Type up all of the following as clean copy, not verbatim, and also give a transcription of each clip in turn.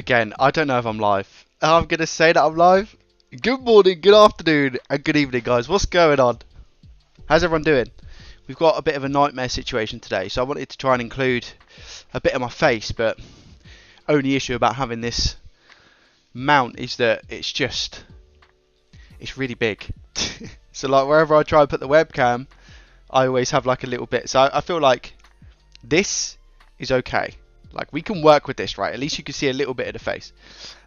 Again, I don't know if I'm live. I'm going to say that I'm live. Good morning, good afternoon, and good evening, guys. What's going on? How's everyone doing? We've got a bit of a nightmare situation today, so I wanted to try and include a bit of my face, but only issue about having this mount is that it's really big. So like wherever I try and put the webcam, I always have like a little bit. So I feel like this is okay. Like we can work with this, right? At least you can see a little bit of the face.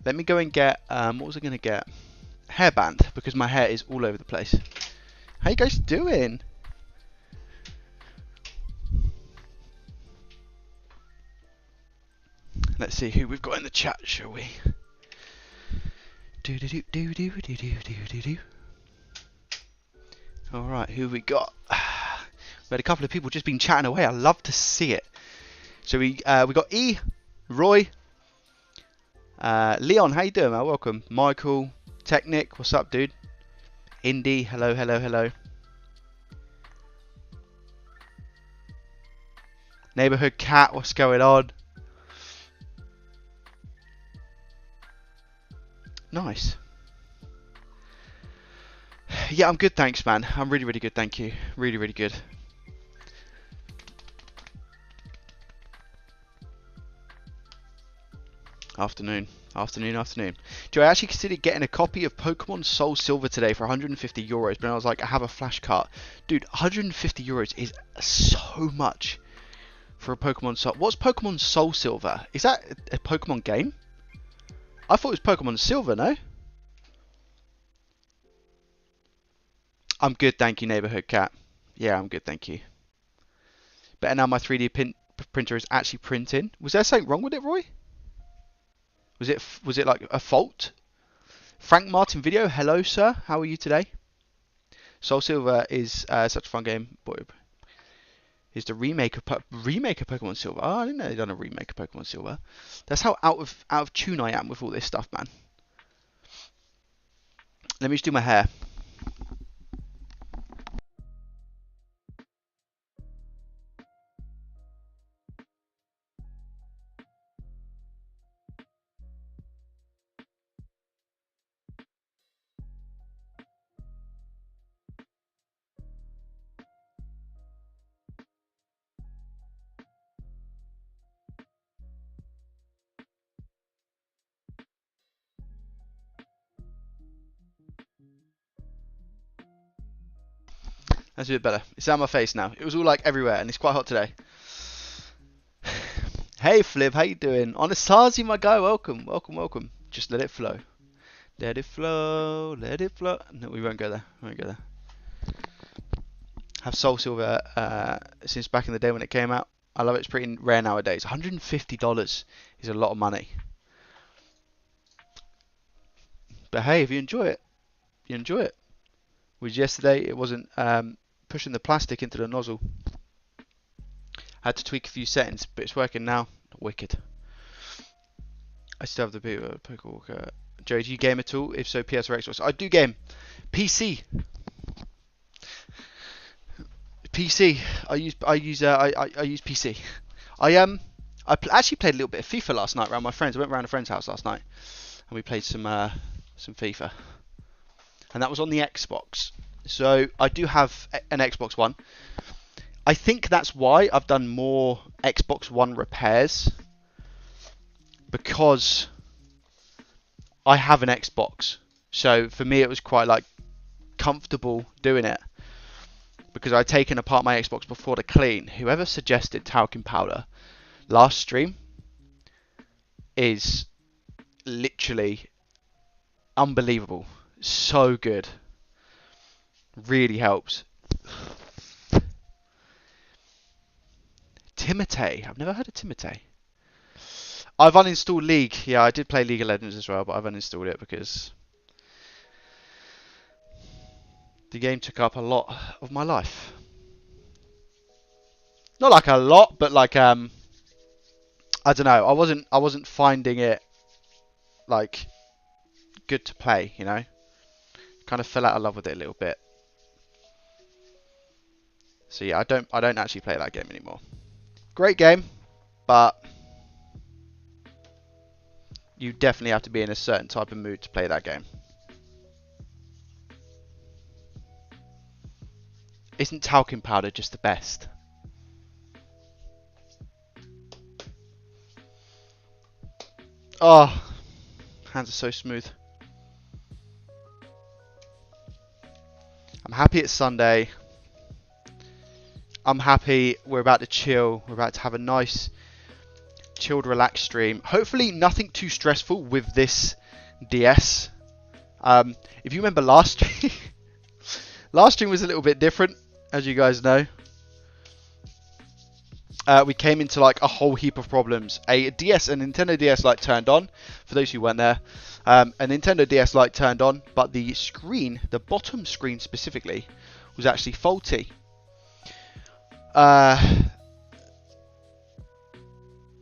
Let me go and get, what was I going to get? Hairband, because my hair is all over the place. How you guys doing? Let's see who we've got in the chat, shall we? Do do do do do do do do do do. All right, who we got? We had a couple of people just been chatting away. I love to see it. So we got E, Roy, Leon. How you doing, man? Welcome. Michael, Technic. What's up, dude? Indy. Hello, hello, hello. Neighborhood Cat. What's going on? Nice. Yeah, I'm good, thanks, man. I'm really, really good, thank you. Really, really good. Afternoon. Do I actually consider getting a copy of Pokemon Soul Silver today for 150 euros? But I was like, I have a flash cart. Dude, 150 euros is so much for a Pokemon Soul. What's Pokemon Soul Silver? Is that a Pokemon game? I thought it was Pokemon Silver, no? I'm good, thank you, Neighborhood Cat. Yeah, I'm good, thank you. Better now my 3D printer is actually printing. Was there something wrong with it, Roy? Was it like a fault? Frank Martin Video, hello sir, how are you today? Soul Silver is such a fun game. Boy, is the remake of Pokemon Silver. Oh, I didn't know they'd done a remake of Pokemon Silver. That's how out of tune I am with all this stuff, man. Let me just do my hair. That's a bit better. It's on my face now. It was all like everywhere, and it's quite hot today. Hey Flip, how you doing? Anastasia, my guy, welcome, welcome, welcome. Just let it flow. Let it flow, let it flow. No, we won't go there. We won't go there. Have Soul Silver since back in the day when it came out. I love it. It's pretty rare nowadays. $150 is a lot of money. But hey, if you enjoy it, you enjoy it. Whereas yesterday, it wasn't pushing the plastic into the nozzle. I had to tweak a few settings, but it's working now. Wicked. I still have the Pokewalker. Joe, do you game at all? If so, PS or Xbox? I do game. PC. PC. I use PC. I actually played a little bit of FIFA last night around my friends. I went around a friend's house last night, and we played some FIFA, and that was on the Xbox. So I do have an Xbox One. I think that's why I've done more Xbox One repairs, because I have an Xbox. So for me, it was quite like comfortable doing it, because I'd taken apart my Xbox before to clean. Whoever suggested talcum powder last stream is literally unbelievable. So good. Really helps. Timotei. I've never heard of Timotei. I've uninstalled League. Yeah, I did play League of Legends as well, but I've uninstalled it because the game took up a lot of my life. Not like a lot, but like I don't know. I wasn't finding it like good to play, you know. Kind of fell out of love with it a little bit. So yeah, I don't actually play that game anymore. Great game, but You definitely have to be in a certain type of mood to play that game. Isn't talcum powder just the best? Oh, hands are so smooth. I'm happy it's Sunday. I'm happy we're about to chill. We're about to have a nice, chilled, relaxed stream. Hopefully nothing too stressful with this DS. If you remember last stream, last stream was a little bit different, as you guys know. We came into like a whole heap of problems. A Nintendo DS Lite turned on, for those who weren't there. A Nintendo DS Lite turned on, but the screen, the bottom screen specifically, was actually faulty.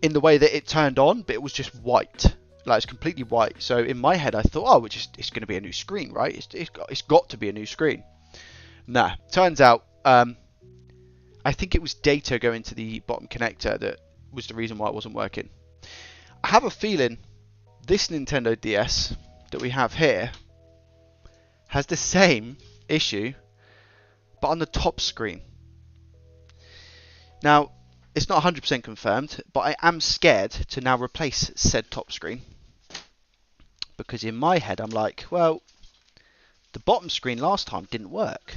In the way that it turned on, but it was just white. Like, it's completely white. So in my head, I thought, oh, it's going to be a new screen, right? It's got to be a new screen. Nah, turns out, I think it was data going to the bottom connector that was the reason why it wasn't working. I have a feeling this Nintendo DS that we have here has the same issue, but on the top screen. Now, it's not 100% confirmed, but I am scared to now replace said top screen. Because in my head, I'm like, well, the bottom screen last time didn't work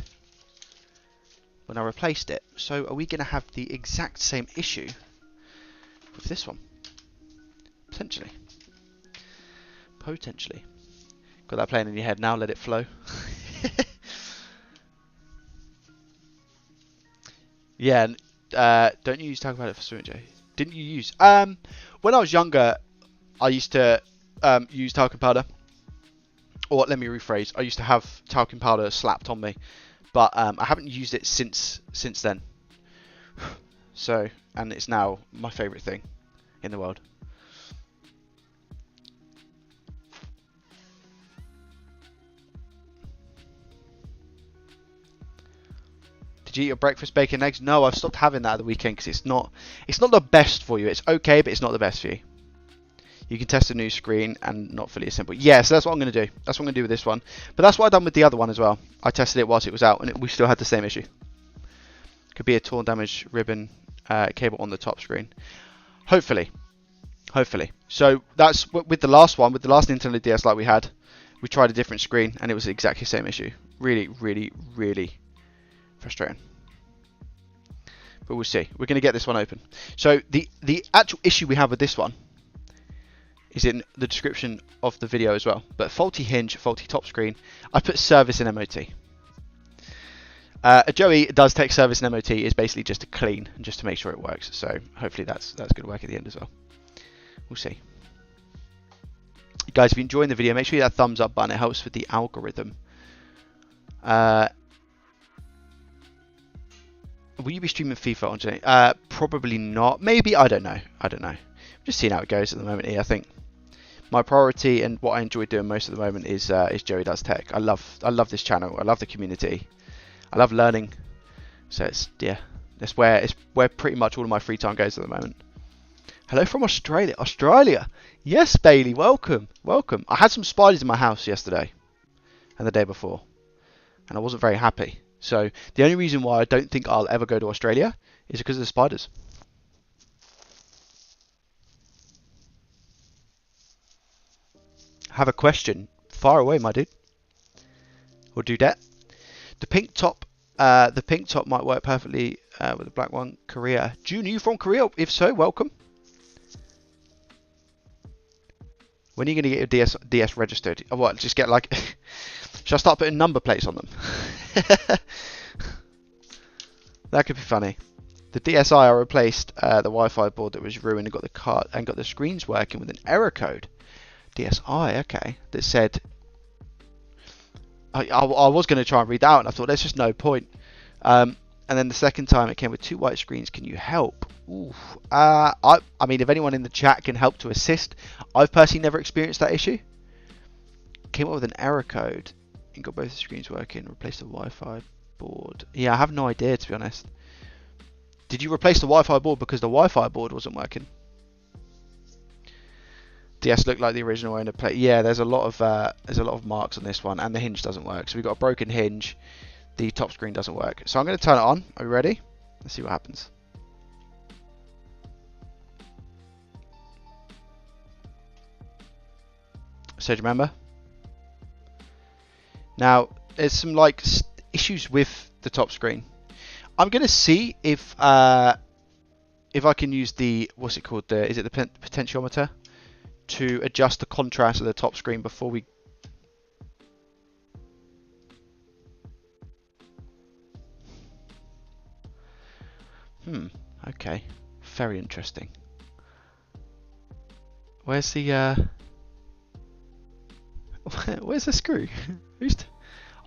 when I replaced it. So are we going to have the exact same issue with this one? Potentially. Potentially. Got that playing in your head now, let it flow. Yeah, don't you use talcum powder for swimming, Joe? Didn't you use? When I was younger, I used to use talcum powder. Or let me rephrase, I used to have talcum powder slapped on me. But I haven't used it since then. So, and it's now my favourite thing in the world. Did you eat your breakfast, bacon, eggs? No, I've stopped having that at the weekend because it's not the best for you. It's okay, but it's not the best for you. You can test a new screen and not fully assemble. Yeah, so that's what I'm going to do. That's what I'm going to do with this one. But that's what I've done with the other one as well. I tested it whilst it was out and we still had the same issue. Could be a torn, damaged ribbon cable on the top screen. Hopefully. Hopefully. So that's with the last one, with the last Nintendo DS Lite we had. We tried a different screen and it was exactly the same issue. Really, really, really frustrating. But we'll see. We're going to get this one open. So the actual issue we have with this one is in the description of the video as well. But faulty hinge, faulty top screen. I put service and MOT. A Joey does take service and MOT is basically just to clean and just to make sure it works. So hopefully that's going to work at the end as well. We'll see. Guys, if you're enjoying the video, make sure you hit that thumbs up button. It helps with the algorithm. Will you be streaming FIFA on today? Probably not. Maybe. I don't know. Just seeing how it goes at the moment here. I think my priority and what I enjoy doing most of the moment is Joey Does Tech. I love this channel. I love the community. I love learning. So that's where pretty much all of my free time goes at the moment. Hello from Australia. Australia. Yes, Bailey. Welcome. Welcome. I had some spiders in my house yesterday and the day before, and I wasn't very happy. So the only reason why I don't think I'll ever go to Australia is because of the spiders. Have a question? Far away, my dude. Or dudette. The pink top might work perfectly with the black one. Korea. June, are you from Korea? If so, welcome. When are you going to get your DS registered? Oh, what? Just get like... Should I start putting number plates on them? That could be funny. The DSi, I replaced the Wi-Fi board that was ruined and got the screens working with an error code. DSi, okay, that said, I was going to try and read that out and I thought there's just no point. And then the second time it came with 2 white screens. Can you help? Ooh. I mean, if anyone in the chat can help to assist. I've personally never experienced that issue. Came up with an error code and got both the screens working. Replaced the Wi-Fi board. Yeah, I have no idea, to be honest. Did you replace the Wi-Fi board because the Wi-Fi board wasn't working? DS looked like the original owner plate. Yeah, there's a lot of marks on this one, and the hinge doesn't work. So we've got a broken hinge. The top screen doesn't work. So I'm going to turn it on. Are we ready? Let's see what happens. So do you remember? Now there's some like issues with the top screen. I'm going to see if I can use the what's it called? Is it the potentiometer to adjust the contrast of the top screen before we. Okay. Very interesting. Where's the where's the screw?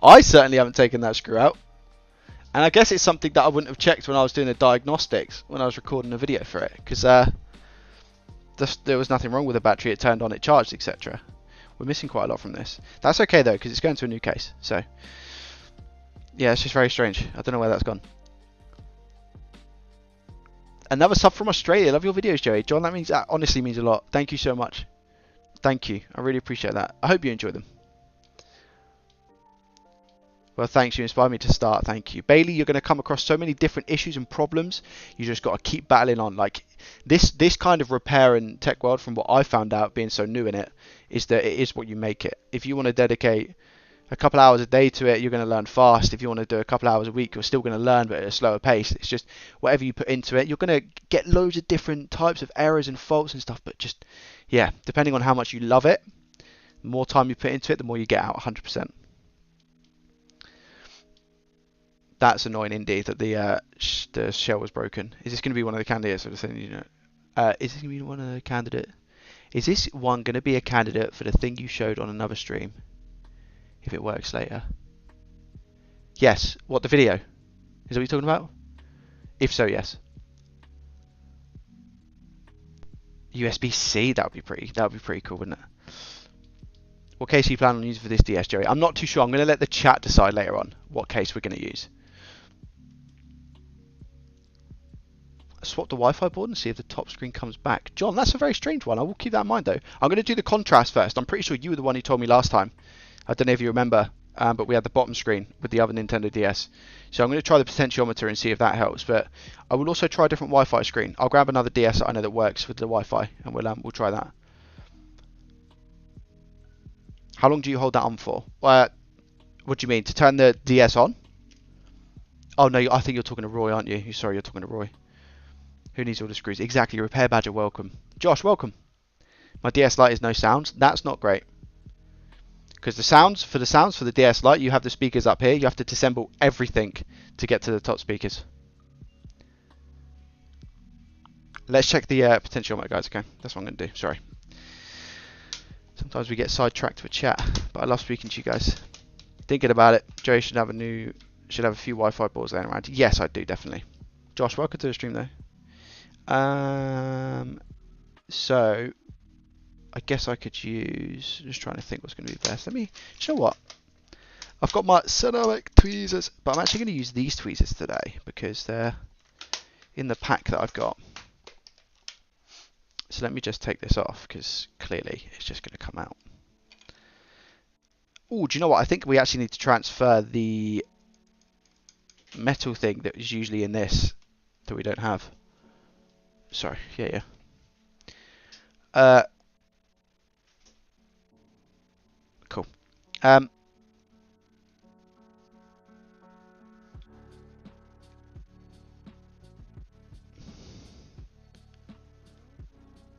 I certainly haven't taken that screw out. And I guess it's something that I wouldn't have checked when I was doing the diagnostics when I was recording a video for it, because there was nothing wrong with the battery. It turned on, it charged, etc. We're missing quite a lot from this. That's okay though, because it's going to a new case. So yeah, it's just very strange. I don't know where that's gone. Another sub from Australia. Love your videos, Joey. John, that honestly means a lot. Thank you so much. Thank you. I really appreciate that. I hope you enjoy them. Well, thanks. You inspired me to start. Thank you. Bailey, you're going to come across so many different issues and problems. You just got to keep battling on. Like this kind of repair and tech world, from what I found out being so new in it, is that it is what you make it. If you want to dedicate a couple hours a day to it, you're going to learn fast. If you want to do a couple hours a week, you're still going to learn, but at a slower pace. It's just whatever you put into it, you're going to get loads of different types of errors and faults and stuff. But just, yeah, depending on how much you love it, the more time you put into it, the more you get out 100%. That's annoying indeed that the shell was broken. Is this going to be one of the candidates for the thing? Is this going to be one of the candidate? Is this one going to be a candidate for the thing you showed on another stream? If it works later. Yes. What, the video? Is that what you're talking about? If so, yes. USB-C. That would be pretty cool, wouldn't it? What case do you plan on using for this DS, Joey? I'm not too sure. I'm going to let the chat decide later on what case we're going to use. Swap the Wi-Fi board and see if the top screen comes back. John, that's a very strange one. I will keep that in mind though. I'm going to do the contrast first. I'm pretty sure you were the one who told me last time. I don't know if you remember, but we had the bottom screen with the other Nintendo DS. So I'm going to try the potentiometer and see if that helps. But I will also try a different Wi-Fi screen. I'll grab another DS that I know that works with the Wi-Fi, and we'll try that. How long do you hold that on for? What do you mean? To turn the DS on? Oh no, I think you're talking to Roy, aren't you? Sorry, you're talking to Roy. Who needs all the screws? Exactly. Repair Badger, welcome. Josh, welcome. My DS Lite is no sounds. That's not great. Because the sounds for the DS Lite, you have the speakers up here. You have to disassemble everything to get to the top speakers. Let's check the potentiometer, guys. Okay, that's what I'm going to do. Sorry. Sometimes we get sidetracked with chat, but I love speaking to you guys. Thinking about it, Joey should have a few Wi-Fi boards laying around. Yes, I do, definitely. Josh, welcome to the stream though. So I guess I could use, just trying to think what's going to be best. Do you know what? I've got my ceramic tweezers, but I'm actually going to use these tweezers today because they're in the pack that I've got. So let me just take this off because clearly it's just going to come out. Oh, do you know what? I think we actually need to transfer the metal thing that is usually in this that we don't have. Sorry, yeah. Cool.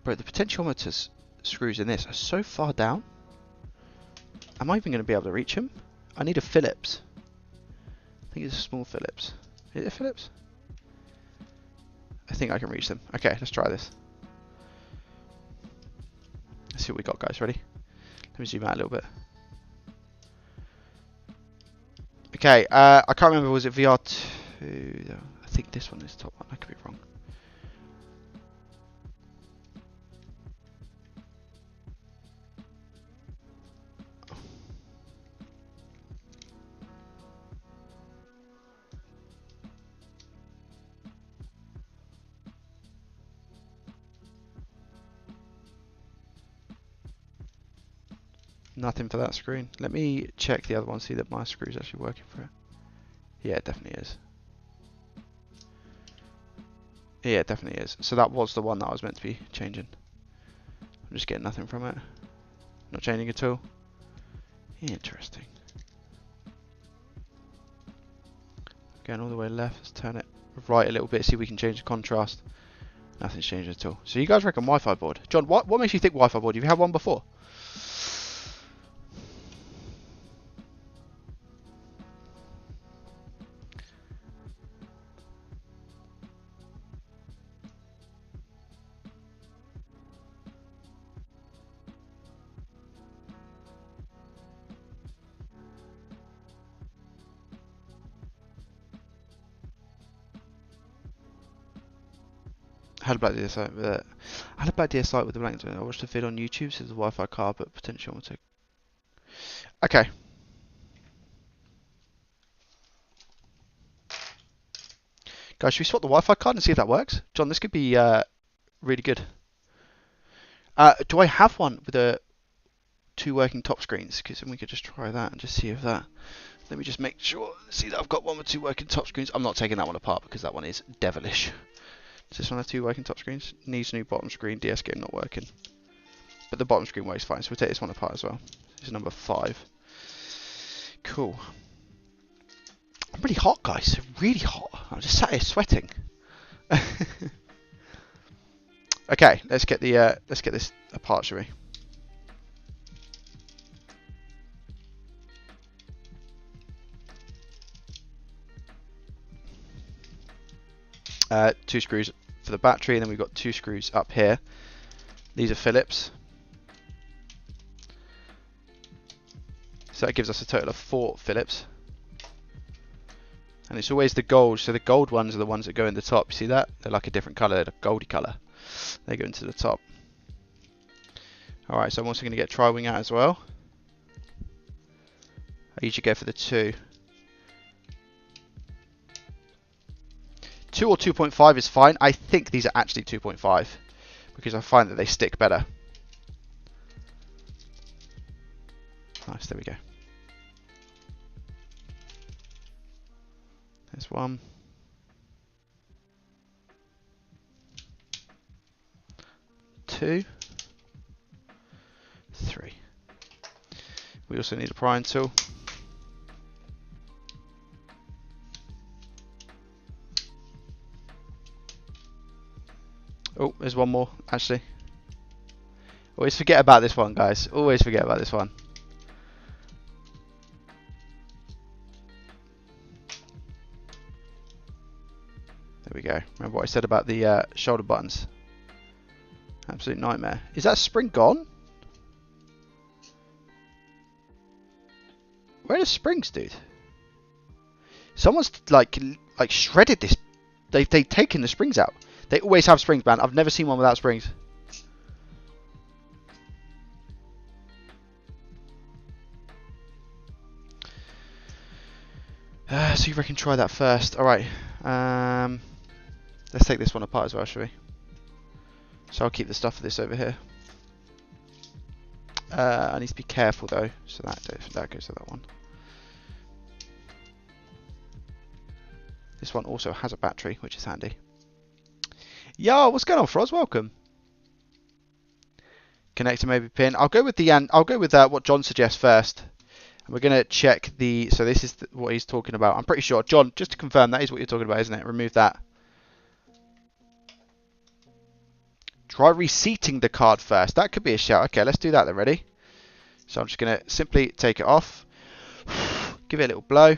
Bro, the potentiometer screws in this are so far down. Am I even going to be able to reach them? I need a Phillips. I think it's a small Phillips. Is it a Phillips? I think I can reach them. Okay, let's try this. Let's see what we got, guys. Ready? Let me zoom out a little bit. Okay, I can't remember. Was it VR2? I think this one is the top one. I could be wrong. Nothing for that screen. Let me check the other one, see that my screw's actually working for it. Yeah, it definitely is. Yeah, it definitely is. So that was the one that I was meant to be changing. I'm just getting nothing from it. Not changing at all. Interesting. Going all the way left. Let's turn it right a little bit, see if we can change the contrast. Nothing's changed at all. So you guys reckon Wi-Fi board? John, what makes you think Wi-Fi board? Have you had one before? I had a black DSi with it. I had a black DSi with the blank. I watched a vid on YouTube, so the Wi-Fi card, but potentially I want to. Okay. Guys, should we swap the Wi-Fi card and see if that works? John, this could be really good. Do I have one with two working top screens? Because then we could just try that and just see if that. Let me just make sure. See that I've got one with two working top screens. I'm not taking that one apart because that one is devilish. Does this one have two working top screens? Needs new bottom screen. DS game not working. But the bottom screen works fine. So we'll take this one apart as well. This is number 5. Cool. I'm really hot, guys. Really hot. I'm just sat here sweating. Okay, let's get this apart, shall we? Two screws for the battery, and then we've got 2 screws up here. These are Phillips. So that gives us a total of 4 Phillips. And it's always the gold, so the gold ones are the ones that go in the top. You see that? They're like a different colour, a goldy colour. They go into the top. Alright, so I'm also going to get tri-wing out as well. I usually go for the 2. 2 or 2.5 is fine. I think these are actually 2.5 because I find that they stick better. Nice, there we go. There's 1. 2. 3. We also need a prying tool. Oh, there's one more, actually. Always forget about this one, guys. Always forget about this one. There we go. Remember what I said about the shoulder buttons? Absolute nightmare. Is that spring gone? Where are the springs, dude? Someone's like shredded this. They've taken the springs out. They always have springs, man. I've never seen one without springs. So you reckon try that first? All right. Let's take this one apart as well, shall we? So I'll keep the stuff for this over here. I need to be careful though, so that goes to that one. This one also has a battery, which is handy. Yo, what's going on, Froz? Welcome. Connector maybe pin. I'll go with what John suggests first. And we're gonna check the. So this is what he's talking about. I'm pretty sure, John. Just to confirm, that is what you're talking about, isn't it? Remove that. Try reseating the card first. That could be a shout. Okay, let's do that then. Ready? So I'm just gonna simply take it off. Give it a little blow.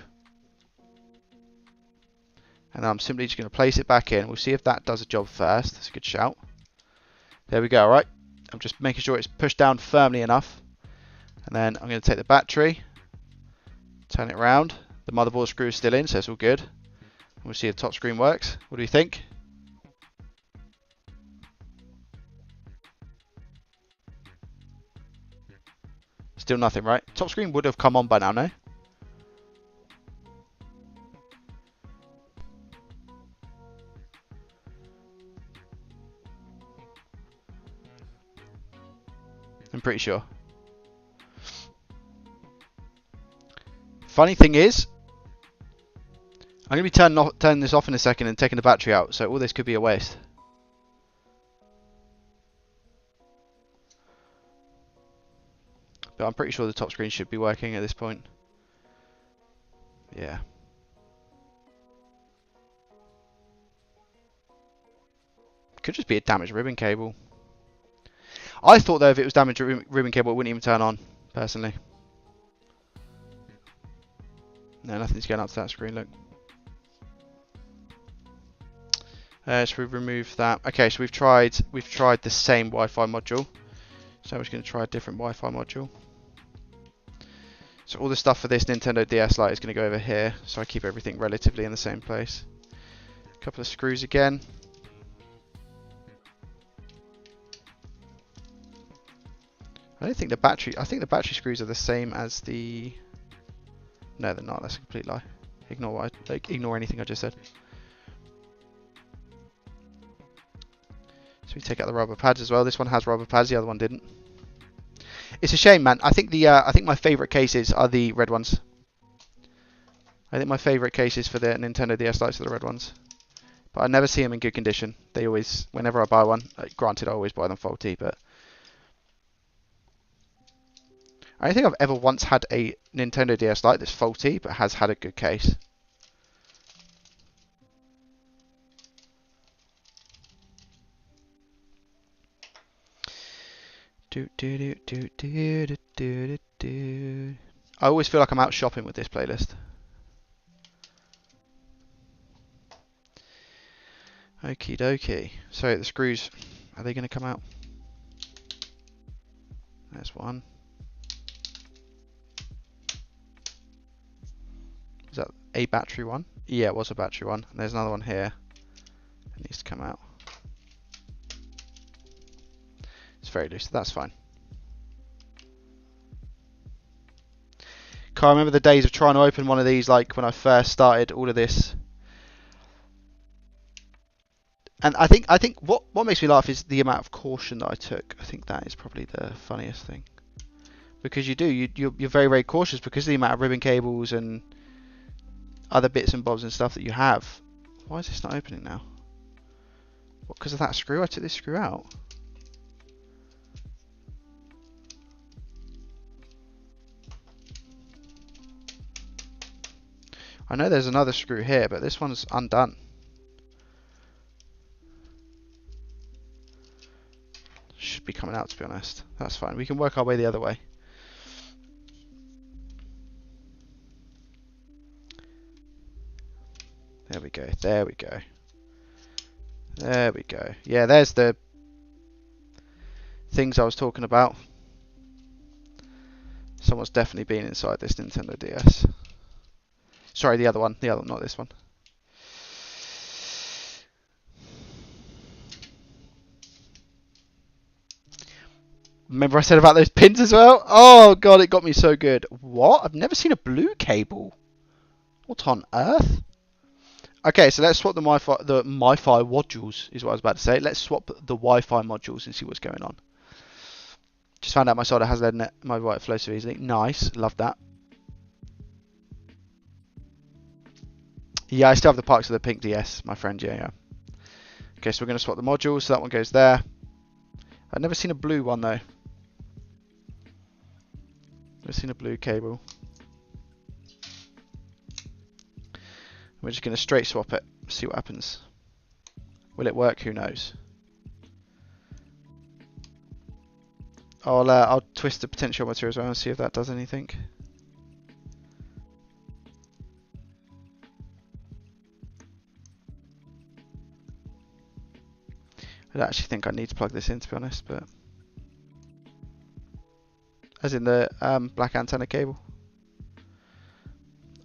And I'm simply just going to place it back in. We'll see if that does a job first. That's a good shout. There we go, alright. I'm just making sure it's pushed down firmly enough. And then I'm going to take the battery, turn it around. The motherboard screw is still in, so it's all good. And we'll see if the top screen works. What do you think? Still nothing, right? Top screen would have come on by now, no? I'm pretty sure. Funny thing is, I'm going to be turning this off in a second and taking the battery out, so all this could be a waste. But I'm pretty sure the top screen should be working at this point. Yeah. Could just be a damaged ribbon cable. I thought though if it was damaged ribbon cable it wouldn't even turn on, personally. No, nothing's going up to that screen, look. So we've removed that. Okay, so we've tried the same Wi-Fi module. So we're just going to try a different Wi-Fi module. So all the stuff for this Nintendo DS Lite is going to go over here, so I keep everything relatively in the same place. A couple of screws again. I think the battery screws are the same as the... No, they're not. That's a complete lie. Ignore anything I just said. So we take out the rubber pads as well. This one has rubber pads, the other one didn't. It's a shame, man. I think my favourite cases are the red ones. I think my favourite cases for the Nintendo DS Lites are the red ones. But I never see them in good condition. They always, whenever I buy one, granted I always buy them faulty, but I don't think I've ever once had a Nintendo DS Lite that's faulty, but has had a good case. I always feel like I'm out shopping with this playlist. Okie dokie. So the screws, are they going to come out? There's one. Is that a battery one? Yeah, it was a battery one. And there's another one here. It needs to come out. It's very loose, so that's fine. Can't remember the days of trying to open one of these, like when I first started all of this. And I think what makes me laugh is the amount of caution that I took. I think that is probably the funniest thing. Because you're very, very cautious because of the amount of ribbon cables and other bits and bobs and stuff that you have. Why is this not opening now? What, because of that screw? I took this screw out. I know there's another screw here, but this one's undone. Should be coming out, to be honest. That's fine. We can work our way the other way. There we go. There we go. There we go. Yeah, there's the things I was talking about. Someone's definitely been inside this Nintendo DS. Sorry, the other one. The other one, not this one. Remember I said about those pins as well? Oh god, it got me so good. What? I've never seen a blue cable. What on earth? Okay, so let's swap the Wi-Fi modules, is what I was about to say. Let's swap the Wi-Fi modules and see what's going on. Just found out my solder has lead in it. My Wi-Fi flows so easily. Nice, love that. Yeah, I still have the parts of the pink DS, my friend. Yeah. Okay, so we're going to swap the modules. So that one goes there. I've never seen a blue one though. Never seen a blue cable. We're just going to straight swap it. See what happens. Will it work? Who knows? I'll twist the potentiometer as well and see if that does anything. I don't actually think I need to plug this in, to be honest, but as in the black antenna cable.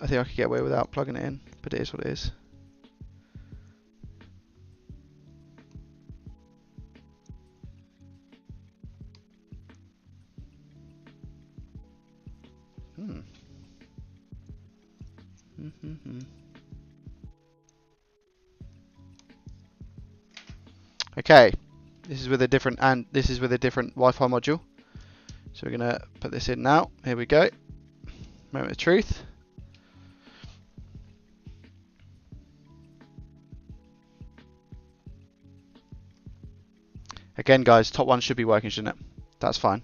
I think I could get away without plugging it in, but it is what it is. Okay, this is with a different Wi-Fi module. So we're gonna put this in now. Here we go. Moment of truth. Again, guys, top one should be working, shouldn't it? That's fine.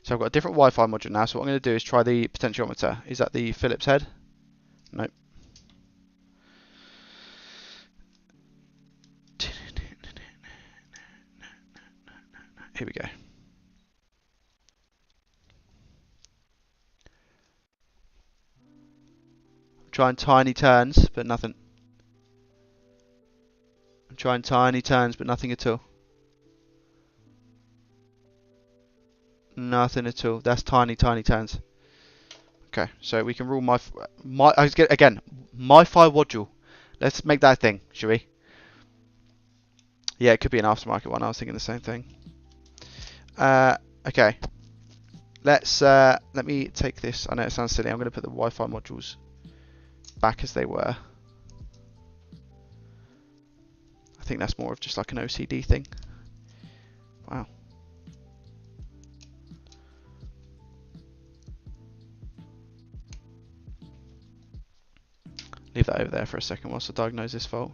So I've got a different Wi-Fi module now. So what I'm going to do is try the potentiometer. Is that the Phillips head? Nope. Here we go. I'm trying tiny turns, but nothing. I'm trying tiny turns, but nothing at all. Nothing at all. That's tiny, tiny turns. Okay, so we can rule again, MiFi module. Let's make that a thing, shall we? Yeah, it could be an aftermarket one. I was thinking the same thing. Okay. Let me take this. I know it sounds silly. I'm going to put the Wi-Fi modules back as they were. I think that's more of just like an OCD thing. Wow. Leave that over there for a second whilst I diagnose this fault.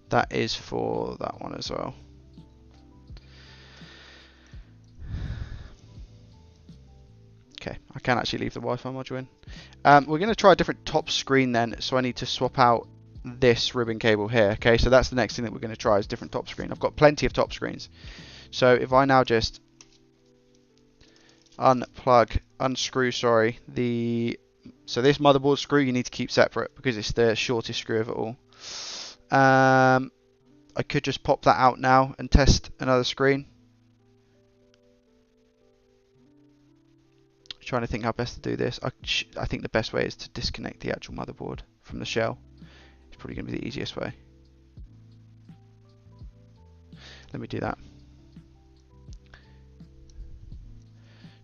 That is for that one as well. Okay, I can actually leave the Wi-Fi module in. We're going to try a different top screen then, so I need to swap out this ribbon cable here. Okay, so that's the next thing that we're going to try is different top screen. I've got plenty of top screens. So if I now just unscrew, so this motherboard screw you need to keep separate because it's the shortest screw of it all. I could just pop that out now and test another screen. Trying to think how best to do this. I think the best way is to disconnect the actual motherboard from the shell. It's probably going to be the easiest way. Let me do that.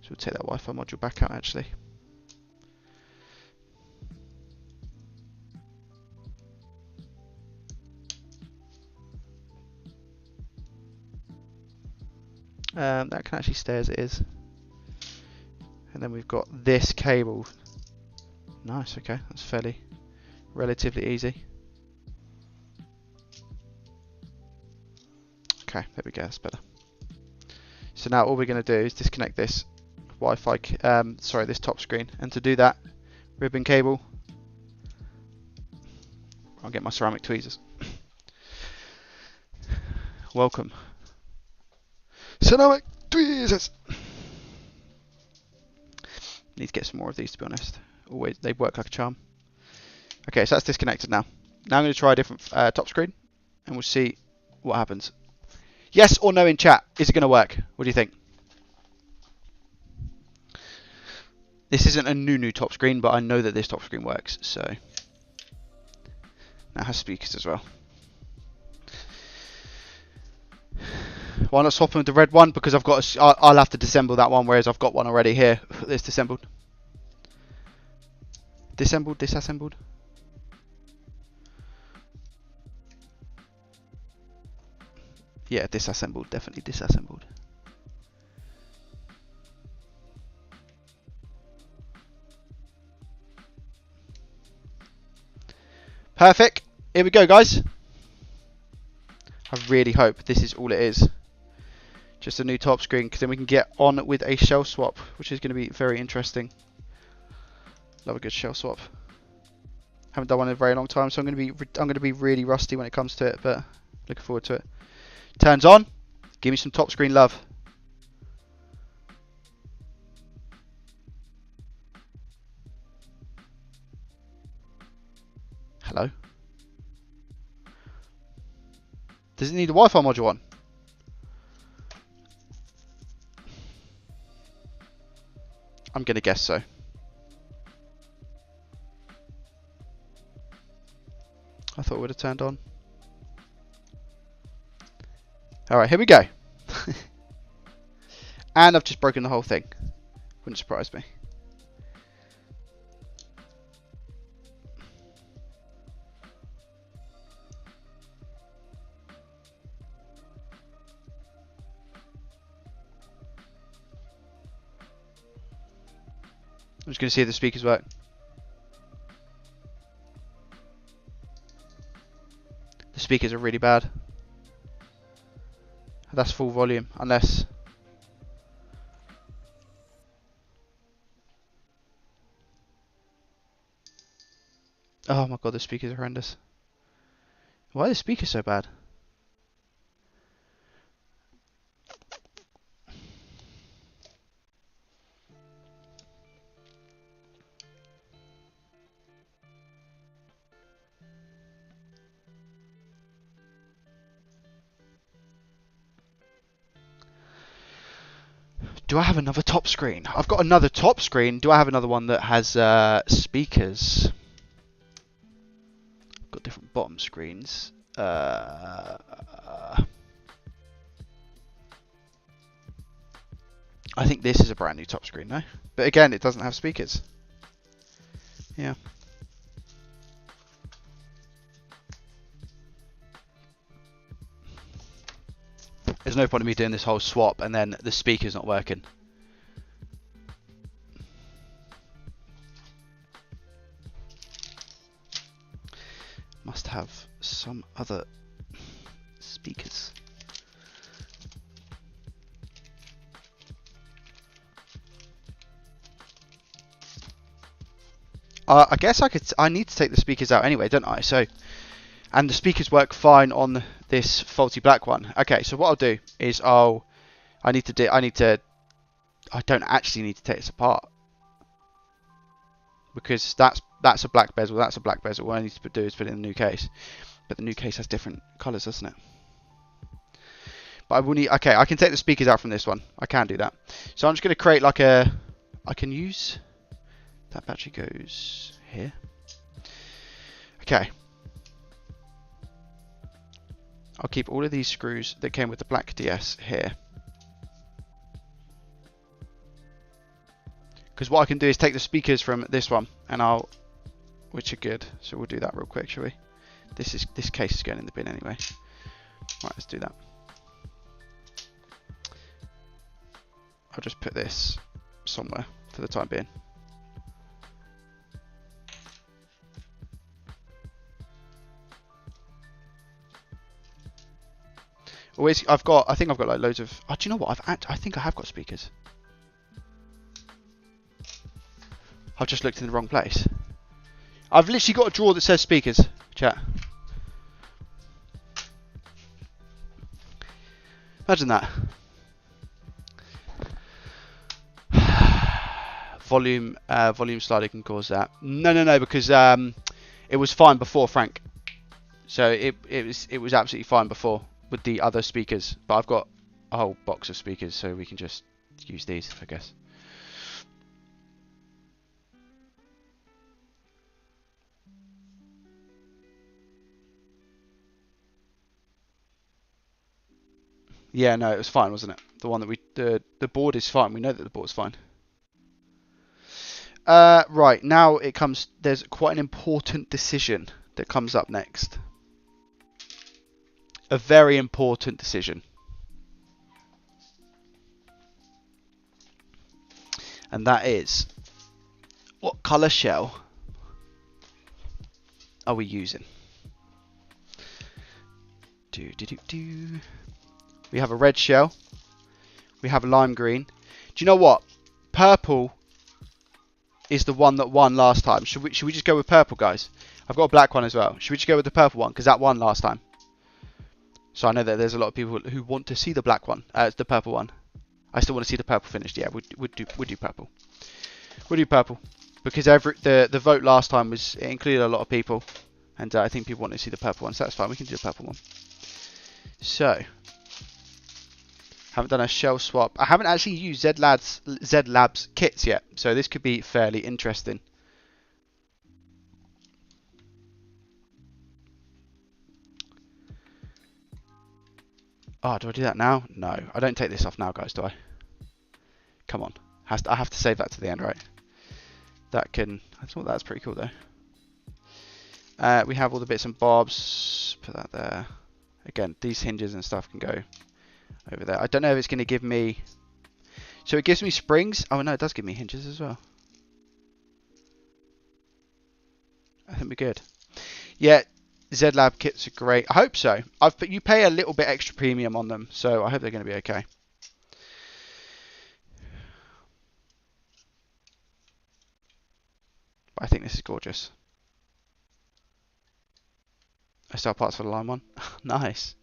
So we'll take that Wi-Fi module back out actually. That can actually stay as it is. And then we've got this cable. Nice, okay, that's relatively easy. Okay, there we go, that's better. So now all we're going to do is disconnect this Wi-Fi, this top screen. And to do that, ribbon cable. I'll get my ceramic tweezers. Welcome. Ceramic tweezers! Need to get some more of these, to be honest. Always, they work like a charm. Okay, so that's disconnected now. Now I'm going to try a different top screen, and we'll see what happens. Yes or no in chat. Is it going to work? What do you think? This isn't a new top screen, but I know that this top screen works. So now it has speakers as well. Why not swap them with the red one? Because I'll have to disassemble that one, whereas I've got one already here. It's disassembled. Disassembled. Yeah, disassembled. Definitely disassembled. Perfect. Here we go, guys. I really hope this is all it is. Just a new top screen, because then we can get on with a shell swap, which is going to be very interesting. Love a good shell swap. Haven't done one in a very long time, so I'm going to be really rusty when it comes to it, but looking forward to it. Turns on. Give me some top screen love. Hello. Does it need a Wi-Fi module on? I'm going to guess so. I thought it would have turned on. Alright, here we go. And I've just broken the whole thing. Wouldn't surprise me. I'm just going to see if the speakers work. The speakers are really bad. That's full volume, unless... Oh my god, the speakers are horrendous. Why are the speakers so bad? Do I have another top screen? I've got another top screen. Do I have another one that has speakers? I've got different bottom screens. I think this is a brand new top screen, no? But again, it doesn't have speakers. Yeah. There's no point in me doing this whole swap and then the speaker's not working. Must have some other speakers. I guess I need to take the speakers out anyway, don't I? So, and the speakers work fine on this faulty black one. Okay, so what I'll do is I don't actually need to take this apart because that's a black bezel, that's a black bezel. What I need to do is put it in a new case, but the new case has different colours, doesn't it? But I will need. Okay, I can take the speakers out from this one. I can do that. So I'm just going to create like a. I can use. That battery goes here. Okay. I'll keep all of these screws that came with the black DS here. Because what I can do is take the speakers from this one and which are good. So we'll do that real quick, shall we? This case is going in the bin anyway. Right, let's do that. I'll just put this somewhere for the time being. Always, I think I've got like loads of. Oh, do you know what? I think I have got speakers. I've just looked in the wrong place. I've literally got a drawer that says speakers. Chat. Imagine that. Volume slider can cause that. No, because it was fine before, Frank. So it was absolutely fine before with the other speakers, but I've got a whole box of speakers, so we can just use these, I guess. Yeah, no, it was fine, wasn't it? The one that the board is fine. We know that the board's fine. Right, now it comes. There's quite an important decision that comes up next. A very important decision. And that is, what colour shell are we using? We have a red shell. We have a lime green. Do you know what? Purple is the one that won last time. Should we just go with purple, guys? I've got a black one as well. Should we just go with the purple one? Because that won last time. So I know that there's a lot of people who want to see the black one. The purple one. I still want to see the purple finished. Yeah, we'd do purple. We'll do purple. Because the vote last time it included a lot of people. And I think people want to see the purple one. So that's fine. We can do the purple one. So. Haven't done a shell swap. I haven't actually used Z Labs kits yet. So this could be fairly interesting. Oh, do I do that now? No, I don't take this off now, guys, do I? Come on. I have to save that to the end, right? That can... I thought that's pretty cool, though. We have all the bits and bobs. Put that there. Again, these hinges and stuff can go over there. I don't know if it's going to give me... So it gives me springs. Oh, no, it does give me hinges as well. I think we're good. Yeah, Z-Lab kits are great. I hope so. But you pay a little bit extra premium on them, so I hope they're going to be okay. But I think this is gorgeous. I still have parts for the line one. Nice.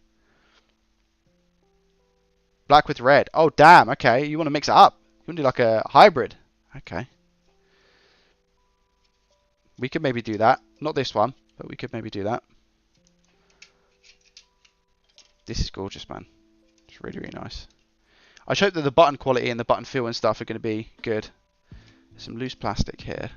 Black with red. Oh, damn. Okay, you want to mix it up. You want to do like a hybrid. Okay. We could maybe do that. Not this one, but we could maybe do that. This is gorgeous, man. It's really, really nice. I just hope that the button quality and the button feel and stuff are going to be good. There's some loose plastic here.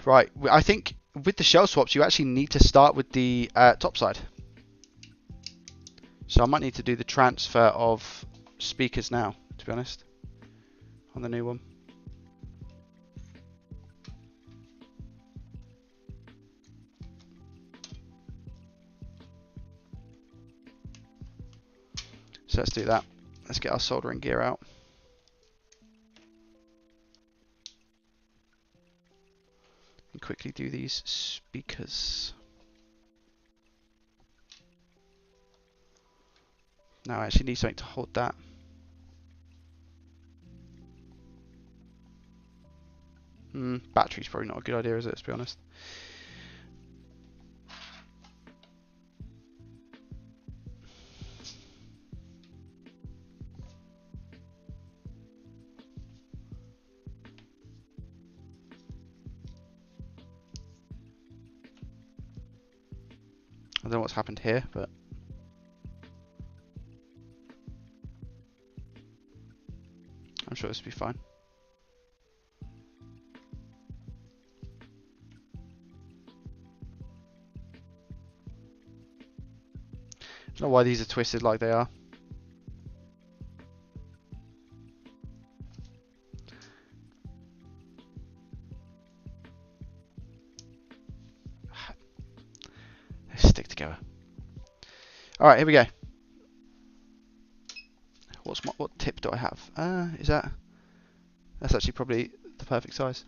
Right, I think with the shell swaps, you actually need to start with the top side. So I might need to do the transfer of speakers now, to be honest, on the new one. So let's do that. Let's get our soldering gear out. And quickly do these speakers. Now I actually need something to hold that. Battery's probably not a good idea, is it, to be honest? I don't know what's happened here, but I'm sure this will be fine. I don't know why these are twisted like they are. They stick together. Alright, here we go. What tip do I have? That's actually probably the perfect size.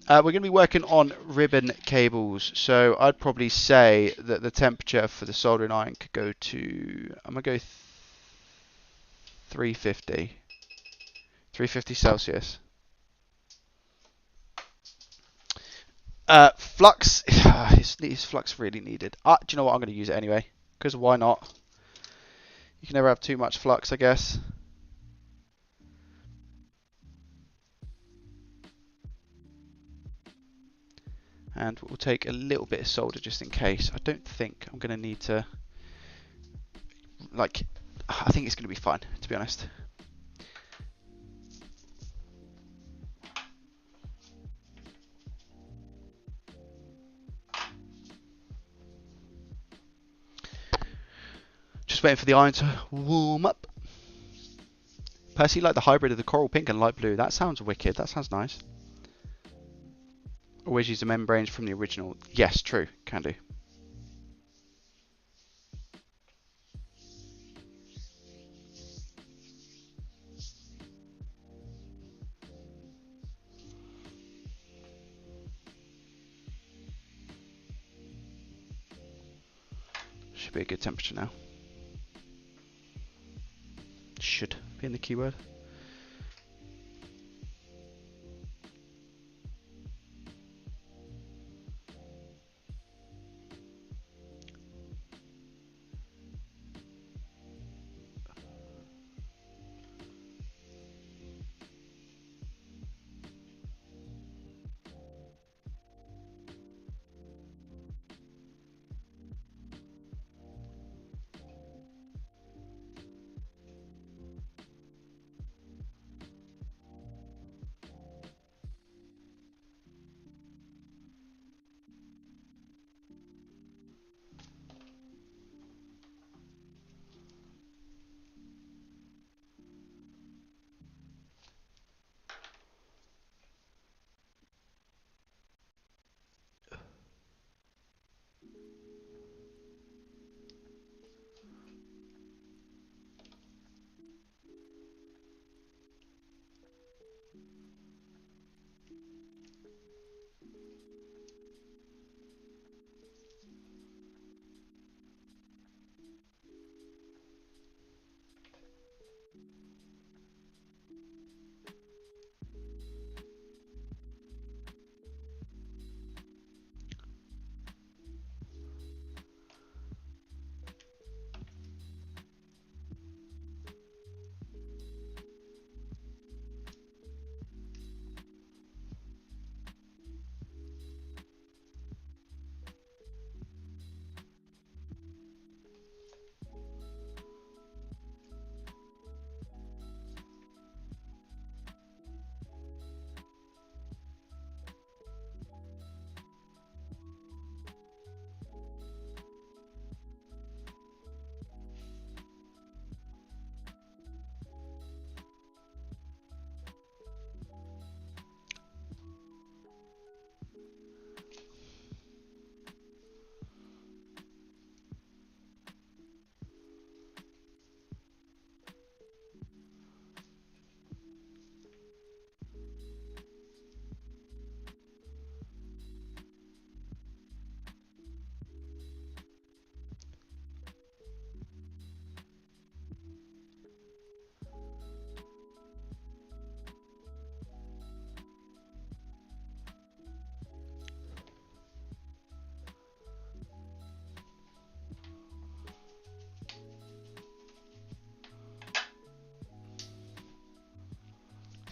We're going to be working on ribbon cables, so I'd probably say that the temperature for the soldering iron could go to, I'm going to go 350 Celsius. Flux, is flux really needed? Do you know what, I'm going to use it anyway, because why not? You can never have too much flux, I guess. And we'll take a little bit of solder just in case. I don't think I'm going to need to, like, I think it's going to be fine, to be honest. Just waiting for the iron to warm up. Personally, like the hybrid of the coral pink and light blue. That sounds wicked. That sounds nice. Always use the membranes from the original. Yes, true. Can do. Should be a good temperature now. Should be in the keyword.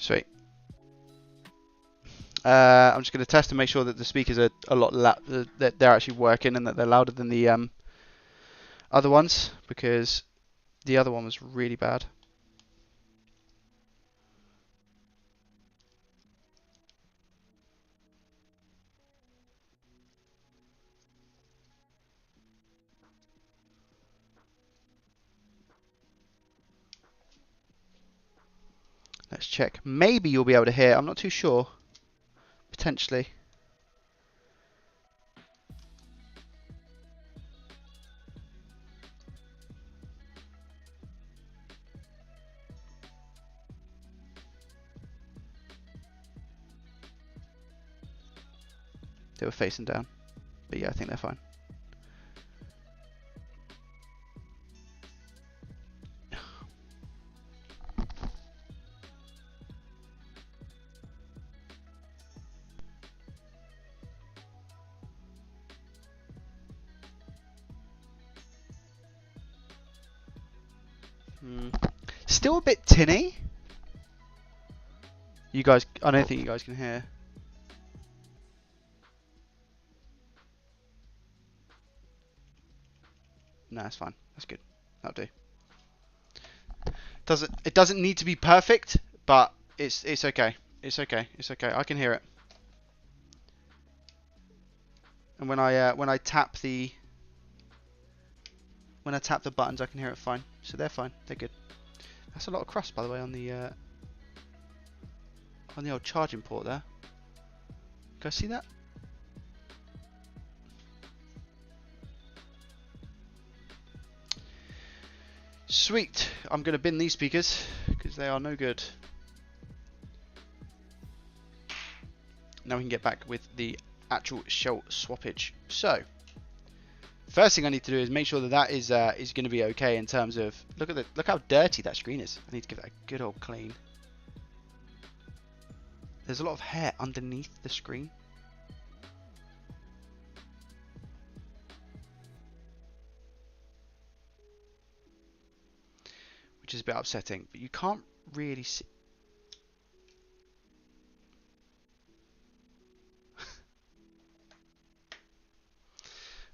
Sweet. I'm just going to test and make sure that the speakers are a lot that they're actually working and that they're louder than the other ones, because the other one was really bad. Let's check. Maybe you'll be able to hear. I'm not too sure. Potentially. They were facing down. But yeah, I think they're fine. Still a bit tinny. You guys, I don't think you guys can hear. No, it's fine. That's good. That'll do. It doesn't need to be perfect, but it's okay. It's okay. It's okay. I can hear it. And when I tap the buttons, I can hear it fine. So they're fine. They're good. That's a lot of crust, by the way, on the old charging port there. Guys, see that? Sweet. I'm going to bin these speakers because they are no good. Now we can get back with the actual shell swappage. So, first thing I need to do is make sure that that is going to be okay in terms of look how dirty that screen is. I need to give that a good old clean. There's a lot of hair underneath the screen. Which is a bit upsetting, but you can't really see.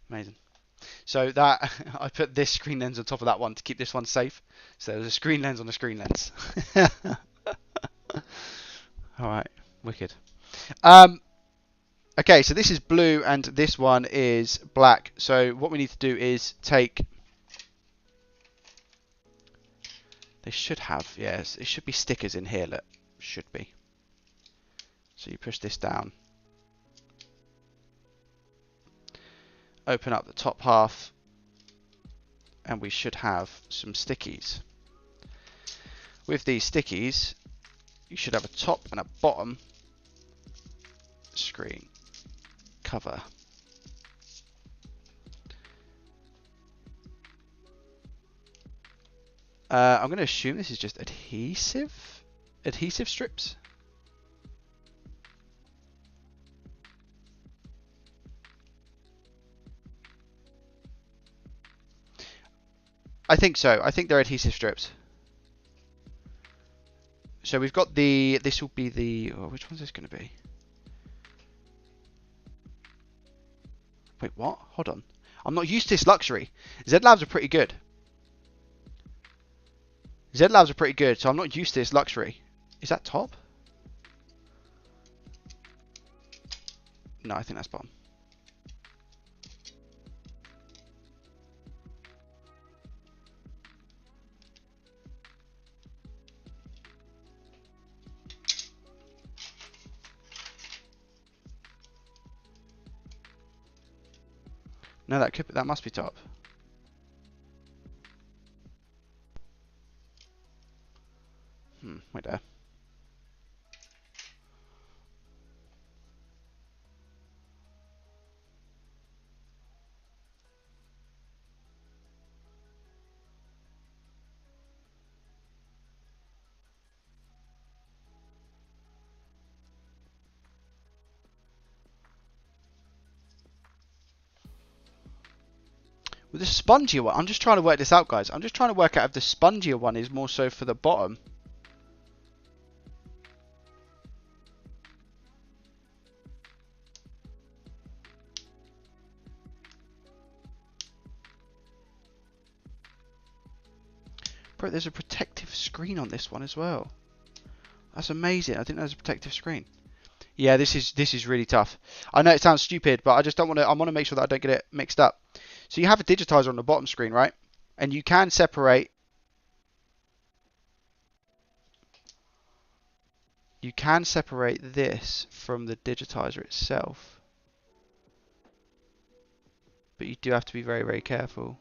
Amazing. So that I put this screen lens on top of that one to keep this one safe. So there's a screen lens on a screen lens. All right, wicked. Okay, so this is blue and this one is black. So what we need to do is take. They should have, yes, it should be stickers in here. Look, should be. So you push this down. Open up the top half and we should have some stickies. With these stickies, you should have a top and a bottom screen cover. I'm going to assume this is just adhesive strips. I think so. I think they're adhesive strips. So we've got this will be the, oh, which one's this going to be? Wait, what? Hold on. I'm not used to this luxury. Z Labs are pretty good. Z Labs are pretty good, so I'm not used to this luxury. Is that top? No, I think that's bottom. No, that must be top. Wait there. With the spongier one, I'm just trying to work this out, guys. I'm just trying to work out if the spongier one is more so for the bottom. Bro, there's a protective screen on this one as well. That's amazing. I think there's a protective screen. Yeah, this is really tough. I know it sounds stupid, but I just don't want to. I want to make sure that I don't get it mixed up. So you have a digitizer on the bottom screen, right? And you can separate. You can separate this from the digitizer itself, but you do have to be very, very careful.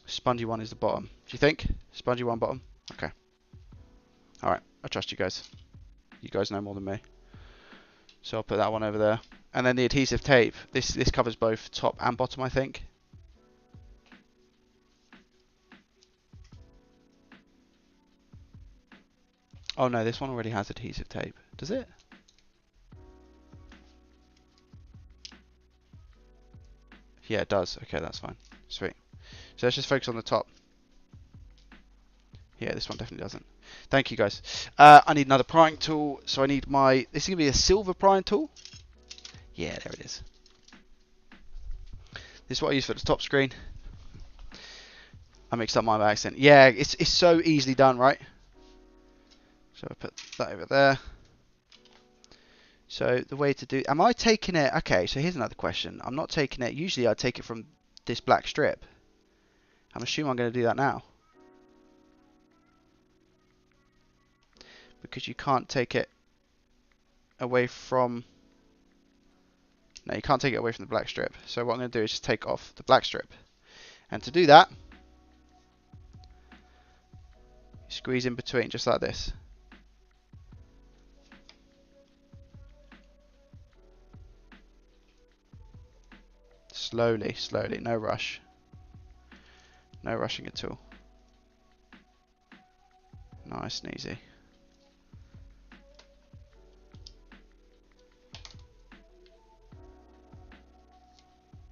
Spongy one is the bottom. Do you think? Spongy one bottom? Okay. Alright, I trust you guys. You guys know more than me. So I'll put that one over there. And then the adhesive tape. This covers both top and bottom, I think. Oh no, this one already has adhesive tape. Does it? Yeah, it does. Okay, that's fine. Sweet. So let's just focus on the top. Yeah, this one definitely doesn't. Thank you, guys. I need another prying tool. So I need my... This is going to be a silver prying tool. Yeah, there it is. This is what I use for the top screen. I mixed up mine by accident. Yeah, it's so easily done, right? So I put that over there. So the way to do... Am I taking it... Okay, so here's another question. I'm not taking it... Usually I take it from this black strip. I'm assuming I'm going to do that now. Because you can't take it away from... No, you can't take it away from the black strip. So what I'm going to do is just take off the black strip. And to do that, squeeze in between just like this. Slowly, slowly, no rush. No rushing at all. Nice and easy.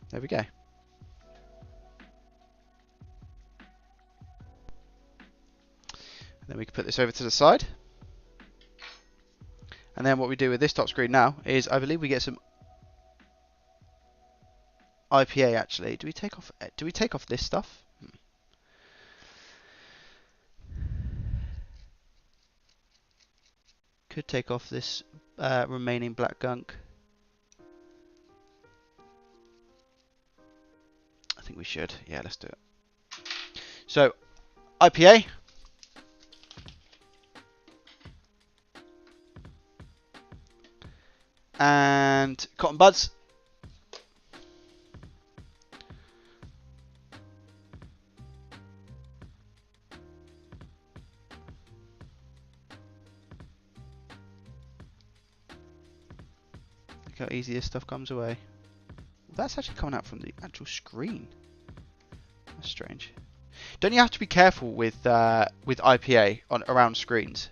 There we go. And then we can put this over to the side. And then what we do with this top screen now is, I believe we get some IPA actually. Do we take off this stuff? Could take off this remaining black gunk. I think we should. Yeah, let's do it. So, IPA. And cotton buds. Look how easy this stuff comes away. That's actually coming out from the actual screen. That's strange. Don't you have to be careful with IPA on around screens?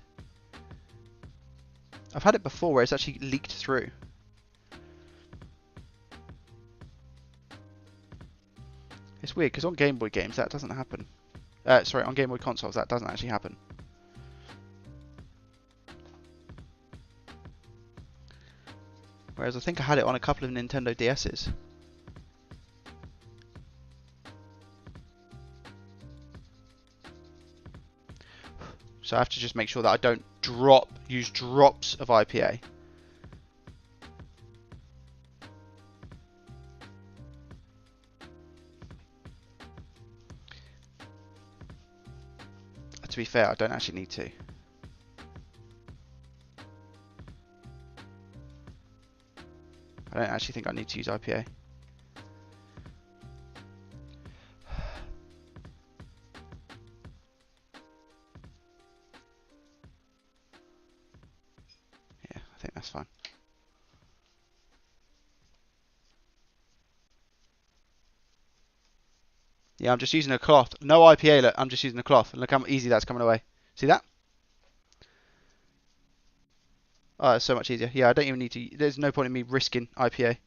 I've had it before where it's actually leaked through. It's weird because on Game Boy games that doesn't happen. Sorry, on Game Boy consoles that doesn't actually happen. Whereas I think I had it on a couple of Nintendo DS's. So I have to just make sure that I don't use drops of IPA. To be fair, I don't actually need to. I don't actually think I need to use IPA. Yeah, I think that's fine. Yeah, I'm just using a cloth. No IPA, look, I'm just using a cloth. And look how easy that's coming away. See that? Oh, it's so much easier. Yeah, I don't even need to... There's no point in me risking IPA.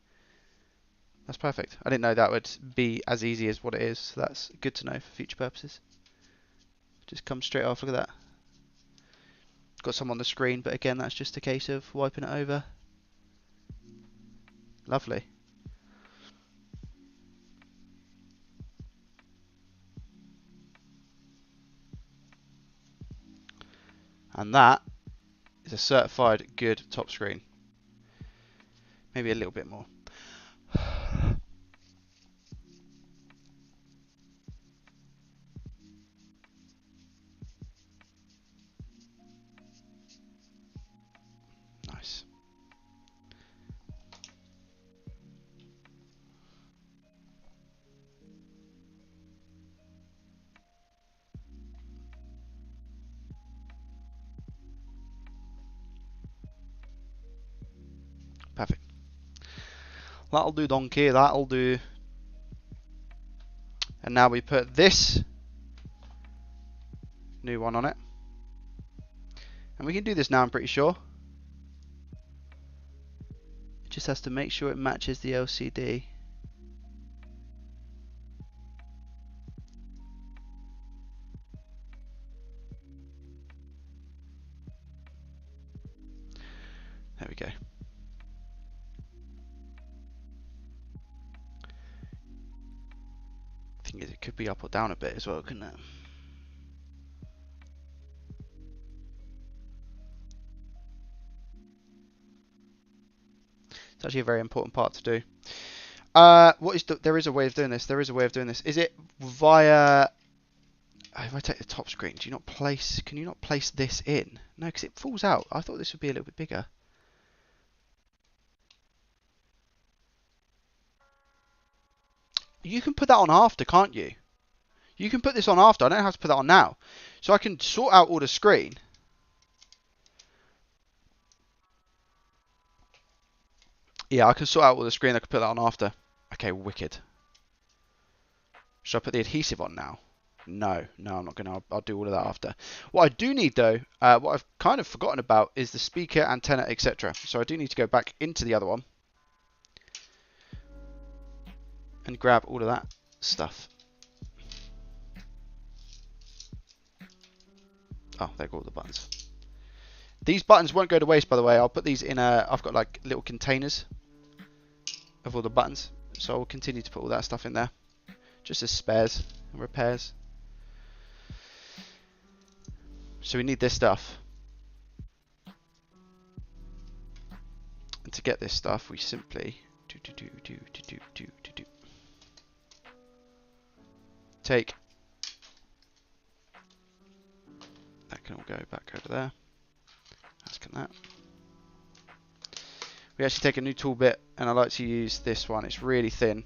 That's perfect. I didn't know that would be as easy as what it is. So that's good to know for future purposes. Just comes straight off. Look at that. Got some on the screen, but again, that's just a case of wiping it over. Lovely. And that is a certified good top screen. Maybe a little bit more. Nice. Perfect. That'll do, donkey. That'll do. And now we put this new one on it. And we can do this now, I'm pretty sure. It just has to make sure it matches the LCD. There we go. Thing is, it could be up or down a bit as well, couldn't it? It's actually a very important part to do. What is there is a way of doing this. There is a way of doing this. Is it via? If I take the top screen, do you not place? Can you not place this in? No, because it falls out. I thought this would be a little bit bigger. You can put that on after, can't you? You can put this on after. I don't have to put that on now. So I can sort out all the screen. Yeah, I can sort out all the screen. I can put that on after. Okay, wicked. Should I put the adhesive on now? No, I'm not going to. I'll do all of that after. What I do need, though, what I've kind of forgotten about is the speaker, antenna, etc. So I do need to go back into the other one and grab all of that stuff. Oh, there go all the buttons. These buttons won't go to waste, by the way. I'll put these in I've got like little containers of all the buttons. So I'll continue to put all that stuff in there. Just as spares and repairs. So we need this stuff. And to get this stuff, we simply take. That can all go back over there. As can that. We actually take a new tool bit, and I like to use this one. It's really thin.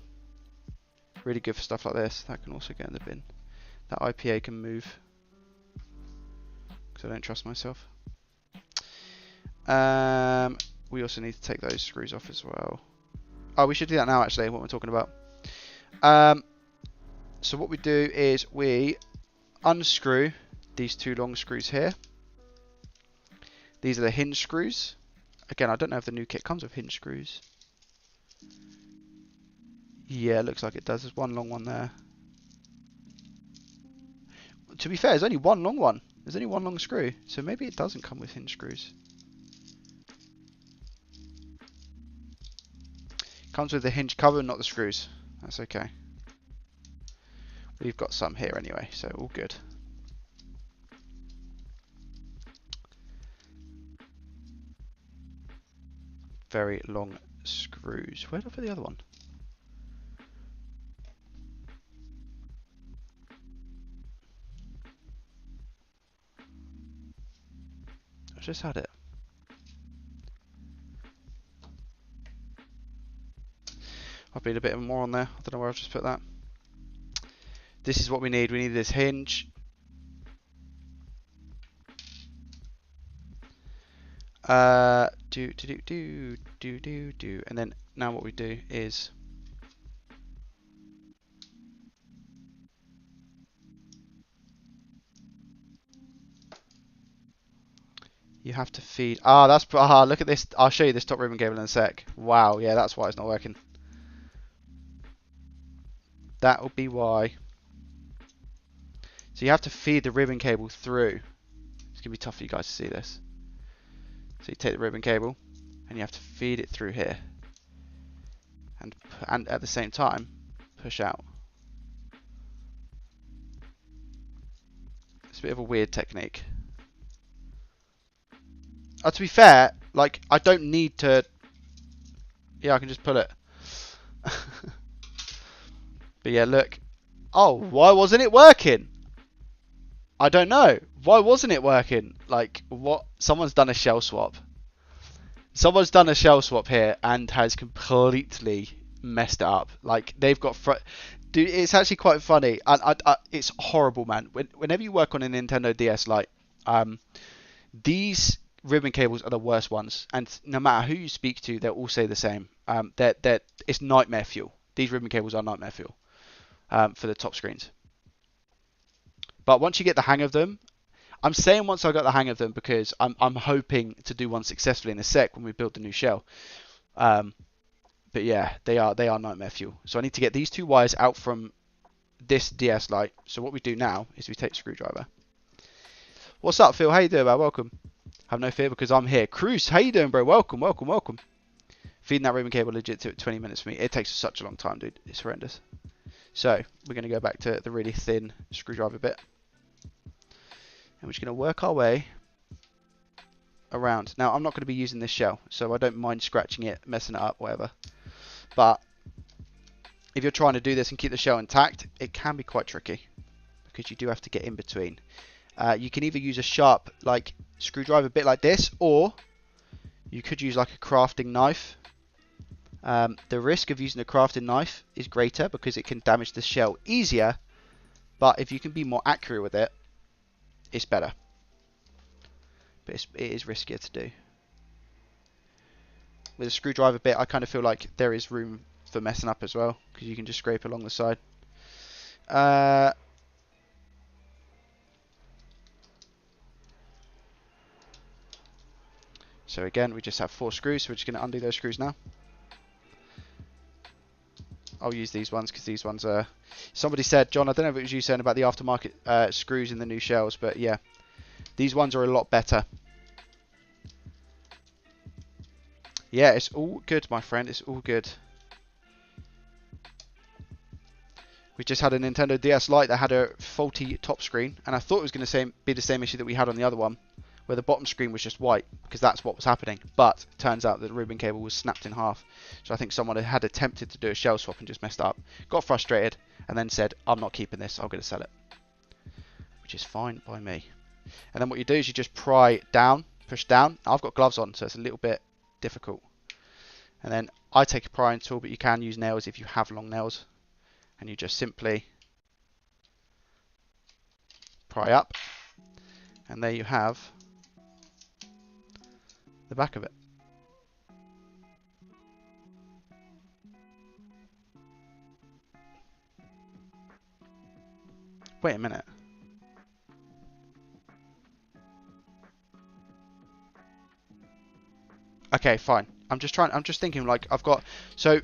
Really good for stuff like this. That can also go in the bin. That IPA can move. Because I don't trust myself. We also need to take those screws off as well. Oh, we should do that now actually, what we're talking about. So what we do is we unscrew these two long screws here. These are the hinge screws. Again, I don't know if the new kit comes with hinge screws. Yeah, it looks like it does. There's one long one there. To be fair, there's only one long one. There's only one long screw. So maybe it doesn't come with hinge screws. Comes with the hinge cover, not the screws. That's okay. We've got some here anyway, so all good. Very long screws. Where did I put the other one? I just had it. I'll put a bit more on there. I don't know where I've just put that. This is what we need. We need this hinge. Do. And then now what we do is you have to feed. Look at this. I'll show you this top ribbon cable in a sec. Wow, yeah, that's why it's not working. That will be why. So you have to feed the ribbon cable through. It's gonna be tough for you guys to see this. So you take the ribbon cable and you have to feed it through here, and at the same time push out. It's a bit of a weird technique. To be fair, like, I don't need to. Yeah, I can just pull it. But yeah, look. Oh, why wasn't it working? I don't know. Why wasn't it working? Like, what? Someone's done a shell swap. Someone's done a shell swap here and has completely messed it up. Like, they've got dude, it's actually quite funny. And it's horrible, man. Whenever you work on a Nintendo DS Lite, these ribbon cables are the worst ones. And no matter who you speak to, they'll all say the same. It's nightmare fuel. These ribbon cables are nightmare fuel for the top screens. But once you get the hang of them, I'm saying once I got the hang of them because I'm hoping to do one successfully in a sec when we build the new shell. But yeah, they are nightmare fuel. So I need to get these two wires out from this DS Lite. So what we do now is we take the screwdriver. What's up, Phil? How you doing, bro? Welcome. Have no fear because I'm here. Cruz, how you doing, bro? Welcome, welcome, welcome. Feeding that ribbon cable legit took 20 minutes for me. It takes such a long time, dude. It's horrendous. So we're going to go back to the really thin screwdriver bit. And we're just going to work our way around. Now, I'm not going to be using this shell, so I don't mind scratching it, messing it up, whatever. But if you're trying to do this and keep the shell intact, it can be quite tricky because you do have to get in between. You can either use a sharp like screwdriver bit like this, or you could use like a crafting knife. The risk of using a crafting knife is greater because it can damage the shell easier, but if you can be more accurate with it, it's better. But it is riskier to do. With a screwdriver bit, I kind of feel like there is room for messing up as well, because you can just scrape along the side. So again, we just have 4 screws, so we're just going to undo those screws now. I'll use these ones because these ones are... Somebody said, John, I don't know if it was you saying about the aftermarket screws in the new shells, but yeah, these ones are a lot better. Yeah, it's all good, my friend. It's all good. We just had a Nintendo DS Lite that had a faulty top screen, and I thought it was going to be the same issue that we had on the other one, where the bottom screen was just white, because that's what was happening. But it turns out that the ribbon cable was snapped in half. So I think someone had attempted to do a shell swap and just messed up, got frustrated, and then said, I'm not keeping this, I'm going to sell it. Which is fine by me. And then what you do is you just pry down, push down. I've got gloves on, so it's a little bit difficult. And then I take a prying tool, but you can use nails if you have long nails. And you just simply pry up. And there you have the back of it. Wait a minute. Okay, fine. I'm just thinking, like, I've got, so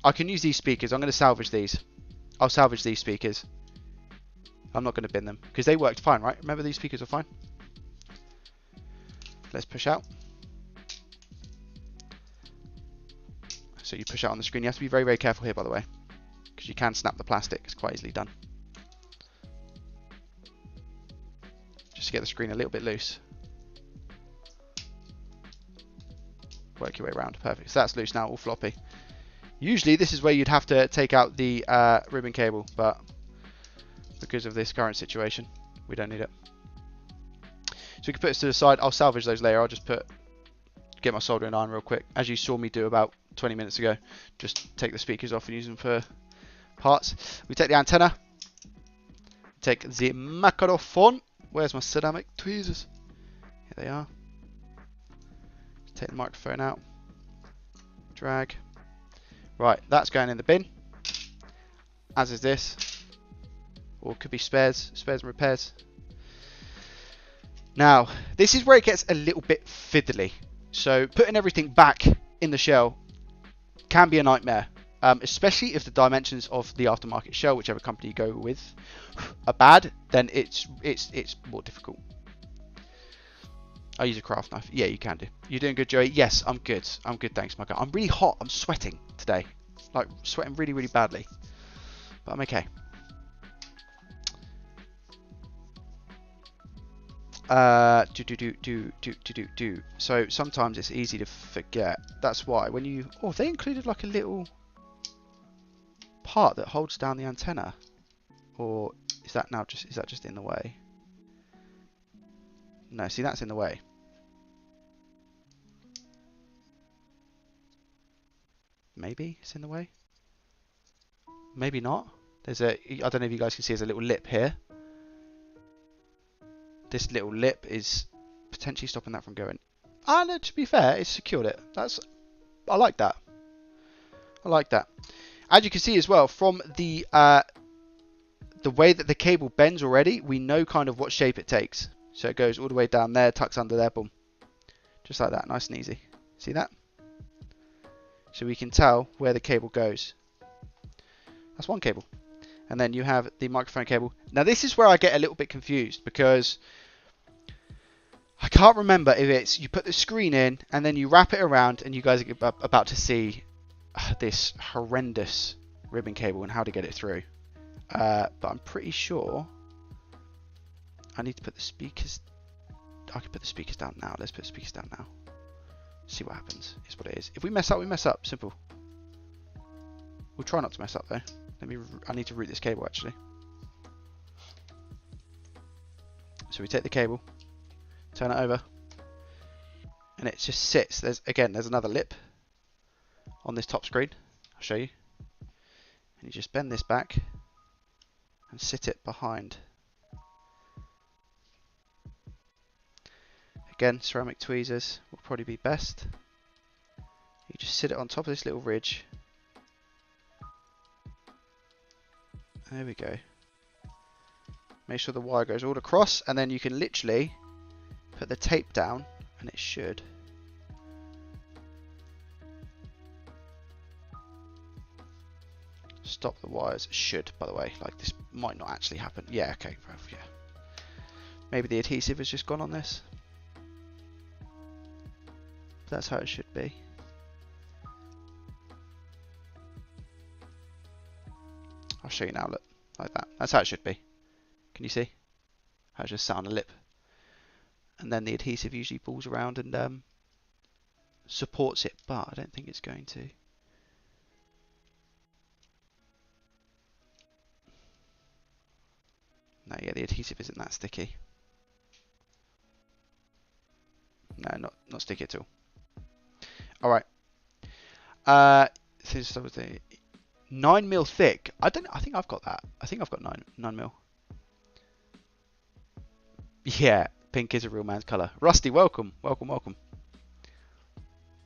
I can use these speakers. I'm going to salvage these. I'll salvage these speakers. I'm not going to bin them because they worked fine, right? Remember, these speakers are fine. Let's push out. So you push out on the screen. You have to be very, very careful here, by the way, because you can snap the plastic. It's quite easily done. Just to get the screen a little bit loose. Work your way around. Perfect. So that's loose now, all floppy. Usually this is where you'd have to take out the ribbon cable, but because of this current situation, we don't need it. So we can put this to the side. I'll salvage those later. I'll just get my soldering iron real quick, as you saw me do about 20 minutes ago. Just take the speakers off and use them for parts. We take the antenna. Take the microphone. Where's my ceramic tweezers? Here they are. Take the microphone out. Drag. Right, that's going in the bin. As is this. Or it could be spares and repairs. Now, this is where it gets a little bit fiddly. So putting everything back in the shell can be a nightmare. Especially if the dimensions of the aftermarket shell, whichever company you go with, are bad, then it's more difficult. I use a craft knife. Yeah, you can do. You're doing good, Joey. Yes, I'm good. I'm good, thanks, my guy. I'm really hot. I'm sweating today. Like, sweating really, really badly. But I'm okay. So sometimes it's easy to forget. That's why when you... Oh, they included like a little part that holds down the antenna. Or is that now just... Is that just in the way? No, see, that's in the way. Maybe it's in the way. Maybe not. There's a... I don't know if you guys can see there's a little lip here. This little lip is potentially stopping that from going. And to be fair, it's secured it. I like that. I like that. As you can see as well, from the way that the cable bends already, we know kind of what shape it takes. So it goes all the way down there, tucks under there, boom. Just like that, nice and easy. See that? So we can tell where the cable goes. That's one cable. And then you have the microphone cable. Now this is where I get a little bit confused because I can't remember if it's you put the screen in and then you wrap it around, and you guys are about to see this horrendous ribbon cable and how to get it through. But I'm pretty sure I need to put the speakers. I can put the speakers down now. Let's put the speakers down now. See what happens. Is what it is. If we mess up, we mess up. Simple. We'll try not to mess up though. I need to route this cable actually. So we take the cable, turn it over, and it just sits. There's another lip on this top screen. I'll show you. And you just bend this back and sit it behind. Again, ceramic tweezers will probably be best. You just sit it on top of this little ridge. There we go. Make sure the wire goes all across, and then you can literally put the tape down, and it should. Stop the wires. Should, by the way. Like, this might not actually happen. Yeah, okay. Yeah. Maybe the adhesive has just gone on this. That's how it should be. I'll show you now, look. Like that. That's how it should be. Can you see? How it just sat on a lip. And then the adhesive usually pulls around and supports it, but I don't think it's going to. No, yeah, the adhesive isn't that sticky. No, not sticky at all. Alright. So this was the 9mm thick. I think I've got that. I think I've got 9mm. Yeah, pink is a real man's colour. Rusty, welcome. Welcome.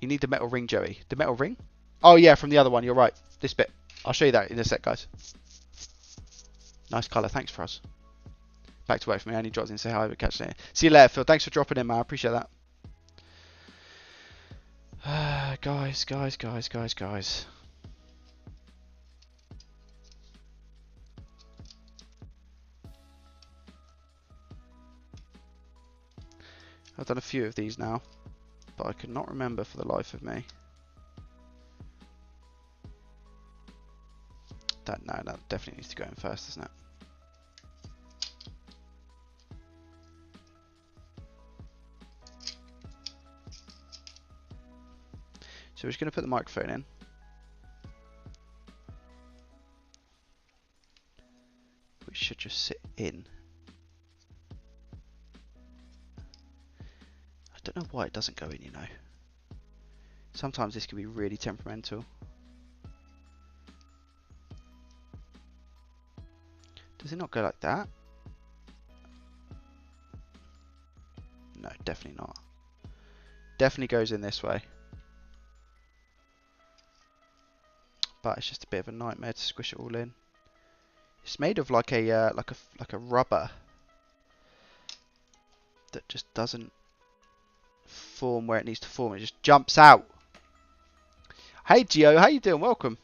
You need the metal ring, Joey. The metal ring? Oh yeah, from the other one, you're right. This bit. I'll show you that in a sec, guys. Nice colour, thanks for us. Back to work for me. I only dropped in to say hi, but catch it. See you later, Phil. Thanks for dropping in, man. I appreciate that. Guys. I've done a few of these now, but I could not remember for the life of me. That definitely needs to go in first, doesn't it? So we're just going to put the microphone in. We should just sit in. I don't know why it doesn't go in, you know. Sometimes this can be really temperamental. Does it not go like that? No, definitely not. Definitely goes in this way. But it's just a bit of a nightmare to squish it all in. It's made of like a rubber that just doesn't form where it needs to form. It just jumps out. Hey Gio, how you doing? Welcome.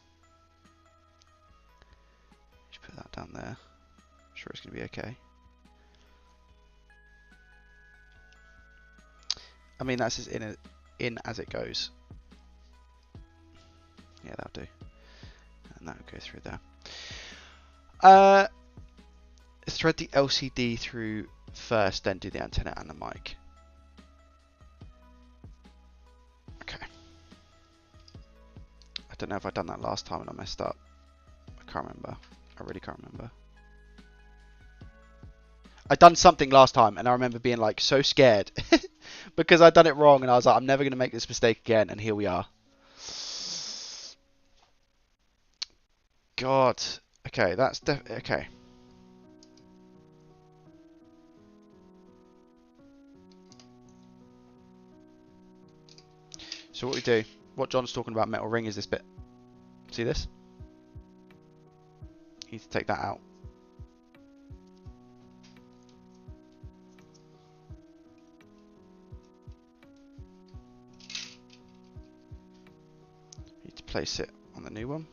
Just put that down there. I'm sure it's gonna be okay. I mean, that's as in as it goes. Yeah, that'll do. And that'll go through there. Thread the LCD through first, then do the antenna and the mic. Okay. I don't know if I've done that last time and I messed up. I can't remember. I really can't remember. I'd done something last time and I remember being like so scared because I'd done it wrong and I was like, I'm never going to make this mistake again, and here we are. God. Okay, that's okay. So what we do, what John's talking about metal ring is this bit. See this? You need to take that out. You need to place it on the new one.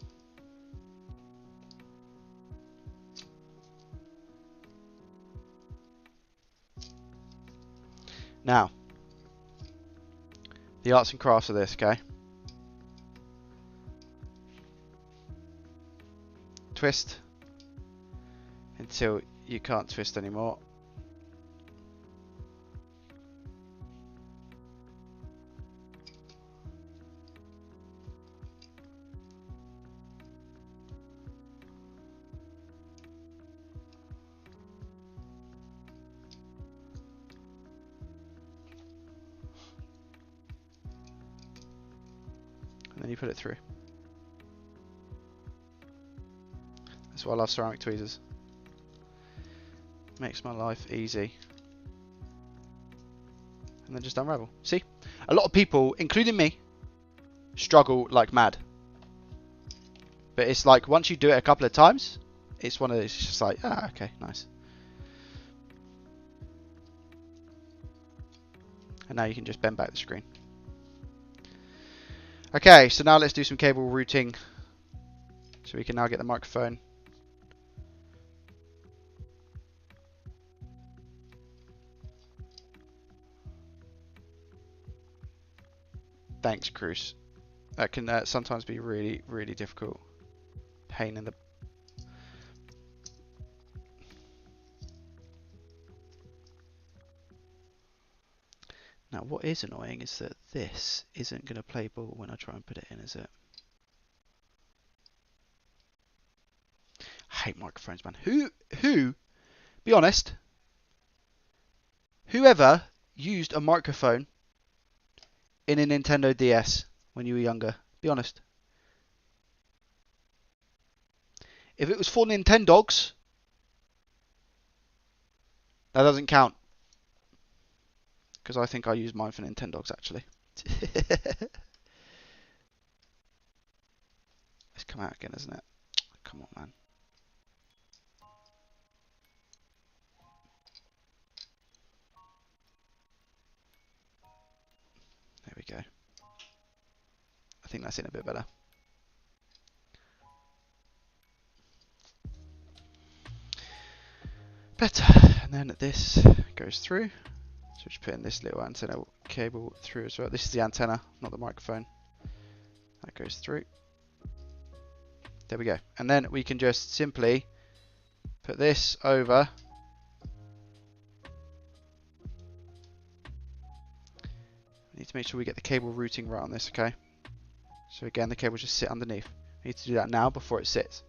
Now, the arts and crafts of this, okay? Twist until you can't twist anymore. And then you put it through. That's why I love ceramic tweezers. Makes my life easy. And then just unravel. See? A lot of people, including me, struggle like mad. But it's like once you do it a couple of times, it's one of those, it's just like, ah, okay, nice. And now you can just bend back the screen. Okay, so now let's do some cable routing. So we can now get the microphone. Thanks, Cruz. That can sometimes be really, really difficult. Pain in the... Now, what is annoying is that this isn't going to play ball when I try and put it in, is it? I hate microphones, man. Who, be honest, whoever used a microphone in a Nintendo DS when you were younger? Be honest. If it was for Nintendogs, that doesn't count. Because I think I used mine for Nintendogs, actually. It's come out again, isn't it? Come on, man. There we go. I think that's in a bit better. Better. And then this goes through. So just put in this little antenna cable through as well. This is the antenna, not the microphone. That goes through. There we go. And then we can just simply put this over. We need to make sure we get the cable routing right on this, okay? So again, the cable just sit underneath. We need to do that now before it sits.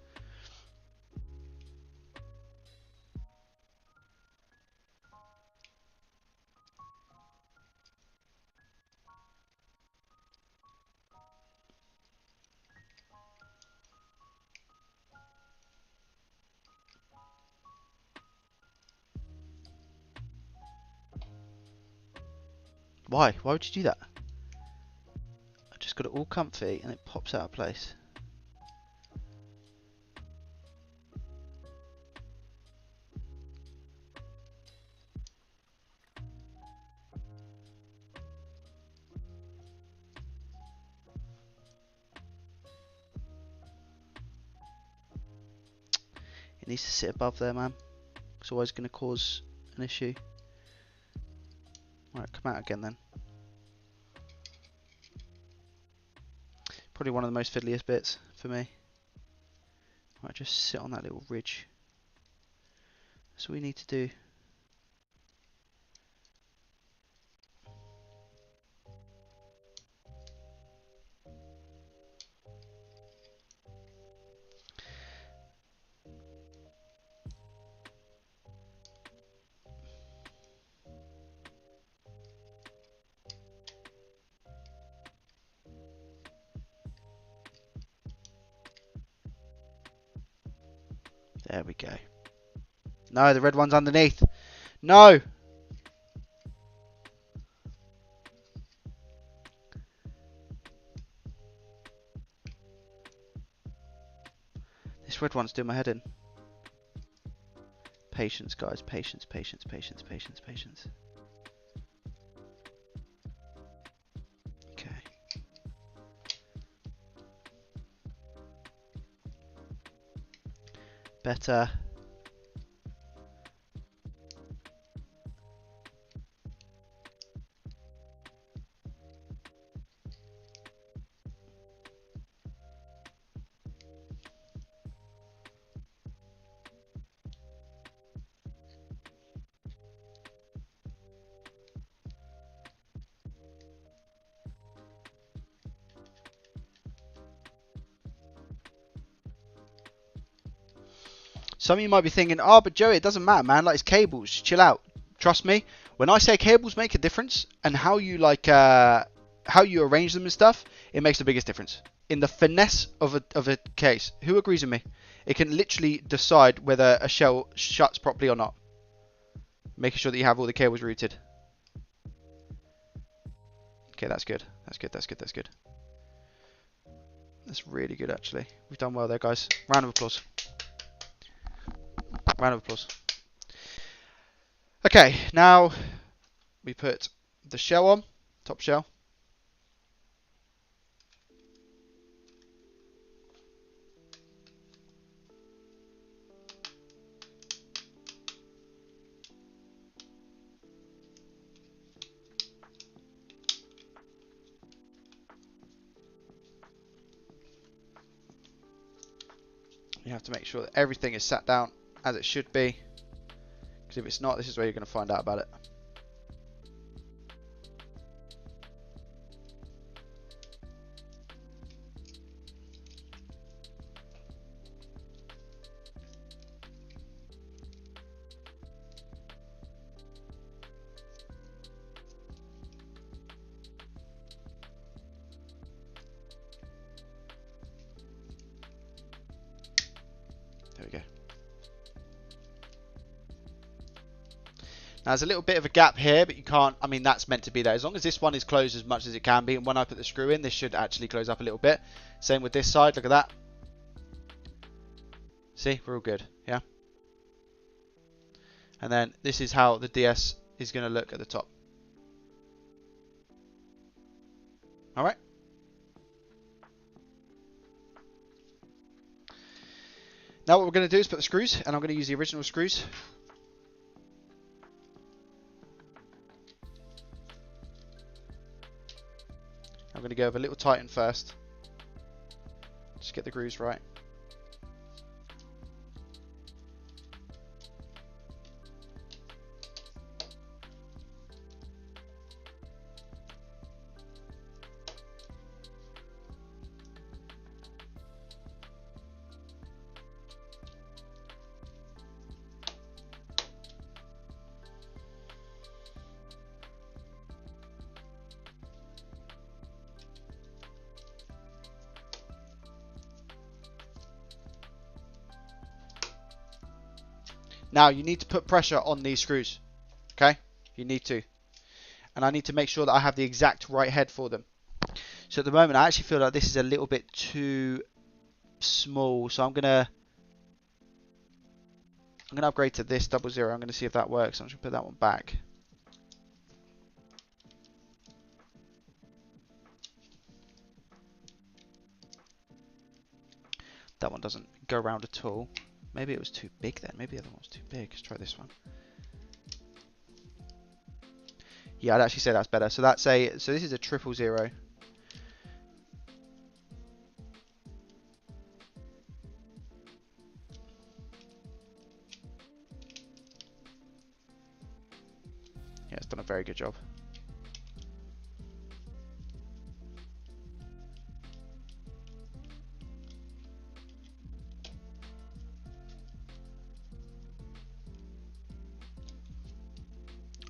Why? Why would you do that? I just got it all comfy and it pops out of place. It needs to sit above there, man. It's always going to cause an issue. Alright, come out again then. Probably one of the most fiddliest bits for me. Right, just sit on that little ridge. That's what we need to do. There we go. No, the red one's underneath. No! This red one's doing my head in. Patience, guys. Patience, patience, patience, patience, patience. Okay. Better. Some of you might be thinking, oh, but Joey, it doesn't matter, man. Like, it's cables. Just chill out. Trust me. When I say cables make a difference, and how you how you arrange them and stuff, it makes the biggest difference. In the finesse of a case, who agrees with me? It can literally decide whether a shell shuts properly or not. Making sure that you have all the cables routed. Okay, that's good. That's good. That's good. That's good. That's really good, actually. We've done well there, guys. Round of applause. Round of applause. Okay, now we put the shell on, top shell. You have to make sure that everything is sat down as it should be, because if it's not, this is where you're going to find out about it. There we go. Now there's a little bit of a gap here, but you can't, I mean, that's meant to be there. As long as this one is closed as much as it can be, and when I put the screw in, this should actually close up a little bit. Same with this side, look at that. See, we're all good, yeah? And then this is how the DS is going to look at the top. Alright? Now what we're going to do is put the screws, and I'm going to use the original screws. I'm going to go with a little tighten first. Just get the grooves right. Now you need to put pressure on these screws, okay? You need to. And I need to make sure that I have the exact right head for them. So at the moment I actually feel like this is a little bit too small, so I'm gonna upgrade to this 00. I'm gonna see if that works. I'm just gonna put that one back. That one doesn't go around at all. Maybe it was too big then. Maybe the other one was too big. Let's try this one. Yeah, I'd actually say that's better. So that's so this is a 000. Yeah, it's done a very good job.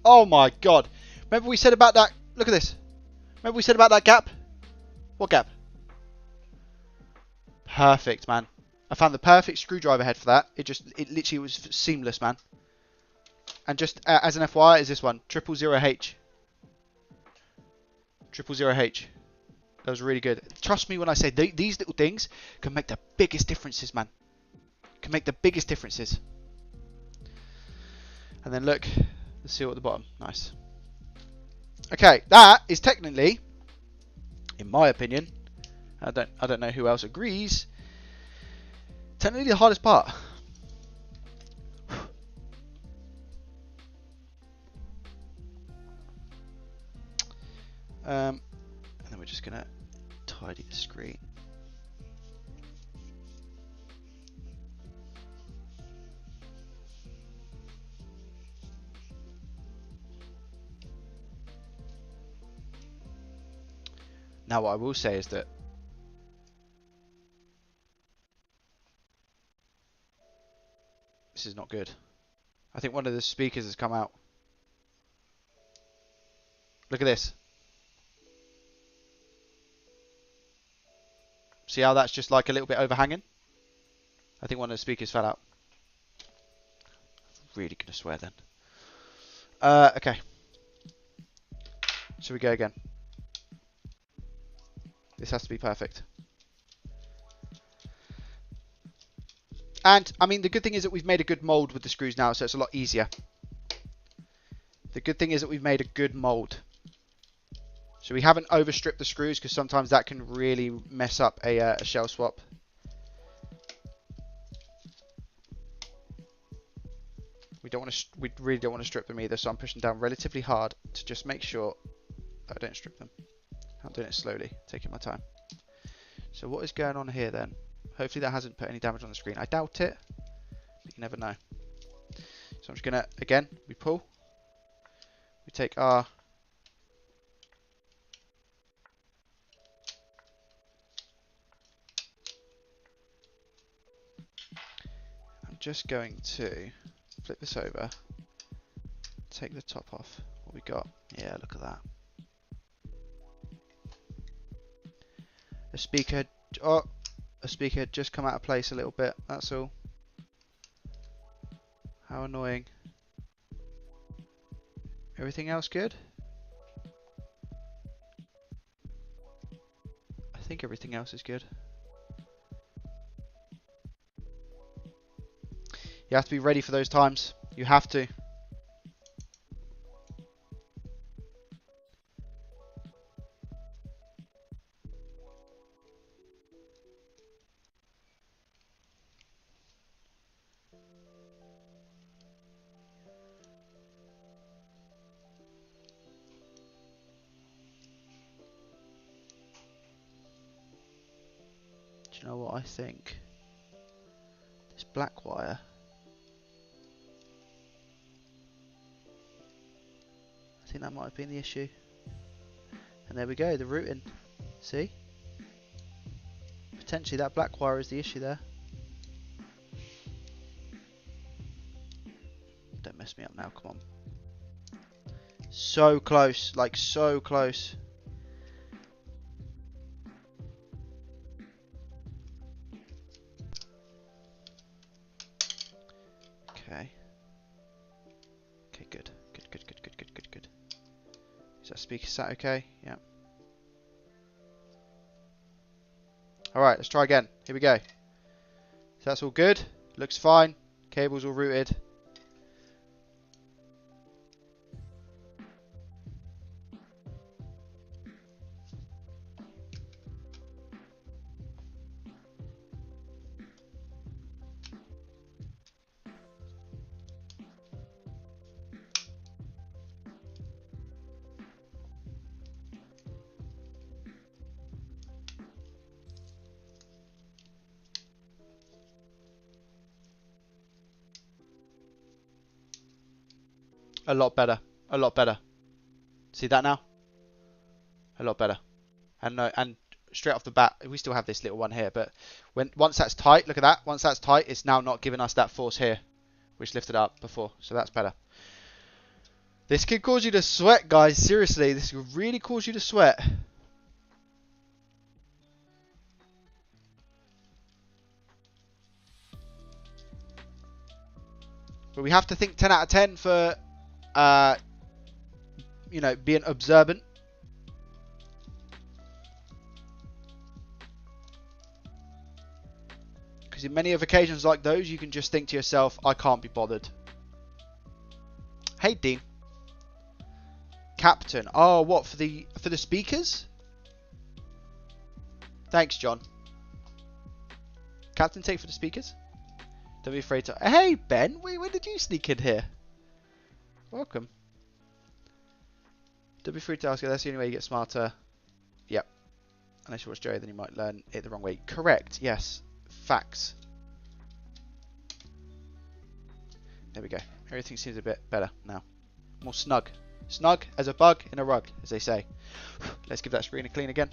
Oh my god. Remember we said about that? Look at this. Remember we said about that gap? What gap? Perfect, man. I found the perfect screwdriver head for that. It literally was seamless, man. And just as an FYI, is this one 000H. 000H. That was really good. Trust me when I say these little things can make the biggest differences, man. Can make the biggest differences. And then look, the seal at the bottom. Nice. Okay, that is technically, in my opinion, I don't know who else agrees, technically the hardest part. And then we're just gonna tidy the screen. Now what I will say is that this is not good. I think one of the speakers has come out. Look at this. See how that's just like a little bit overhanging? I think one of the speakers fell out. Really gonna swear then. Okay. Shall we go again? This has to be perfect. And, I mean, the good thing is that we've made a good mold with the screws now, so it's a lot easier. The good thing is that we've made a good mold. So we haven't overstripped the screws, because sometimes that can really mess up a shell swap. We really don't want to strip them either, so I'm pushing down relatively hard to just make sure that I don't strip them. I'm doing it slowly, taking my time. So what is going on here then? Hopefully that hasn't put any damage on the screen. I doubt it, but you never know. So I'm just gonna, again, we pull. We take our I'm just going to flip this over, take the top off. What we got? Yeah, look at that. A speaker, oh, a speaker had just come out of place a little bit, that's all. How annoying. Everything else good? I think everything else is good. You have to be ready for those times. You have to. Do you know what I think? This black wire. I think that might have been the issue. And there we go, the routing. See? Potentially that black wire is the issue there. Don't mess me up now, come on. So close, like so close. Okay. Okay, good. Good. Is that speaker sat okay? Yeah. Alright, let's try again. Here we go. So that's all good. Looks fine. Cable's all routed. A lot better. A lot better. See that now? A lot better. And straight off the bat, we still have this little one here, but once that's tight, look at that. Once that's tight, it's now not giving us that force here, which lifted up before. So that's better. This could cause you to sweat, guys. Seriously, this could really cause you to sweat. But we have to think 10 out of 10 for, you know, being observant. Because in many of occasions like those, you can just think to yourself, I can't be bothered. Hey, Dean. Captain. Oh, what, for the speakers? Thanks, John. Captain, take for the speakers. Don't be afraid to... Hey, Ben. When did you sneak in here? Welcome. Don't be afraid to ask. That's the only way you get smarter. Yep. Unless you watch Joey, then you might learn it the wrong way. Correct. Yes. Facts. There we go. Everything seems a bit better now. More snug. Snug as a bug in a rug, as they say. Let's give that screen a clean again.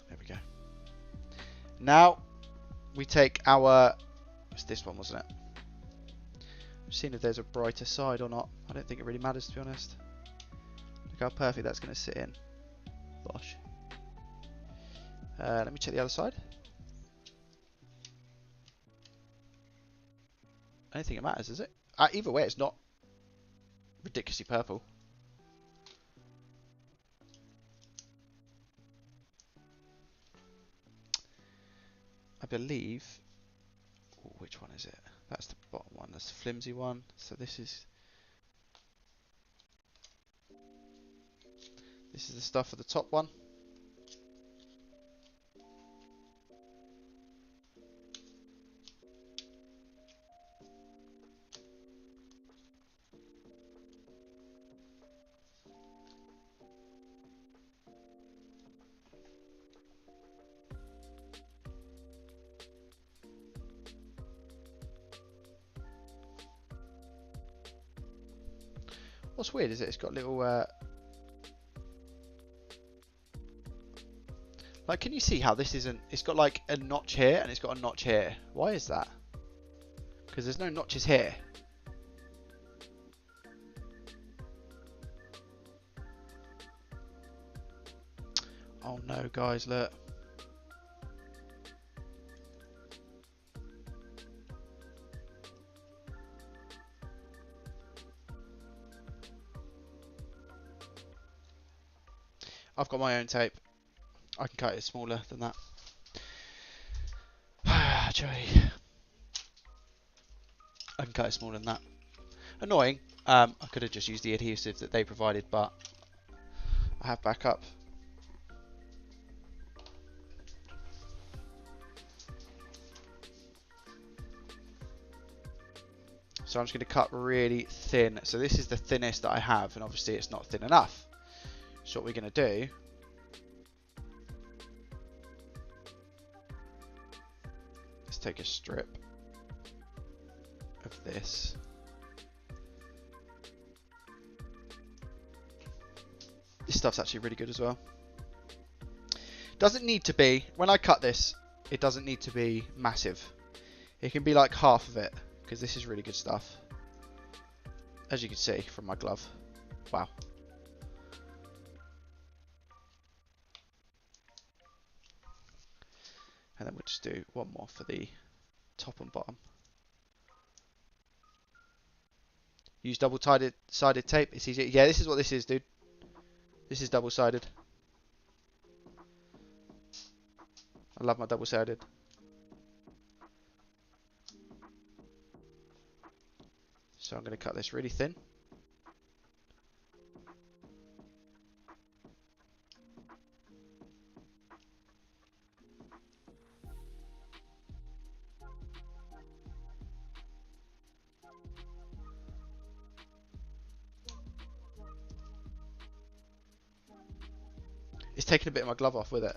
There we go. Now we take our... It's this one, wasn't it? I'm seeing if there's a brighter side or not. I don't think it really matters, to be honest. Look how perfect that's going to sit in. Bosh. Let me check the other side. I don't think it matters, is it? Either way, it's not ridiculously purple. I believe... Ooh, which one is it? That's the bottom one. That's the flimsy one. So this is... This is the stuff for the top one. What's weird is it's got little... Like, can you see how this isn't... It's got like a notch here and it's got a notch here. Why is that? Because there's no notches here. Oh no, guys, look. I've got my own tape. I can cut it smaller than that. Joey. I can cut it smaller than that. Annoying. I could have just used the adhesive that they provided, but I have backup. So I'm just going to cut really thin. So this is the thinnest that I have, and obviously it's not thin enough. So what we're going to do... Let's take a strip of this. This stuff's actually really good as well. Doesn't need to be, when I cut this, it doesn't need to be massive. It can be like half of it, because this is really good stuff. As you can see from my glove. Wow. And then we'll just do one more for the top and bottom. Use double-sided tape. It's easier. Yeah, this is what this is, dude. This is double-sided. I love my double-sided. So I'm going to cut this really thin. It's taking a bit of my glove off with it.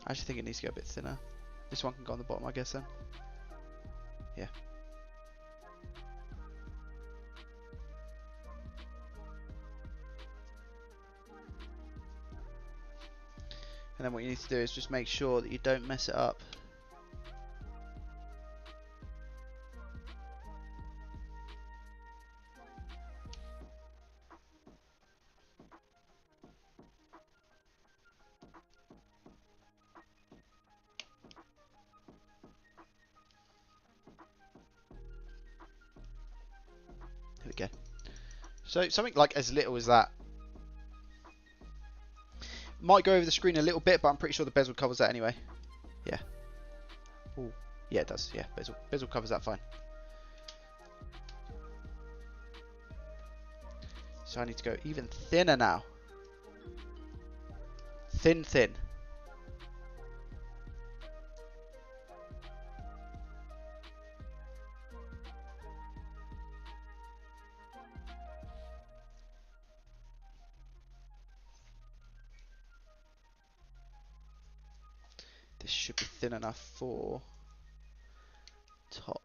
I actually think it needs to go a bit thinner. This one can go on the bottom, I guess then. Yeah. And then what you need to do is just make sure that you don't mess it up. There we go. So something like as little as that. Might go over the screen a little bit, but I'm pretty sure the bezel covers that anyway. Yeah. Ooh. Yeah, it does. Yeah, bezel covers that fine. So I need to go even thinner now. Thin. This should be thin enough for top.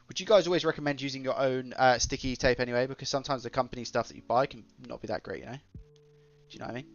Would you guys always recommend using your own sticky tape anyway? Because sometimes the company stuff that you buy can not be that great, you know? Do you know what I mean?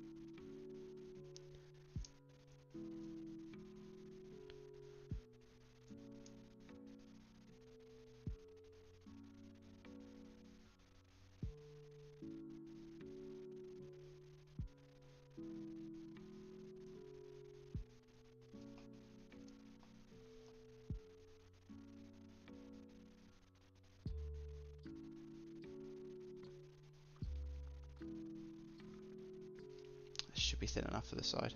This should be thin enough for the side.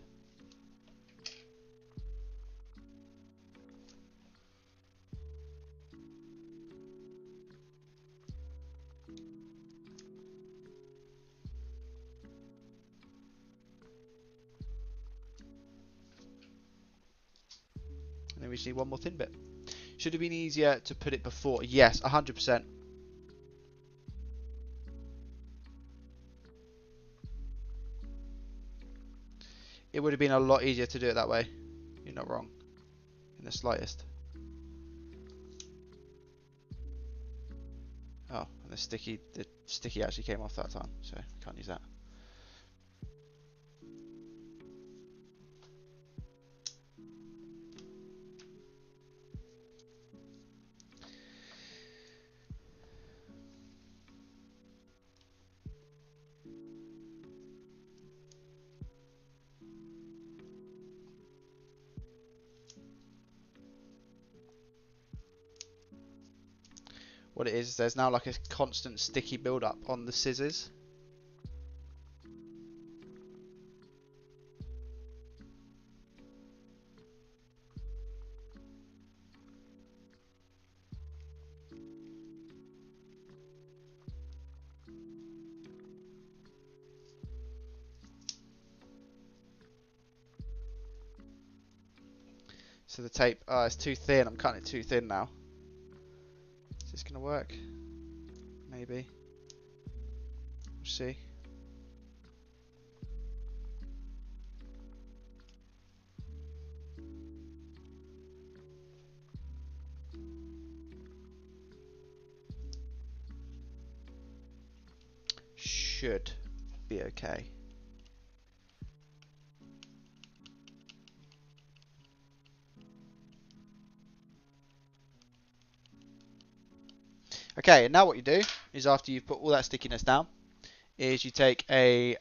And then we just need one more thin bit. Should have been easier to put it before. Yes, 100%. It would have been a lot easier to do it that way. You're not wrong in the slightest. Oh, and the sticky actually came off that time, so can't use that. What it is, there's now like a constant sticky build-up on the scissors. So the tape, it's too thin. I'm cutting it too thin now. Is this gonna work? Maybe. We'll see. Should be okay. Okay, and now what you do is after you've put all that stickiness down, is you take a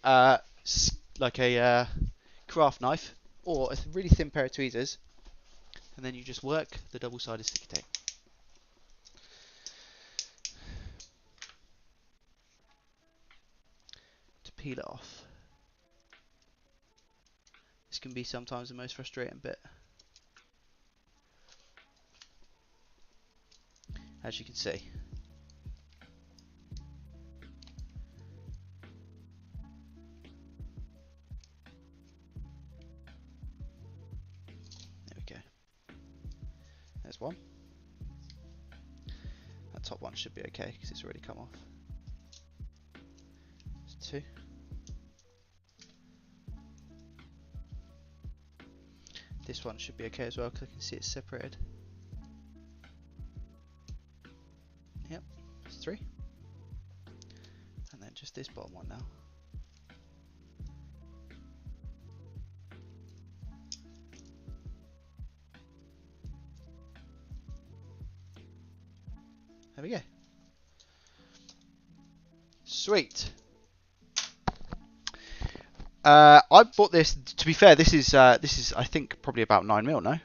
craft knife or a really thin pair of tweezers, and then you just work the double-sided sticky tape. To peel it off. This can be sometimes the most frustrating bit. as you can see. There we go. There's one. That top one should be okay because it's already come off. There's two. This one should be okay as well because I can see it's separated. Yep, there's three. And then just this bottom one now. There we go. Sweet. I bought this. To be fair, this is I think probably about 9mm. No,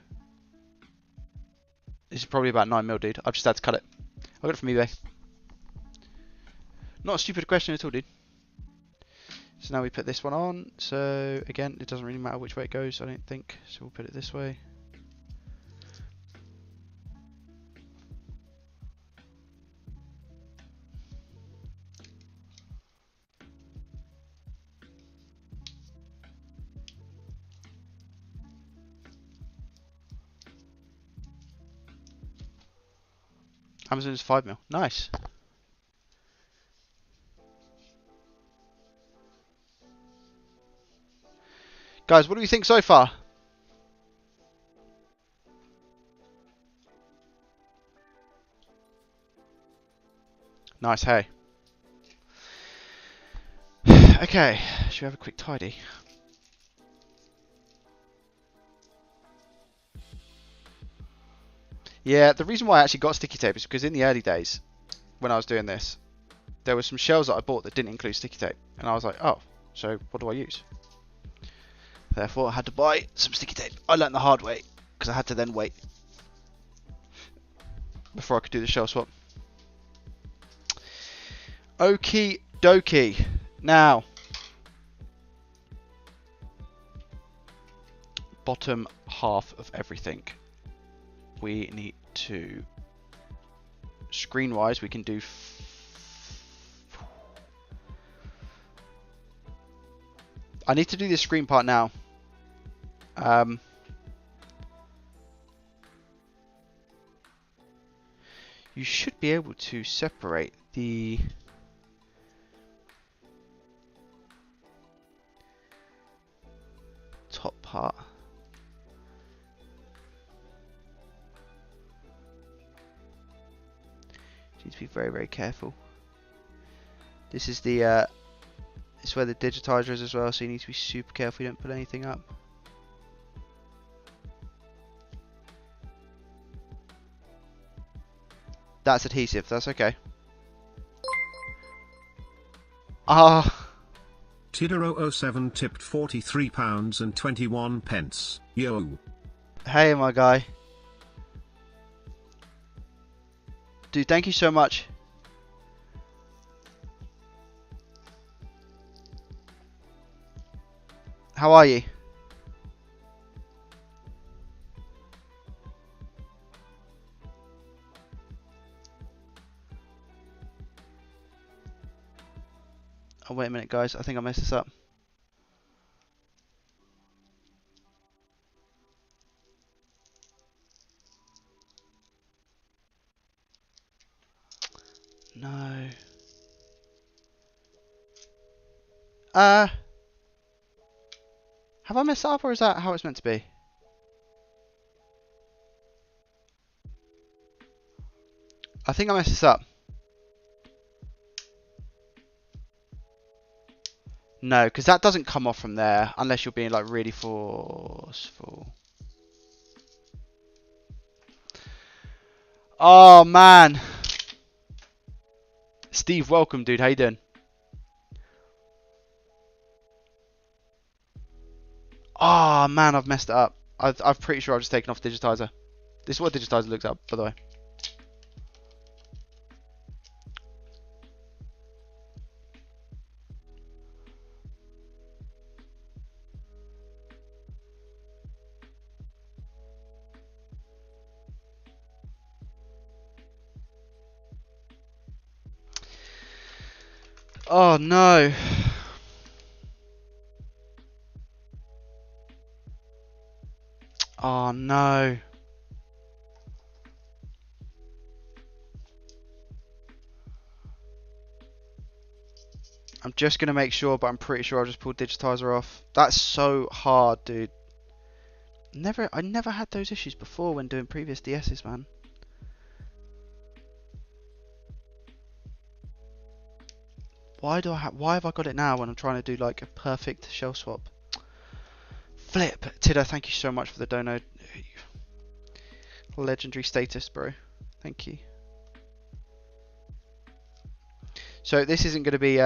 this is probably about 9mm, dude. I've just had to cut it. I got it from eBay. Not a stupid question at all, dude. So now we put this one on. So again, it doesn't really matter which way it goes, I don't think. So we'll put it this way. Amazon is 5mm. Nice. Guys, what do you think so far? Nice, hey. Okay, should we have a quick tidy? Yeah, the reason why I actually got sticky tape is because in the early days, when I was doing this, there were some shells that I bought that didn't include sticky tape. And I was like, oh, so what do I use? Therefore, I had to buy some sticky tape. I learned the hard way, because I had to then wait before I could do the shell swap. Okie dokie. Now, bottom half of everything. We need to, screen wise, we can do I need to do the screen part now. You should be able to separate the top part. You need to be very, very careful. This is the it's where the digitizer is as well, so you need to be super careful you don't put anything up. That's adhesive, that's okay. Ah. Tidero07 tipped £43 and 21 pence. Yo. Hey, my guy. Dude, thank you so much. How are you? Oh, wait a minute, guys. I think I messed this up. No. Have I messed it up, or is that how it's meant to be? I think I messed this up. No, because that doesn't come off from there unless you're being like really forceful. Oh man. Steve, welcome, dude. How you doing? Oh man, I've messed it up. I'm pretty sure I've just taken off digitizer. This is what digitizer looks like, by the way. Oh no. Oh no. I'm just gonna make sure, but I'm pretty sure I just pulled digitizer off. That's so hard, dude. I never had those issues before when doing previous DSs, man. Why have I got it now when I'm trying to do like a perfect shell swap? Flip. Tidda, thank you so much for the dono. Legendary status, bro. Thank you. So this isn't going to be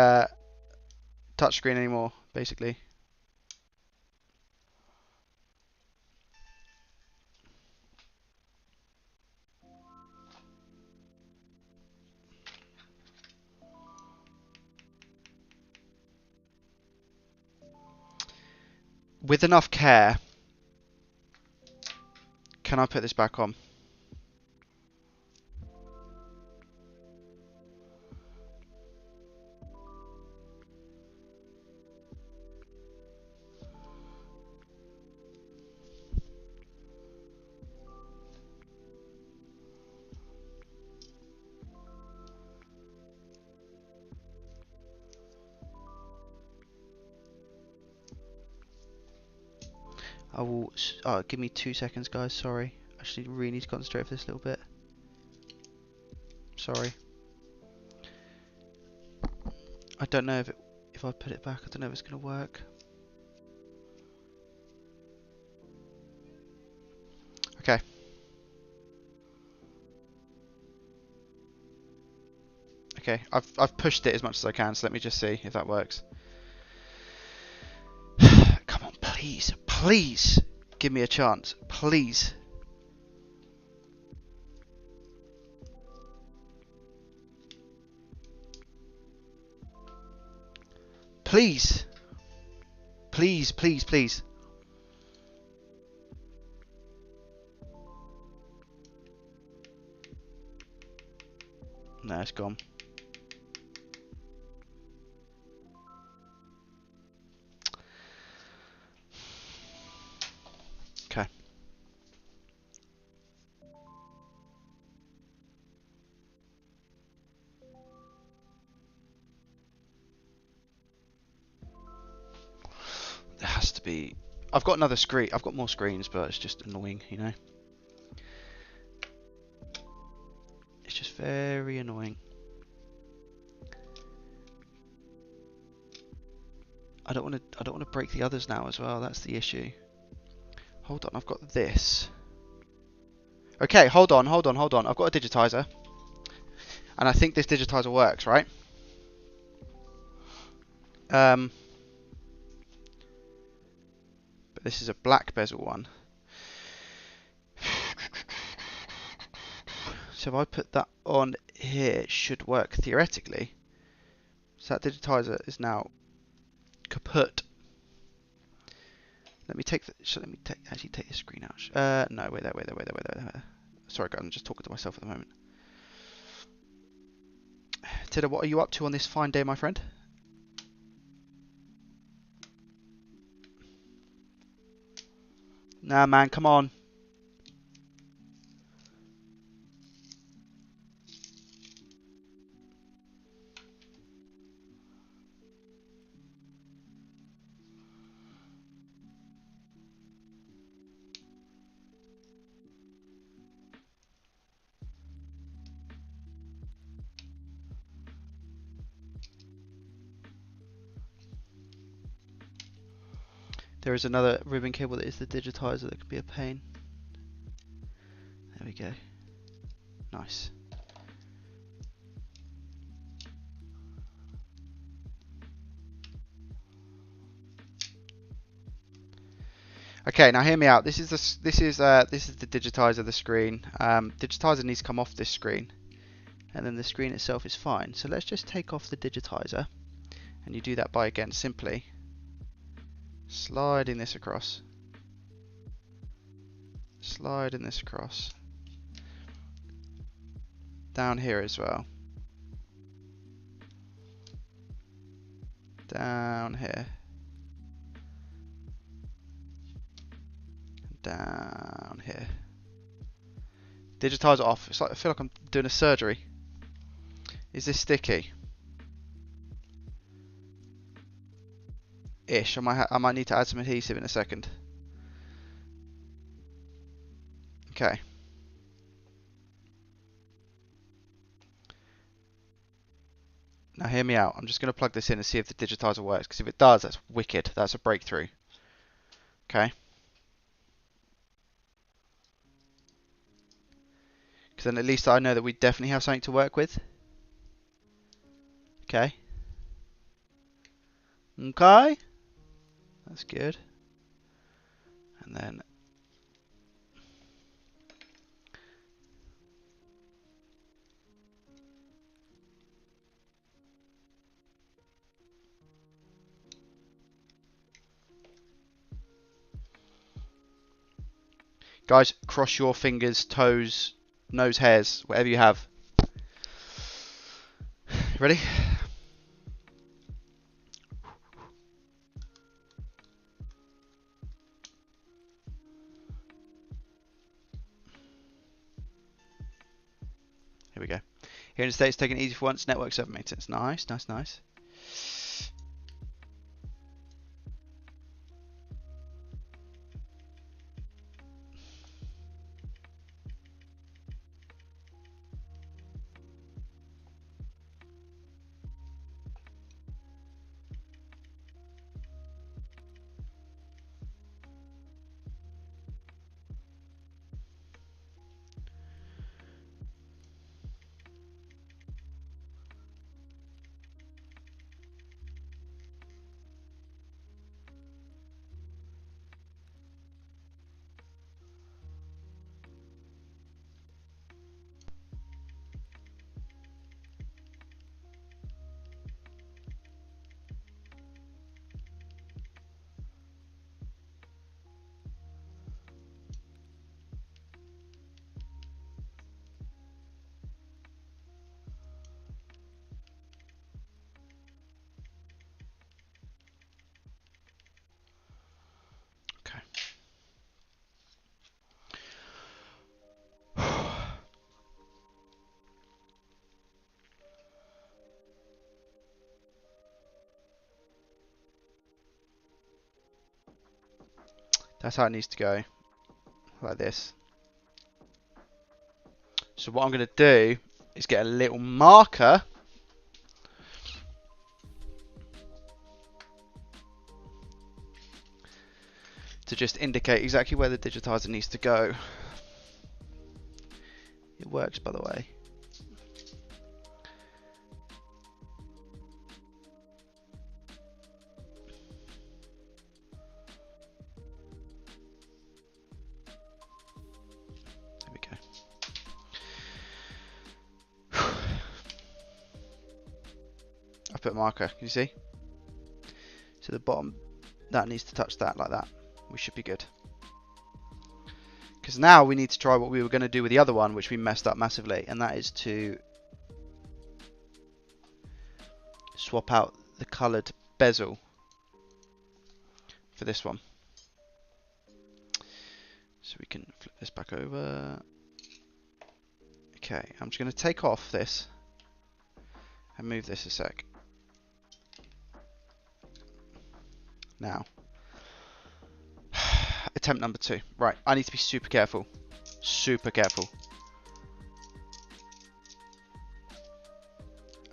touchscreen anymore, basically. With enough care, can I put this back on? I will. Give me 2 seconds, guys. Sorry. I actually really need to concentrate for this little bit. Sorry. I don't know if I put it back. I don't know if it's gonna work. Okay. Okay. I've pushed it as much as I can. So let me just see if that works. Come on, please, please, give me a chance, please. Please. Please, please, please. No, it's gone. Okay. There has to be. I've got another screen. I've got more screens, but it's just annoying, you know. It's just very annoying. I don't want to. I don't want to break the others now as well. That's the issue. Hold on. I've got this. Okay. Hold on. Hold on. Hold on. I've got a digitizer, and I think this digitizer works, right? But this is a black bezel one. So if I put that on here, it should work theoretically. So that digitizer is now kaput. Let me take the. Let me actually take the screen out. No, wait there. Sorry, guys, I'm just talking to myself at the moment. Tidda, what are you up to on this fine day, my friend? Nah, man, come on. There is another ribbon cable that is the digitizer that could be a pain. There we go. Nice. Okay, now hear me out. This is the digitizer, the screen. Digitizer needs to come off this screen, and then the screen itself is fine. So let's just take off the digitizer, and you do that by again simply sliding this across. Sliding this across. Down here as well. down here. Down here. Digitizer off. It's like I feel like I'm doing a surgery. Is this sticky? Ish. I might need to add some adhesive in a second. Okay. Now hear me out. I'm just going to plug this in and see if the digitizer works. Because if it does, that's wicked. That's a breakthrough. Okay. Because then at least I know that we definitely have something to work with. Okay. Okay. That's good. And then guys, cross your fingers, toes, nose hairs, whatever you have. Ready? Here we go. Here in the States, taking it easy for once. Network server maintenance. Nice, nice, nice. Okay. That's how it needs to go. Like this. So what I'm going to do is get a little marker to just indicate exactly where the digitizer needs to go. It works, by the way. There we go. I've put a marker, can you see? So the bottom, that needs to touch that like that. We should be good. Because now we need to try what we were going to do with the other one, which we messed up massively, and that is to swap out the coloured bezel for this one. So we can flip this back over. Okay, I'm just going to take off this and move this a sec. Now, attempt number 2. Right, I need to be super careful. Super careful.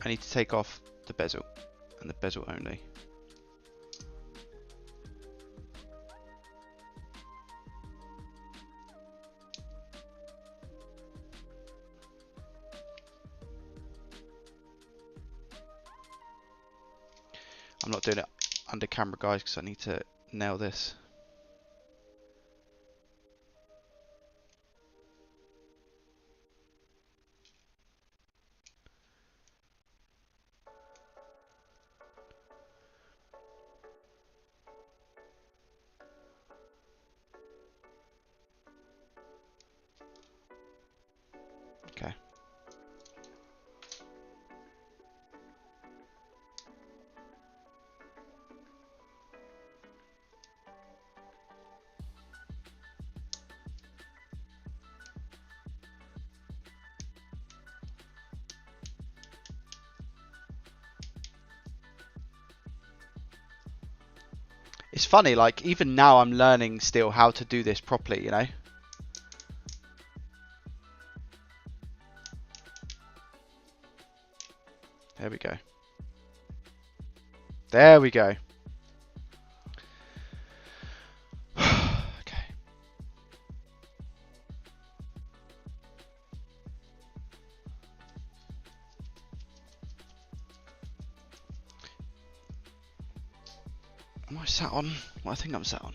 I need to take off the bezel, and the bezel only. I'm not doing it under camera, guys, because I need to nail this. Okay. It's funny, like even now I'm learning still how to do this properly, you know. There we go. There we go. Okay. Am I sat on? Well, I think I'm sat on.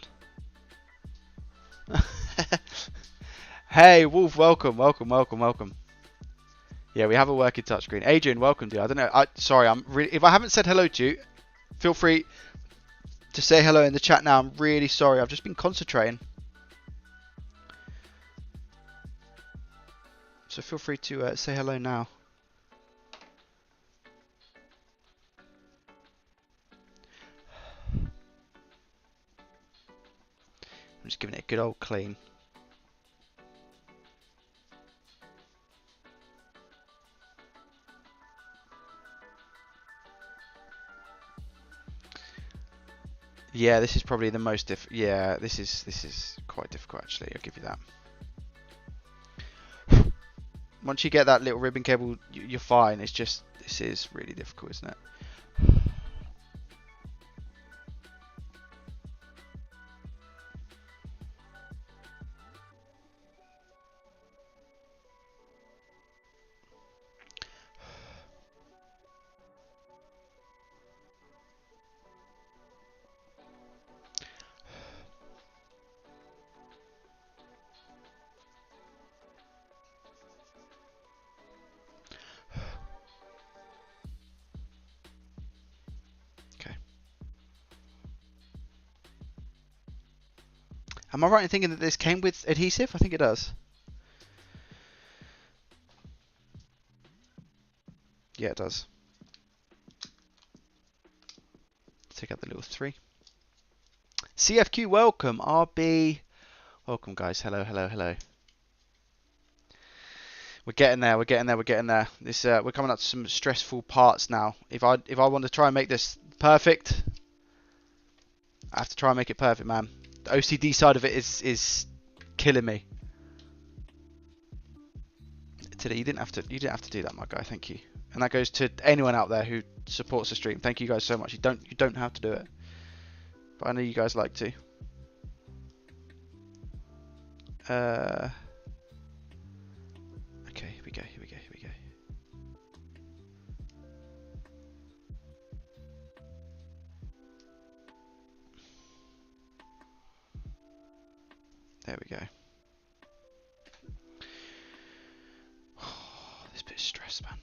Hey, Wolf, welcome, welcome, welcome, welcome. Yeah, we have a working touchscreen. Adrian, welcome, dude. I don't know. Sorry, I'm really. If I haven't said hello to you, feel free to say hello in the chat now. I'm really sorry. I've just been concentrating. So feel free to say hello now. I'm just giving it a good old clean. Yeah, this is probably the most yeah, this is quite difficult actually. I'll give you that. Once you get that little ribbon cable, you're fine. It's just this is really difficult, isn't it? Am I right in thinking that this came with adhesive? I think it does. Yeah, it does. Take out the little 3. CFQ, welcome. RB, welcome, guys. Hello, hello, hello. We're getting there. We're getting there. We're getting there. This we're coming up to some stressful parts now. If I want to try and make this perfect, I have to try and make it perfect, man. The OCD side of it is killing me. Today you didn't have to do that, my guy. Thank you. And that goes to anyone out there who supports the stream. Thank you guys so much. You don't have to do it, but I know you guys like to. Okay, here we go. Here we go. Here we go. There we go. This bit of stress, man.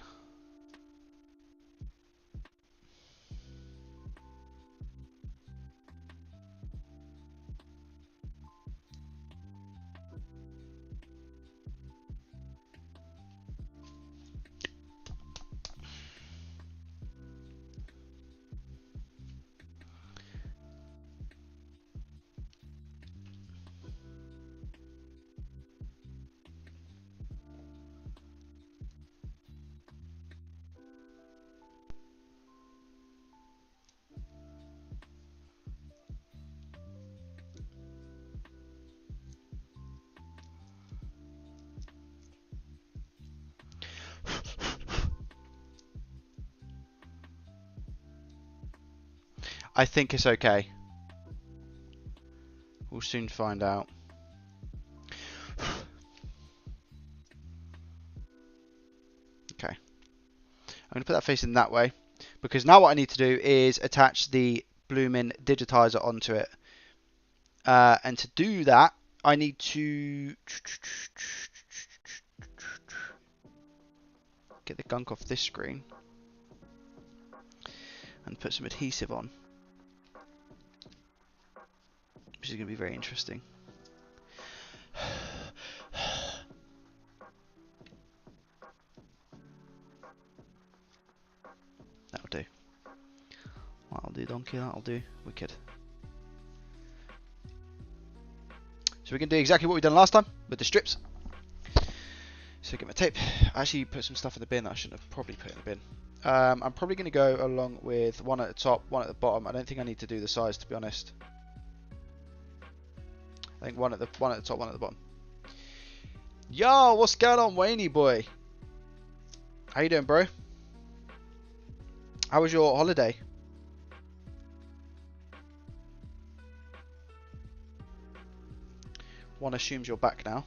I think it's okay. We'll soon find out. Okay. I'm going to put that facing that way, because now what I need to do is attach the blooming digitizer onto it. And to do that, I need to get the gunk off this screen and put some adhesive on, which is going to be very interesting. That'll do. That'll do, donkey. That'll do. Wicked. So we can do exactly what we've done last time with the strips. So get my tape. I actually put some stuff in the bin that I shouldn't have probably put in the bin. I'm probably going to go along with one at the top, one at the bottom. I don't think I need to do the sides, to be honest. I think one at the top, one at the bottom. Yo, what's going on, Wayne boy? How you doing, bro? How was your holiday? One assumes you're back now.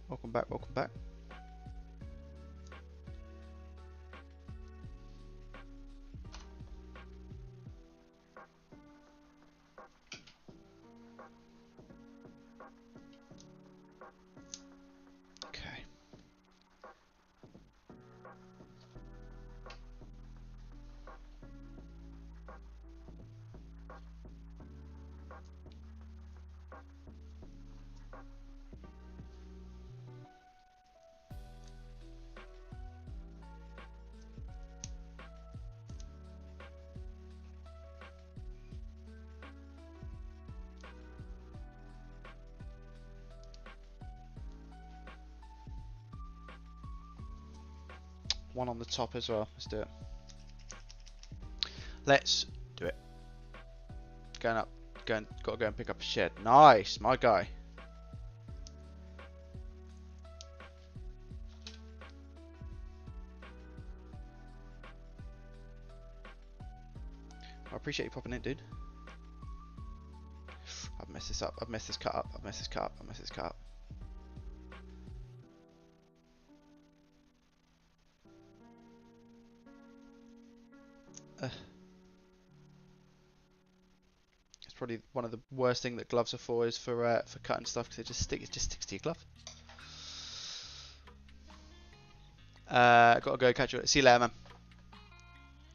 Welcome back, welcome back. Okay. One on the top as well. Let's do it. Let's do it. Going up. Gotta go and pick up a shed. Nice, my guy. I appreciate you popping in, dude. I've messed this up. I've messed this cut up. I've messed this cut up. I've messed this cut up. It's probably one of the worst thing that gloves are for is for cutting stuff because it just sticks to your glove. Gotta go catch you. See you later, man.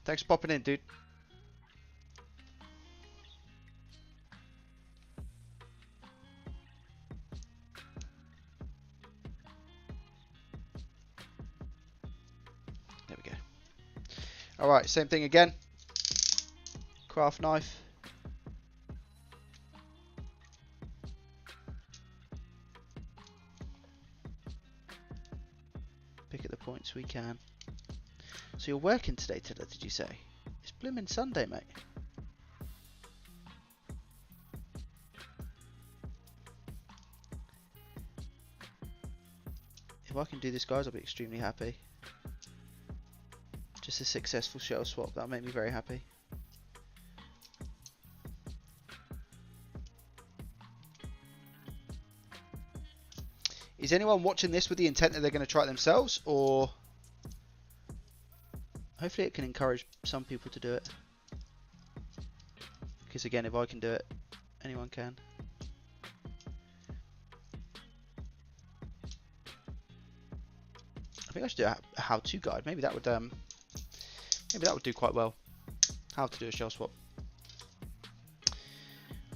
Thanks for popping in, dude. There we go. Alright, same thing again. Craft knife. Pick at the points we can. So you're working today, Tiller, did you say? It's blooming Sunday, mate. If I can do this, guys, I'll be extremely happy. Just a successful shell swap, that'll make me very happy. Is anyone watching this with the intent that they're going to try it themselves, or hopefully it can encourage some people to do it? Because again, if I can do it, anyone can. I think I should do a how-to guide. Maybe that would do quite well. How to do a shell swap.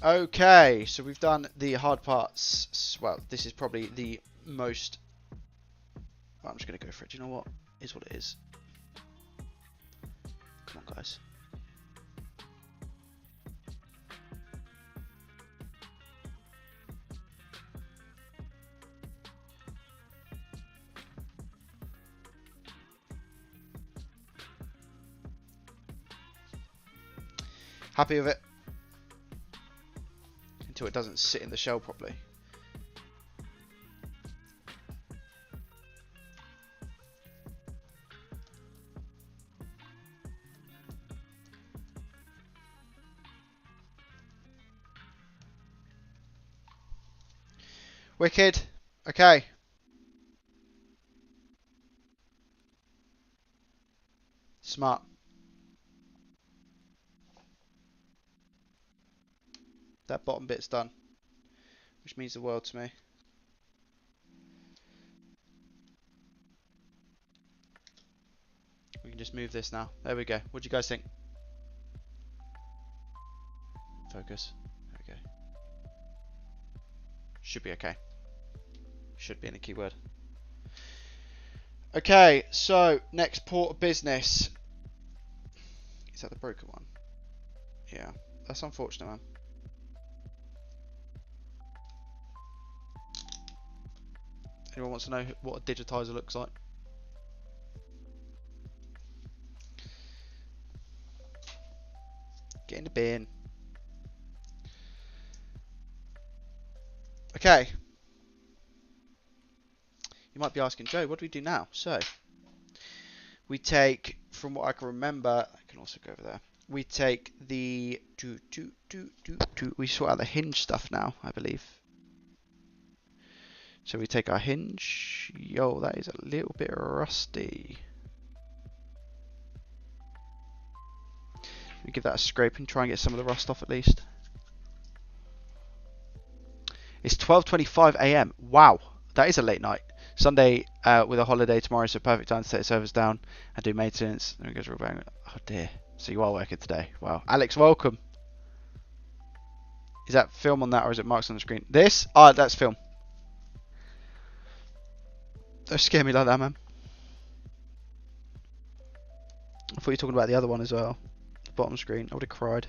Okay, so we've done the hard parts. Well, this is probably the most. Well, I'm just going to go for it. Do you know what? Is what it is. Come on, guys. Happy with it. Until it doesn't sit in the shell properly. Wicked. Okay. Smart. That bottom bit's done, which means the world to me. We can just move this now. There we go. What do you guys think? Focus. There we go. Should be okay. Should be in a keyword. Okay, so next port of business. Is that the broken one? Yeah, that's unfortunate, man. Anyone wants to know what a digitizer looks like? Get in the bin. Okay. You might be asking, Joe, what do we do now? So, we take, from what I can remember, I can also go over there. We take the, we sort out the hinge stuff now, I believe. So we take our hinge. Yo, that is a little bit rusty. We give that a scrape and try and get some of the rust off at least. It's 12:25 a.m. Wow, that is a late night. Sunday with a holiday tomorrow, so perfect time to set the servers down and do maintenance. There goes real bang. Oh dear. So you are working today. Wow. Alex, welcome. Is that film on that or is it marks on the screen? This? Ah, that's film. Don't scare me like that, man. I thought you were talking about the other one as well. The bottom screen. I would have cried.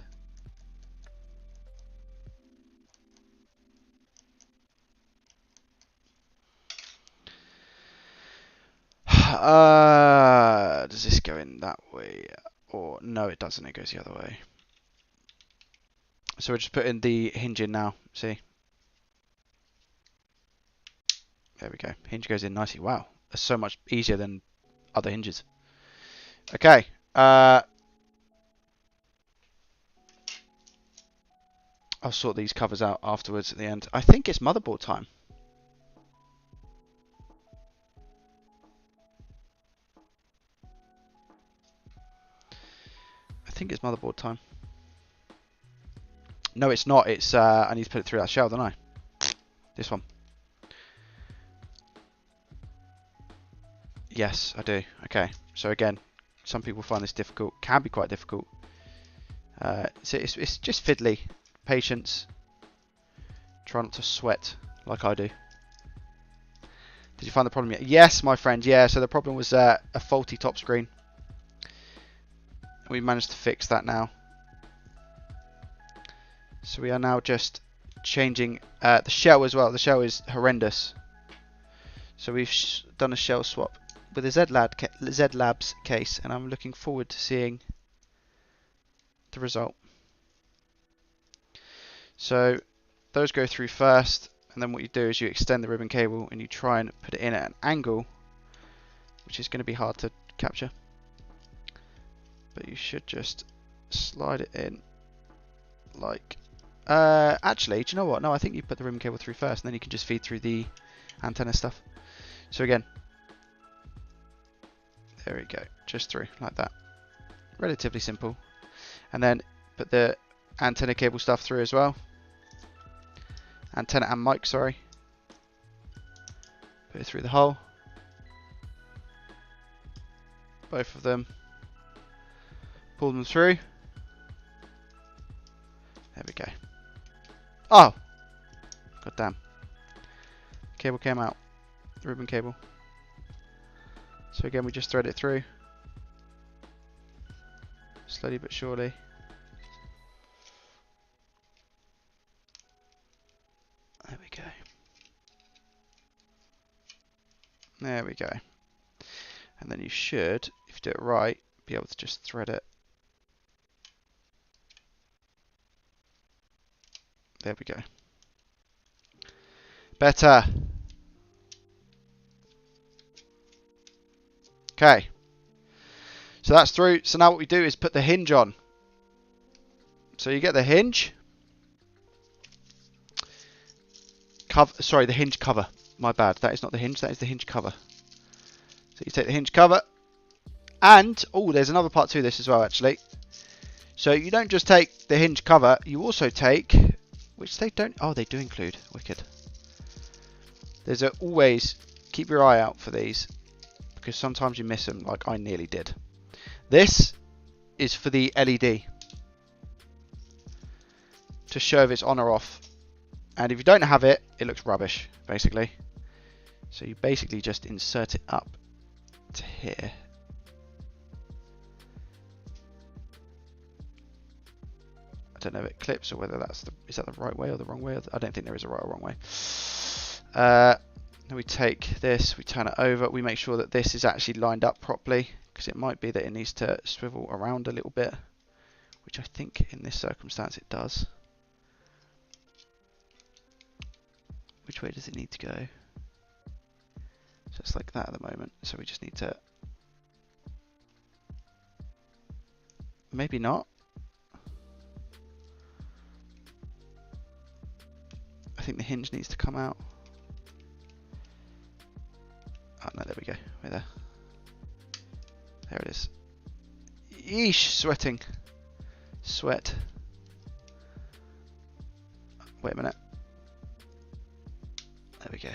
Does this go in that way? Or no, it doesn't. It goes the other way. So we're just putting the hinge in now. See? There we go. Hinge goes in nicely. Wow. That's so much easier than other hinges. Okay. I'll sort these covers out afterwards at the end. I think it's motherboard time. I think it's motherboard time. No, it's not. It's I need to put it through that shell, don't I? This one. Yes, I do. Okay. So again, some people find this difficult. Can be quite difficult. So it's just fiddly. Patience. Try not to sweat like I do. Did you find the problem yet? Yes, my friend. Yeah. So the problem was a faulty top screen. We managed to fix that now. So we are now just changing the shell as well. The shell is horrendous. So we've done a shell swap with a Z Labs case, and I'm looking forward to seeing the result. So those go through first, and then what you do is you extend the ribbon cable and you try and put it in at an angle, which is going to be hard to capture. But you should just slide it in like... actually, do you know what? No, I think you put the ribbon cable through first, and then you can just feed through the antenna stuff. So again, there we go, just through like that. Relatively simple. And then put the antenna cable stuff through as well. Antenna and mic, sorry. Put it through the hole. Both of them. Pull them through. There we go. Oh! God damn. Cable came out. The ribbon cable. So again, we just thread it through. Slowly but surely. There we go. There we go. And then you should, if you do it right, be able to just thread it. There we go. Better. Okay. So that's through. So now what we do is put the hinge on. So you get the hinge. Sorry, the hinge cover. My bad. That is not the hinge. That is the hinge cover. So you take the hinge cover. And, oh, there's another part to this as well, actually. So you don't just take the hinge cover. You also take, which they don't, oh, they do include. Wicked. There's always, keep your eye out for these, because sometimes you miss them, like I nearly did. This is for the LED, to show if it's on or off. And if you don't have it, it looks rubbish, basically. So you basically just insert it up to here. I don't know if it clips or whether that's is that the right way or the wrong way. I don't think there is a right or wrong way. Then we take this, we turn it over, we make sure that this is actually lined up properly, because it might be that it needs to swivel around a little bit, which I think in this circumstance it does. Which way does it need to go? Just like that at the moment. So we just need to... Maybe not. I think the hinge needs to come out. Oh no, there we go. Right there. There it is. Yeesh, sweating. Sweat. Wait a minute. There we go.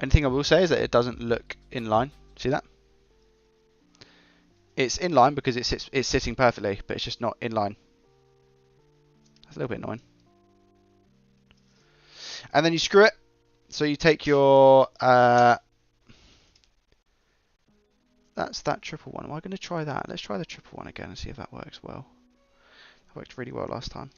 Only thing I will say is that it doesn't look in line. See that? It's in line because it's sitting perfectly, but it's just not in line. That's a little bit annoying. And then you screw it. So you take your... that's that triple one. Am I going to try that? Let's try the triple one again and see if that works well. That worked really well last time.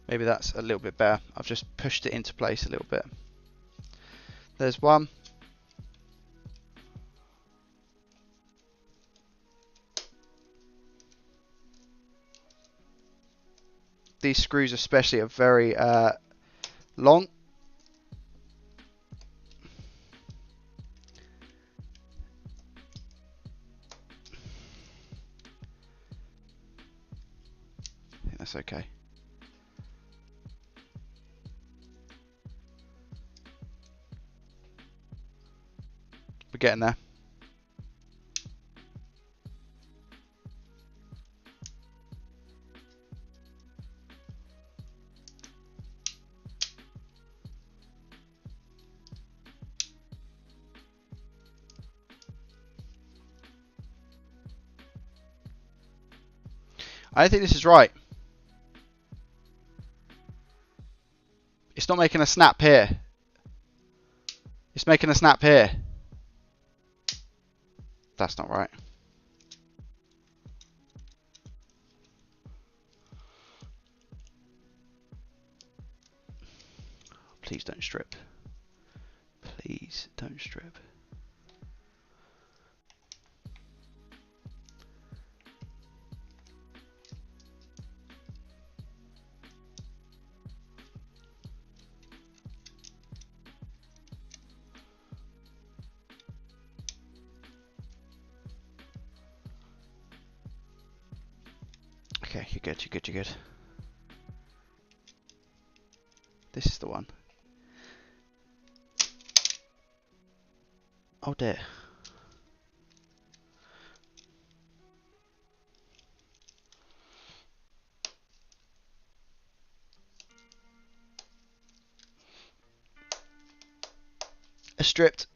Maybe that's a little bit better. I've just pushed it into place a little bit. There's one. These screws especially are very long. I think that's okay. We're getting there. I don't think this is right. It's not making a snap here. It's making a snap here. That's not right. Please don't strip. Please don't strip. Okay, you're good, you're good, you're good. This is the one. Oh dear. A stripped.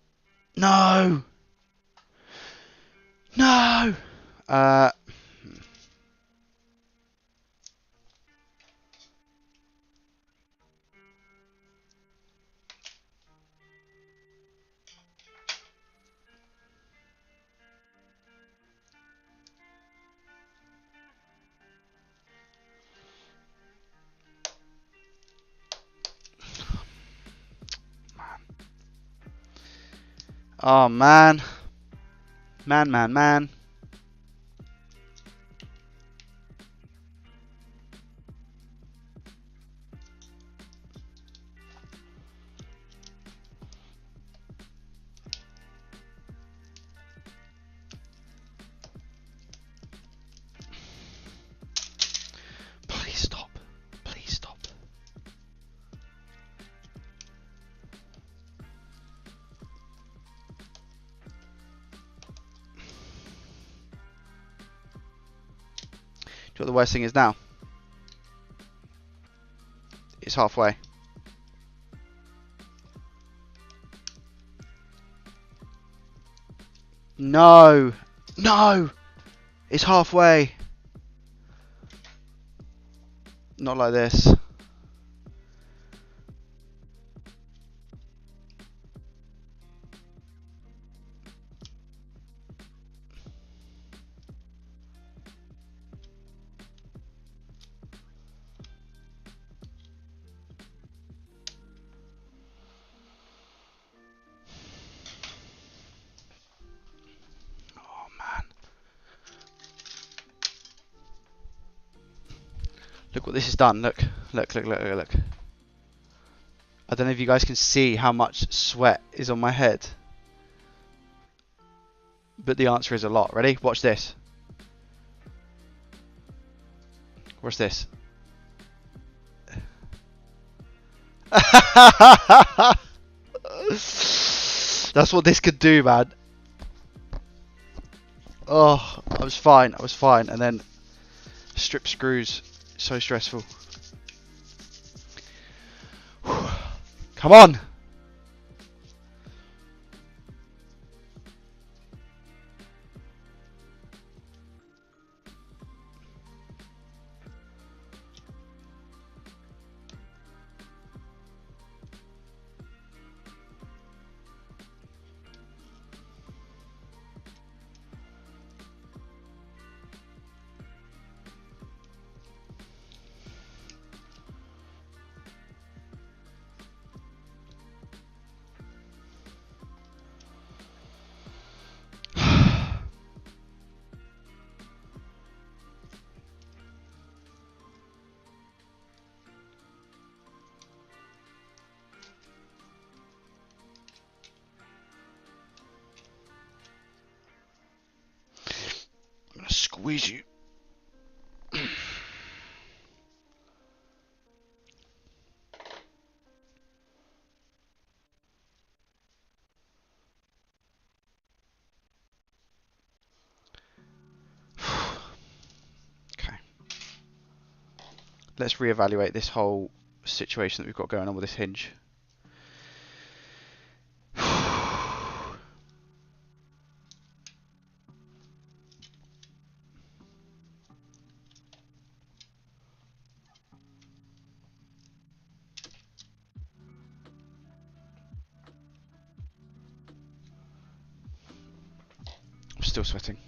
No! No! Oh man. Man. Please stop. Please stop. Do you know what the worst thing is now? It's halfway. No! No! It's halfway. Not like this. Oh man. Look what this has done. Look. Look, look, look, look, look. I don't know if you guys can see how much sweat is on my head. But the answer is a lot. Ready? Watch this. Watch this. That's what this could do, man. Oh, I was fine. I was fine. And then strip screws. So stressful. Come on. I'm gonna squeeze you. Okay. Let's reevaluate this whole situation that we've got going on with this hinge. I'm still sweating.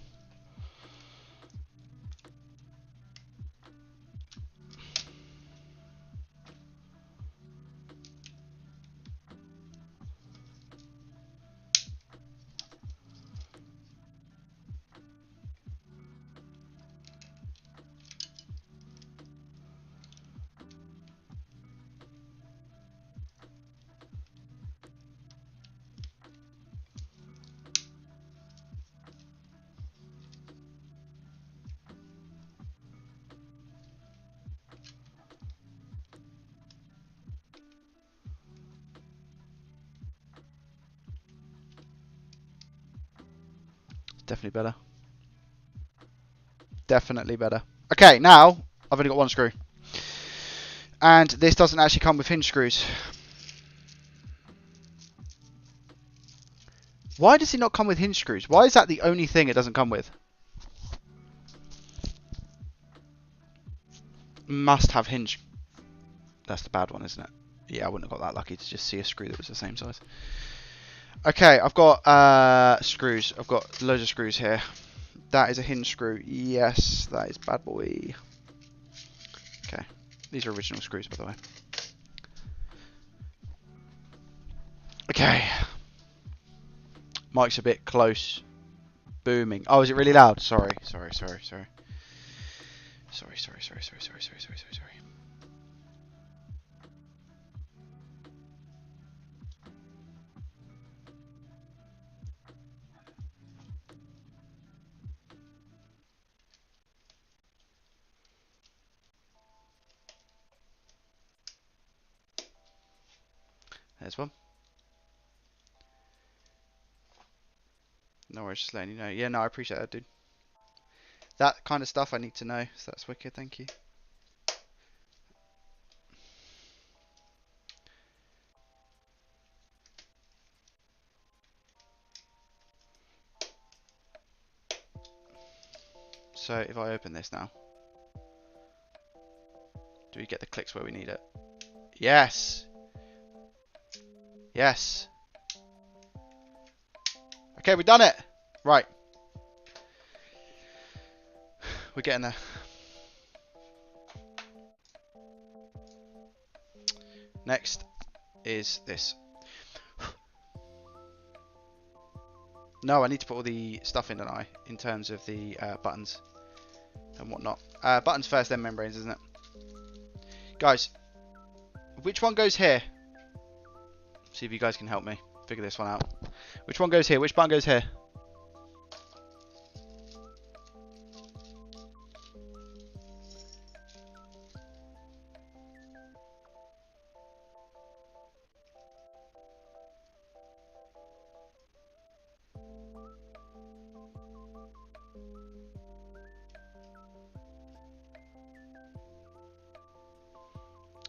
Definitely better. Definitely better. Okay, now I've only got one screw. And this doesn't actually come with hinge screws. Why does it not come with hinge screws? Why is that the only thing it doesn't come with? Must have hinge. That's the bad one, isn't it? Yeah, I wouldn't have got that lucky to just see a screw that was the same size. Okay, I've got screws. I've got loads of screws here. That is a hinge screw. Yes, that is bad boy. Okay, these are original screws, by the way. Okay. Mic's a bit close. Booming. Oh, is it really loud? Sorry. Sorry. There's one. No worries, just letting you know. Yeah, no, I appreciate that, dude. That kind of stuff I need to know, so that's wicked, thank you. So if I open this now, do we get the clicks where we need it? Yes. Yes. Okay, we've done it. Right. We're getting there. Next is this. No, I need to put all the stuff in, don't I? In terms of the buttons and whatnot. Buttons first, then membranes, isn't it? Guys, which one goes here? See if you guys can help me figure this one out. Which one goes here? Which button goes here?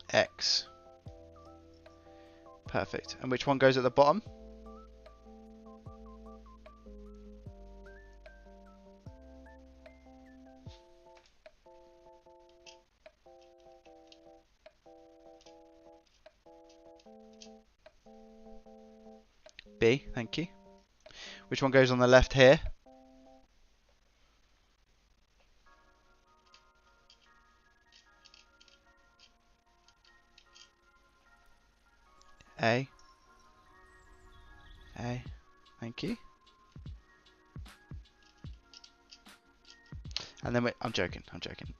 X. Perfect. And which one goes at the bottom? B, thank you. Which one goes on the left here? A. A, thank you. And then I'm joking. I'm joking.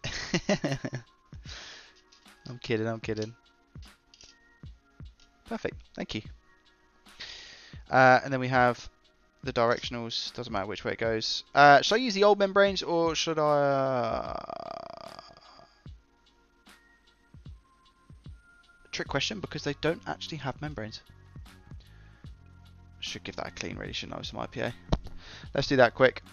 I'm kidding. I'm kidding. Perfect. Thank you. And then we have the directionals. Doesn't matter which way it goes. Should I use the old membranes or should I? Trick question, because they don't actually have membranes. Should give that a clean, really, shouldn't I, with some IPA? Let's do that quick.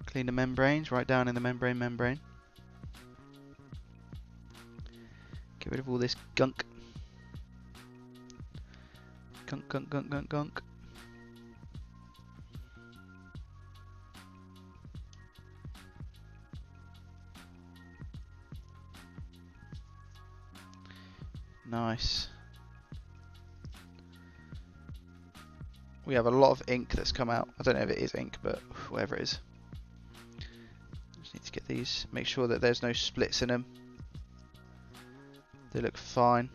Clean the membranes, right down in the membrane. Get rid of all this gunk. Gunk. Nice. We have a lot of ink that's come out. I don't know if it is ink, but whatever it is. Just need to get these, make sure that there's no splits in them. They look fine.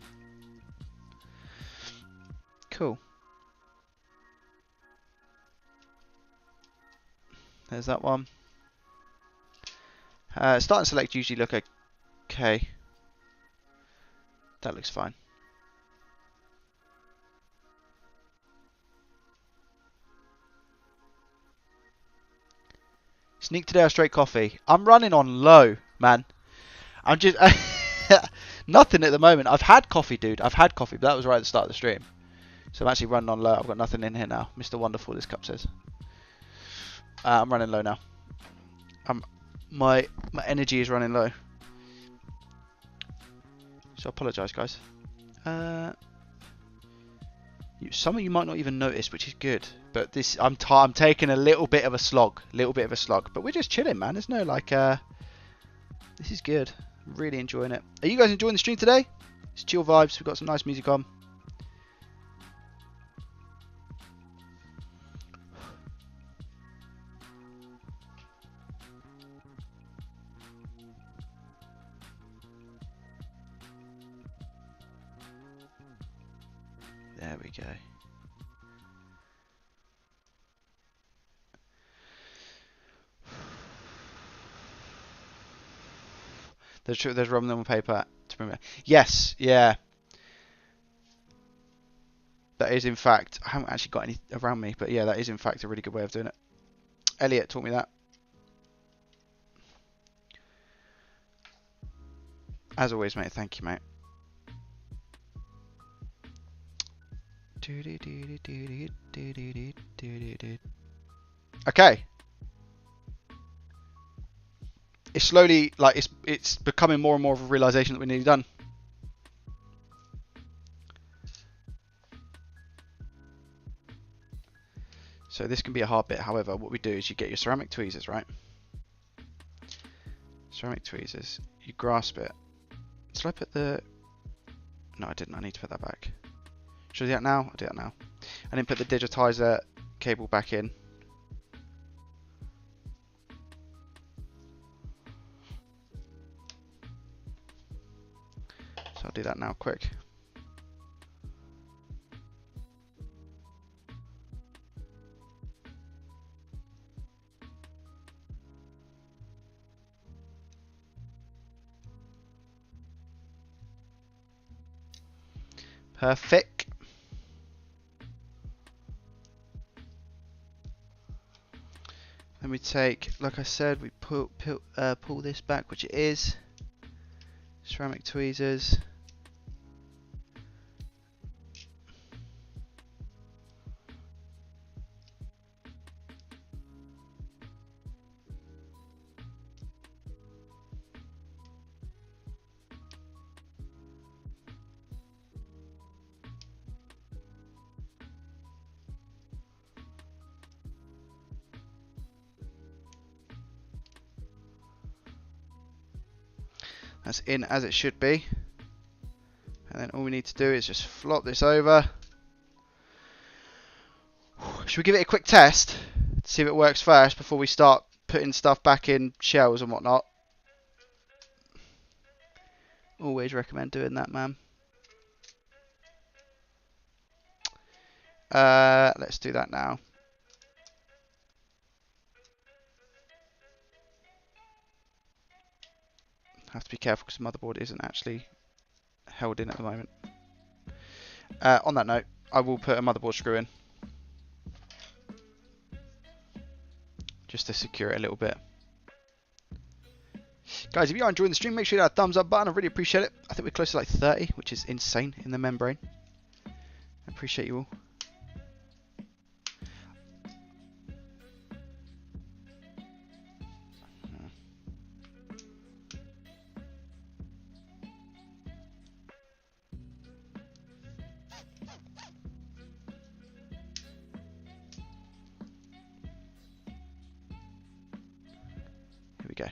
Cool. There's that one. Start and select usually look okay. That looks fine. Sneak today or straight coffee? I'm running on low, man. I'm just nothing at the moment. I've had coffee, dude. I've had coffee, but that was right at the start of the stream. So I'm actually running on low. I've got nothing in here now. Mr. Wonderful, this cup says. I'm running low now. My energy is running low. So I apologise, guys. Some of you might not even notice, which is good. But this, I'm taking a little bit of a slog, But we're just chilling, man. There's no like, this is good. I'm really enjoying it. Are you guys enjoying the stream today? It's chill vibes. We've got some nice music on. There we go. There's rum on paper to remember. Yes, yeah. That is in fact, I haven't actually got any around me, but yeah, that is in fact a really good way of doing it. Elliot taught me that. As always, mate, thank you, mate. Okay. It's slowly, like, it's becoming more and more of a realization that we're nearly done. So So this can be a hard bit. However, what we do is you get your ceramic tweezers, right? Ceramic tweezers. You grasp it. Shall I put the... No, I didn't. I need to put that back. Should I do that now? I'll do that now. And then put the digitizer cable back in. So I'll do that now quick. Perfect. Then we take, like I said, we pull this back, which it is. Ceramic tweezers. That's in as it should be. And then all we need to do is just flop this over. Should we give it a quick test to see if it works first before we start putting stuff back in shells and whatnot? Always recommend doing that, man. Let's do that now. Have to be careful because the motherboard isn't actually held in at the moment. On that note, I will put a motherboard screw in just to secure it a little bit. Guys, if you are enjoying the stream, make sure you hit that thumbs up button. I really appreciate it. I think we're close to like 30, which is insane in the membrane. I appreciate you all. Here we go.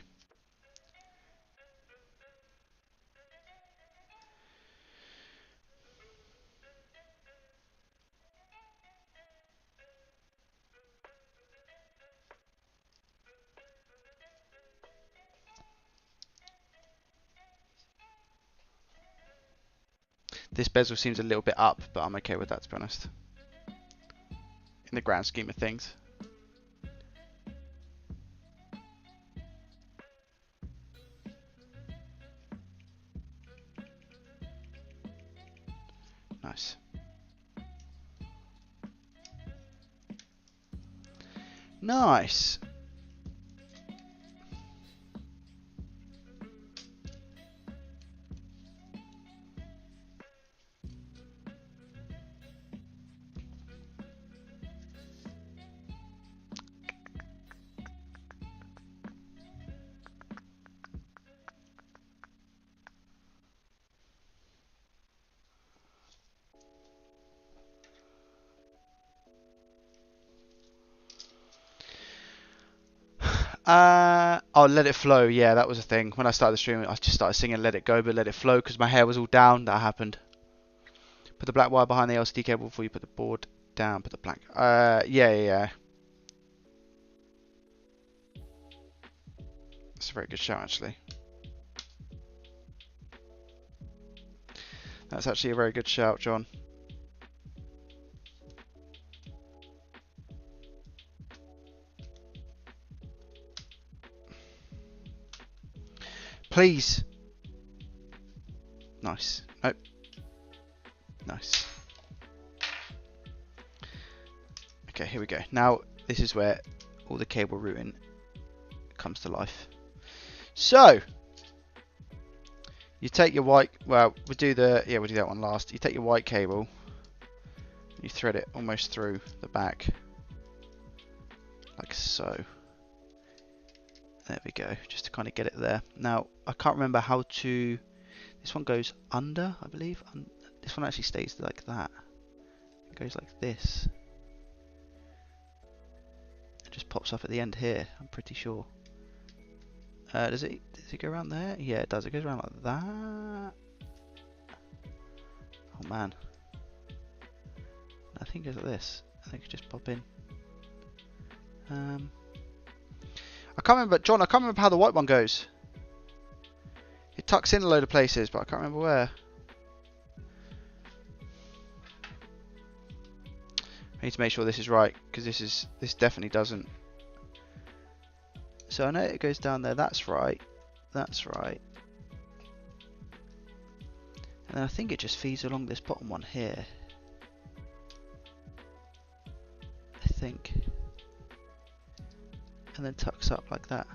This bezel seems a little bit up, but I'm okay with that, to be honest. In the grand scheme of things. Nice. Nice. Oh, let it flow. Yeah, that was a thing. When I started the stream, I just started singing "Let It Go," but let it flow because my hair was all down. That happened. Put the black wire behind the LCD cable before you put the board down. Put the black. Yeah. That's a very good shout, actually. That's actually a very good shout, John. Please. Nice. Nope. Nice. Okay, here we go. Now, this is where all the cable routing comes to life. So, you take your white, well, we'll do that one last. You take your white cable, you thread it almost through the back, like so. There we go, just to kind of get it there. Now, I can't remember how to, this one goes under, I believe. This one actually stays like that. It goes like this. pops up at the end here, I'm pretty sure. Does it go around there? Yeah, it does. It goes around like that. Oh man. I think it goes like this. I think it just pop in. I can't remember, John, I can't remember how the white one goes. It tucks in a load of places, but I can't remember where. I need to make sure this is right, because this definitely doesn't. So I know it goes down there, that's right. That's right. And then I think it just feeds along this bottom one here. I think. And then tucks up like that.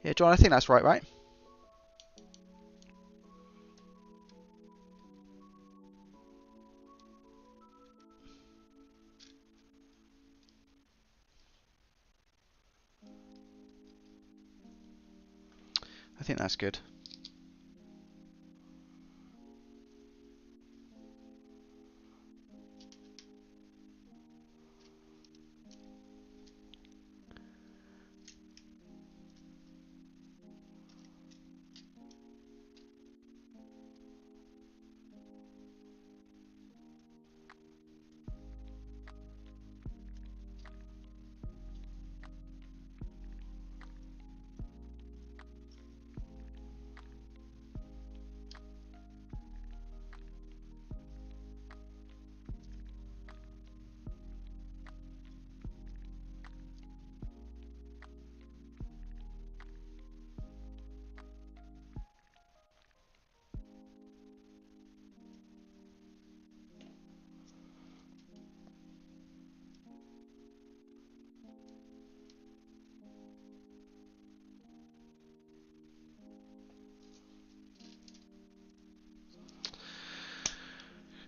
Yeah, John, I think that's right, right? I think that's good.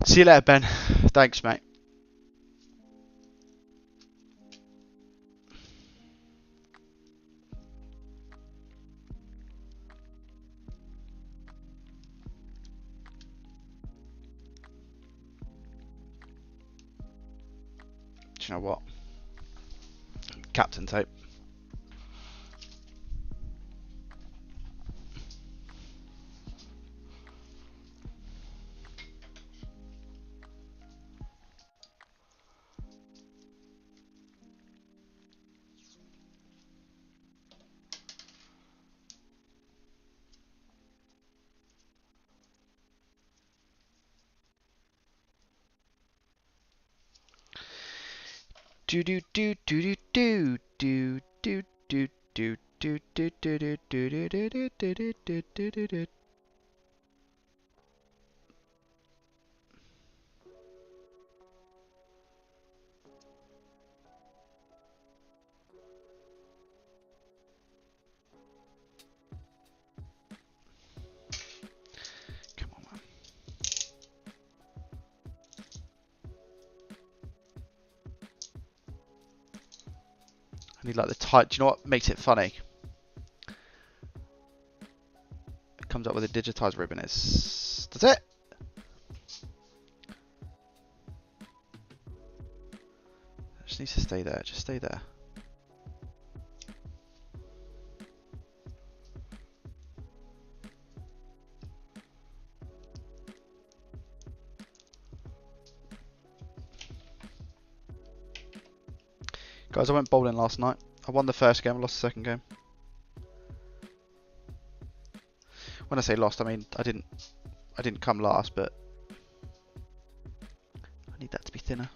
See you later, Ben. Thanks, mate. Do you know what? Captain tape. Do do do do do do do do do do do do do do do do do do do do. Come on, man. I need like the tight. Do you know what makes it funny? It comes up with a digitized ribbon. That's it. It just needs to stay there. Just stay there. Guys, I went bowling last night. I won the first game, I lost the second game. When I say lost, I mean I didn't come last, but I need that to be thinner.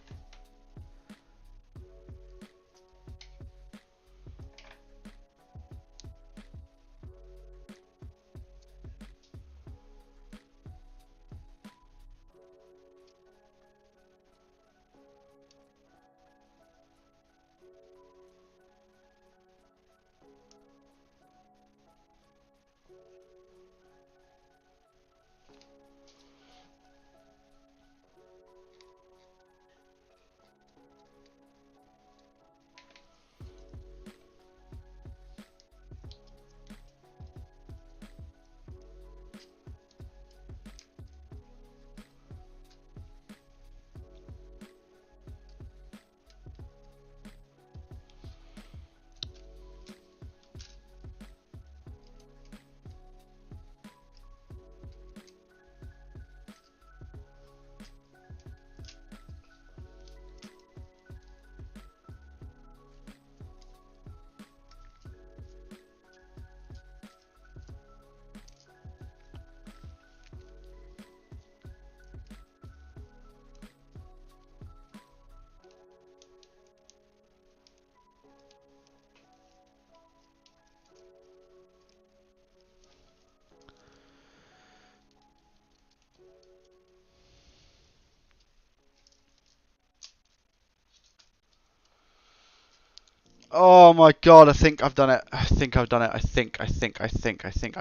Oh my god, I think I've done it. I think I've done it. I think I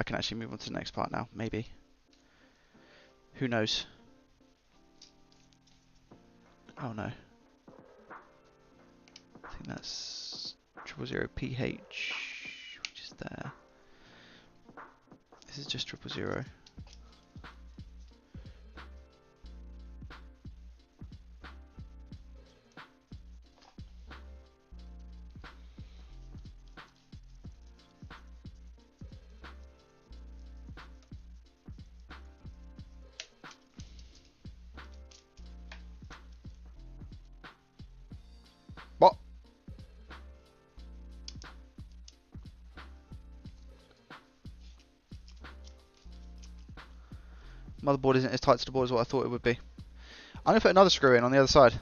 can actually move on to the next part now. Maybe. Who knows? Oh no. I think that's 000PH, which is there. This is just 000. What? Motherboard isn't as tight to the board as what I thought it would be. I'm going to put another screw in on the other side.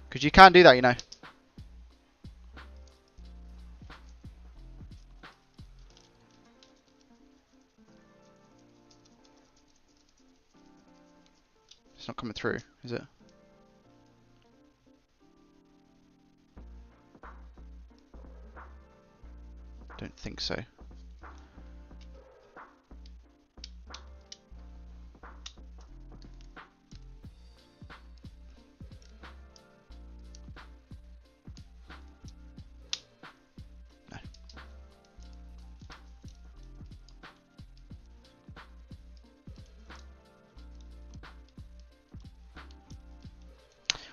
Because you can do that, you know. It's not coming through, is it? Don't think so. No.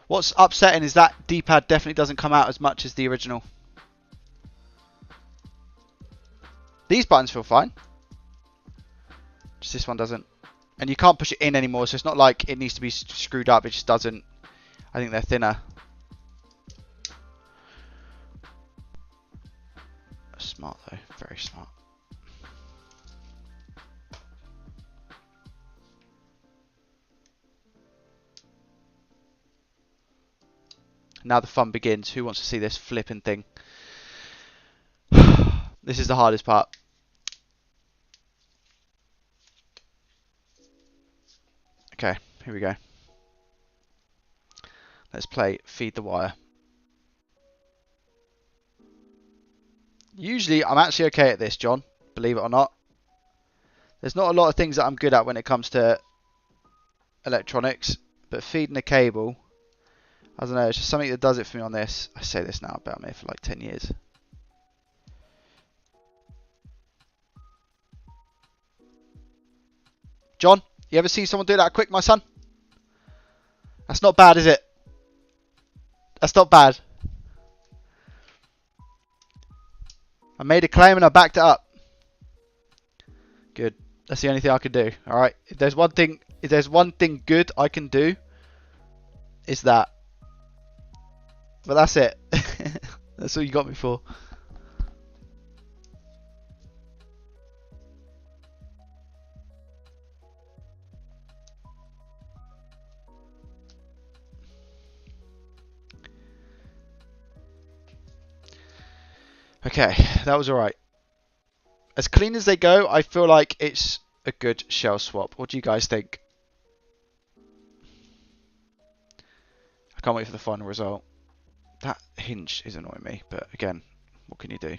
What's upsetting is that D-pad definitely doesn't come out as much as the original. These buttons feel fine. Just this one doesn't. And you can't push it in anymore, so it's not like it needs to be screwed up. It just doesn't. I think they're thinner. Smart though, very smart. Now the fun begins. Who wants to see this flipping thing? This is the hardest part. Okay, here we go. Let's play Feed the Wire. Usually I'm actually okay at this, John, believe it or not. There's not a lot of things that I'm good at when it comes to electronics, but feeding a cable, I don't know, it's just something that does it for me on this. I say this now, but I'm here for like 10 years. John, you ever seen someone do that quick, my son? That's not bad, is it? That's not bad. I made a claim and I backed it up. Good. That's the only thing I can do. Alright. If there's one thing good I can do, it's that. But that's it. That's all you got me for. Okay, that was alright. As clean as they go, I feel like it's a good shell swap. What do you guys think? I can't wait for the final result. That hinge is annoying me, but again, what can you do?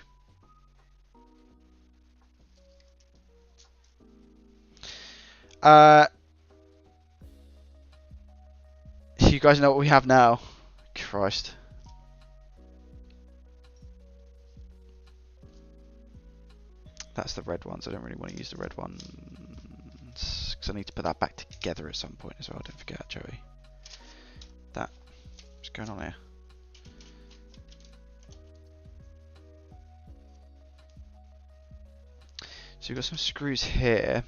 You guys know what we have now. Christ. That's the red ones. I don't really want to use the red ones because I need to put that back together at some point as well. Don't forget, Joey. What's going on here? So we've got some screws here.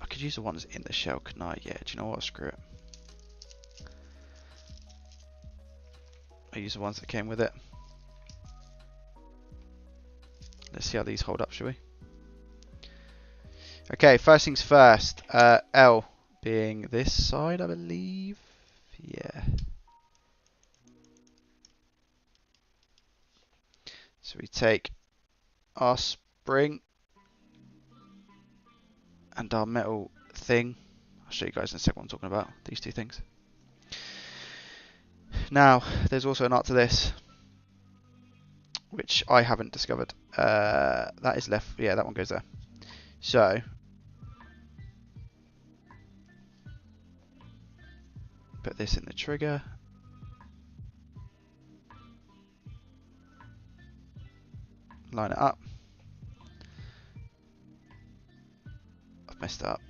I could use the ones in the shell, couldn't I? Yeah, do you know what? Screw it. I use the ones that came with it. Let's see how these hold up, shall we? Okay, first things first. L being this side, I believe. Yeah. So we take our spring and our metal thing. I'll show you guys in a second what I'm talking about. These two things. Now, there's also an art to this, which I haven't discovered. That is left. Yeah, that one goes there. So, put this in the trigger. Line it up. I've messed it up.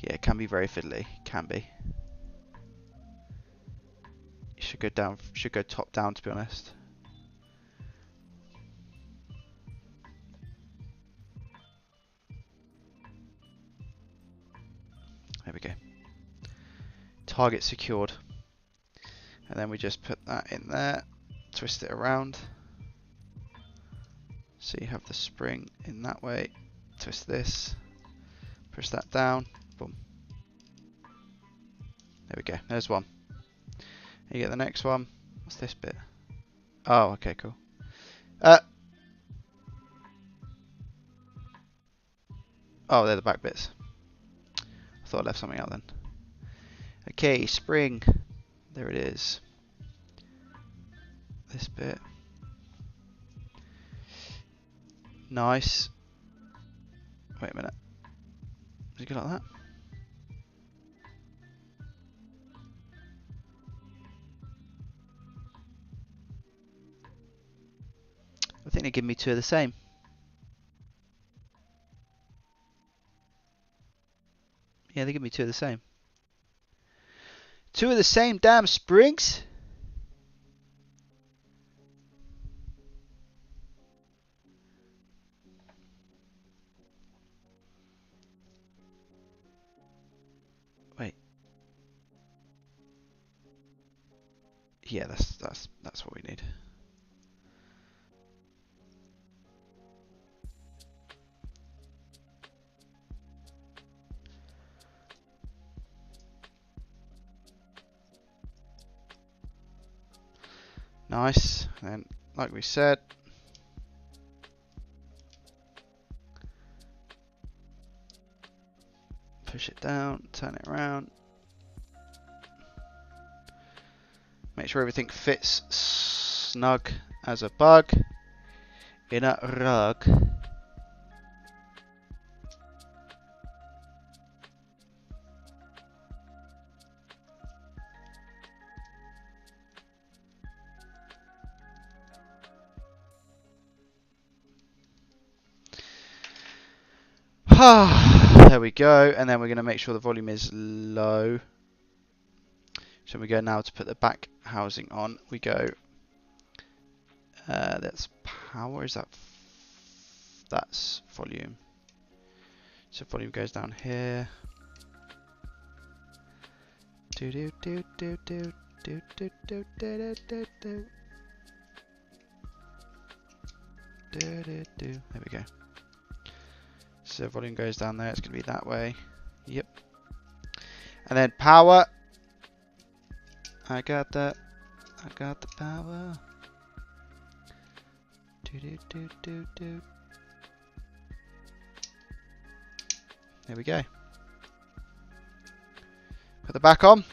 Yeah, it can be very fiddly. Can be. You should go down. Should go top down, to be honest. There we go. Target secured. And then we just put that in there. Twist it around. So you have the spring in that way. Twist this. Push that down. Boom. There we go. There's one. You get the next one. What's this bit? Oh, okay, cool. Oh, they're the back bits. I thought I left something out then. Okay, spring. There it is. This bit. Nice. Wait a minute. Does it go like that? I think they give me two of the same. Yeah, they give me two of the same. Two of the same damn springs? Wait. Yeah, that's what we need. Nice. And like we said, push it down, turn it around. Make sure everything fits snug as a bug in a rug. There we go, and then we're going to make sure the volume is low. So we go now to put the back housing on. We go, that's power, is that, that's volume. So volume goes down here. Do do do do do do do do do do do do do. There we go. So volume goes down there. It's going to be that way. Yep. And then power. I got that. I got the power. Do do do do do. There we go. Put the back on.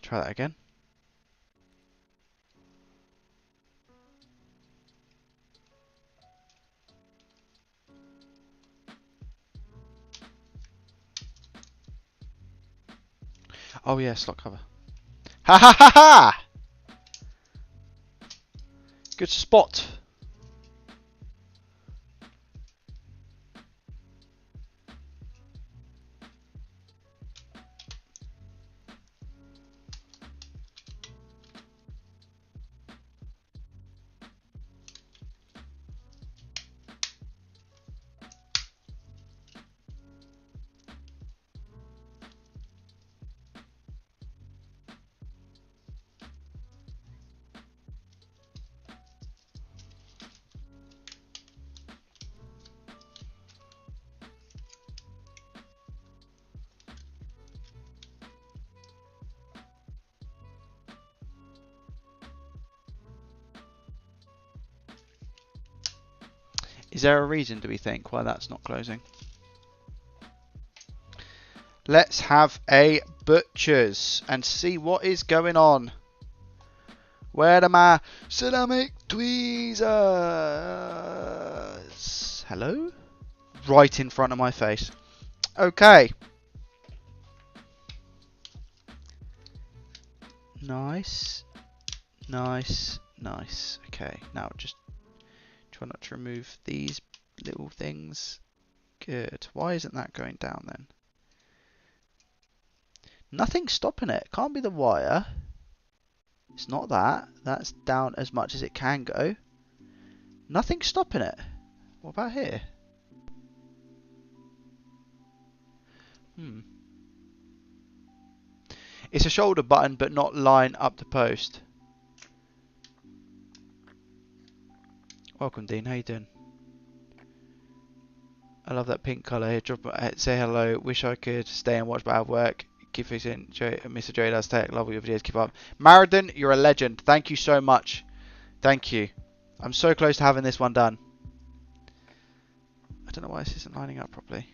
Try that again. Oh yeah, slot cover. Ha ha ha ha! Good spot. Is there a reason, do we think, why that's not closing? Let's have a butcher's and see what is going on. Where are my ceramic tweezers? Hello? Right in front of my face. Okay. Nice. Nice. Nice. Okay, now just try not to remove these little things. Good. Why isn't that going down then? Nothing's stopping it. Can't be the wire. It's not that. That's down as much as it can go. Nothing's stopping it. What about here? It's a shoulder button, but not line up the post. Welcome, Dean. How you doing? I love that pink colour here. Say hello. Wish I could stay and watch, but I have work. Keep fixing. Mr. J does tech. Love your videos. Keep up. Maradon, you're a legend. Thank you so much. Thank you. I'm so close to having this one done. I don't know why this isn't lining up properly.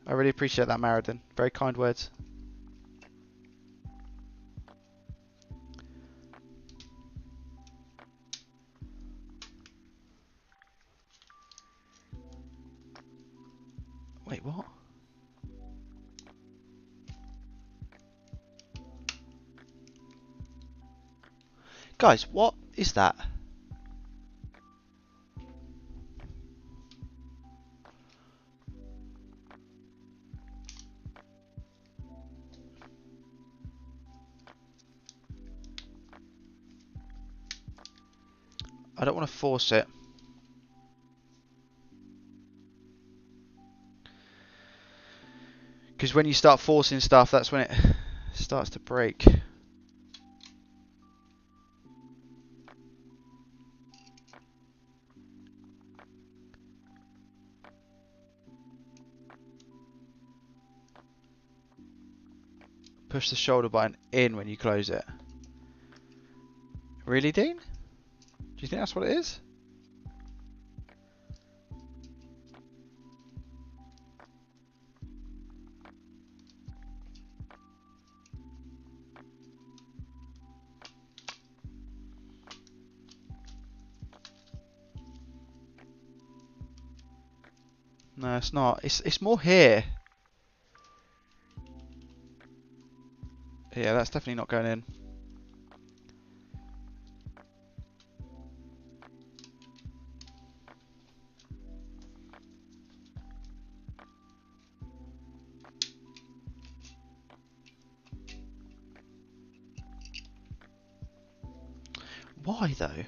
I really appreciate that, Maradon. Very kind words. Wait, what? Guys, what is that? I don't want to force it. Because when you start forcing stuff, that's when it starts to break. Push the shoulder button in when you close it. Really, Dean? Do you think that's what it is? No, it's not. It's more here. Yeah, that's definitely not going in. Why though?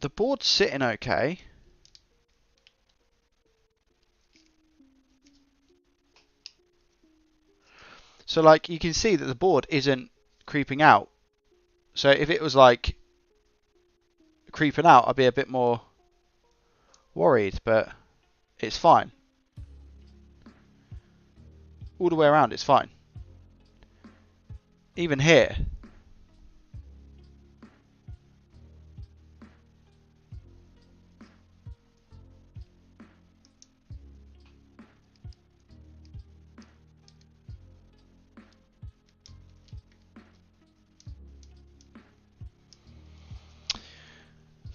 The board's sitting okay. So like you can see that the board isn't creeping out. So if it was like creeping out, I'd be a bit more worried, but it's fine. All the way around it's fine. Even here.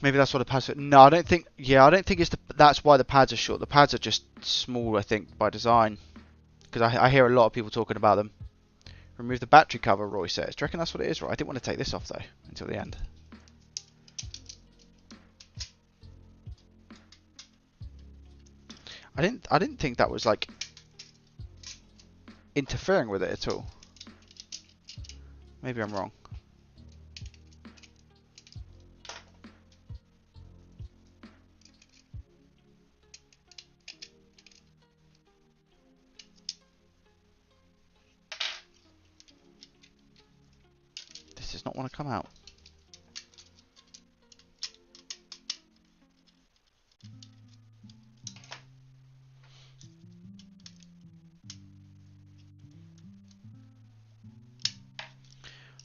Maybe that's what the pads are. No, I don't think. Yeah, I don't think it's that's why the pads are short. The pads are just small, I think, by design. Because I hear a lot of people talking about them. Remove the battery cover, Roy says. Do you reckon that's what it is, Roy? I didn't want to take this off though until the end. I didn't think that was like interfering with it at all. Maybe I'm wrong. does not want to come out.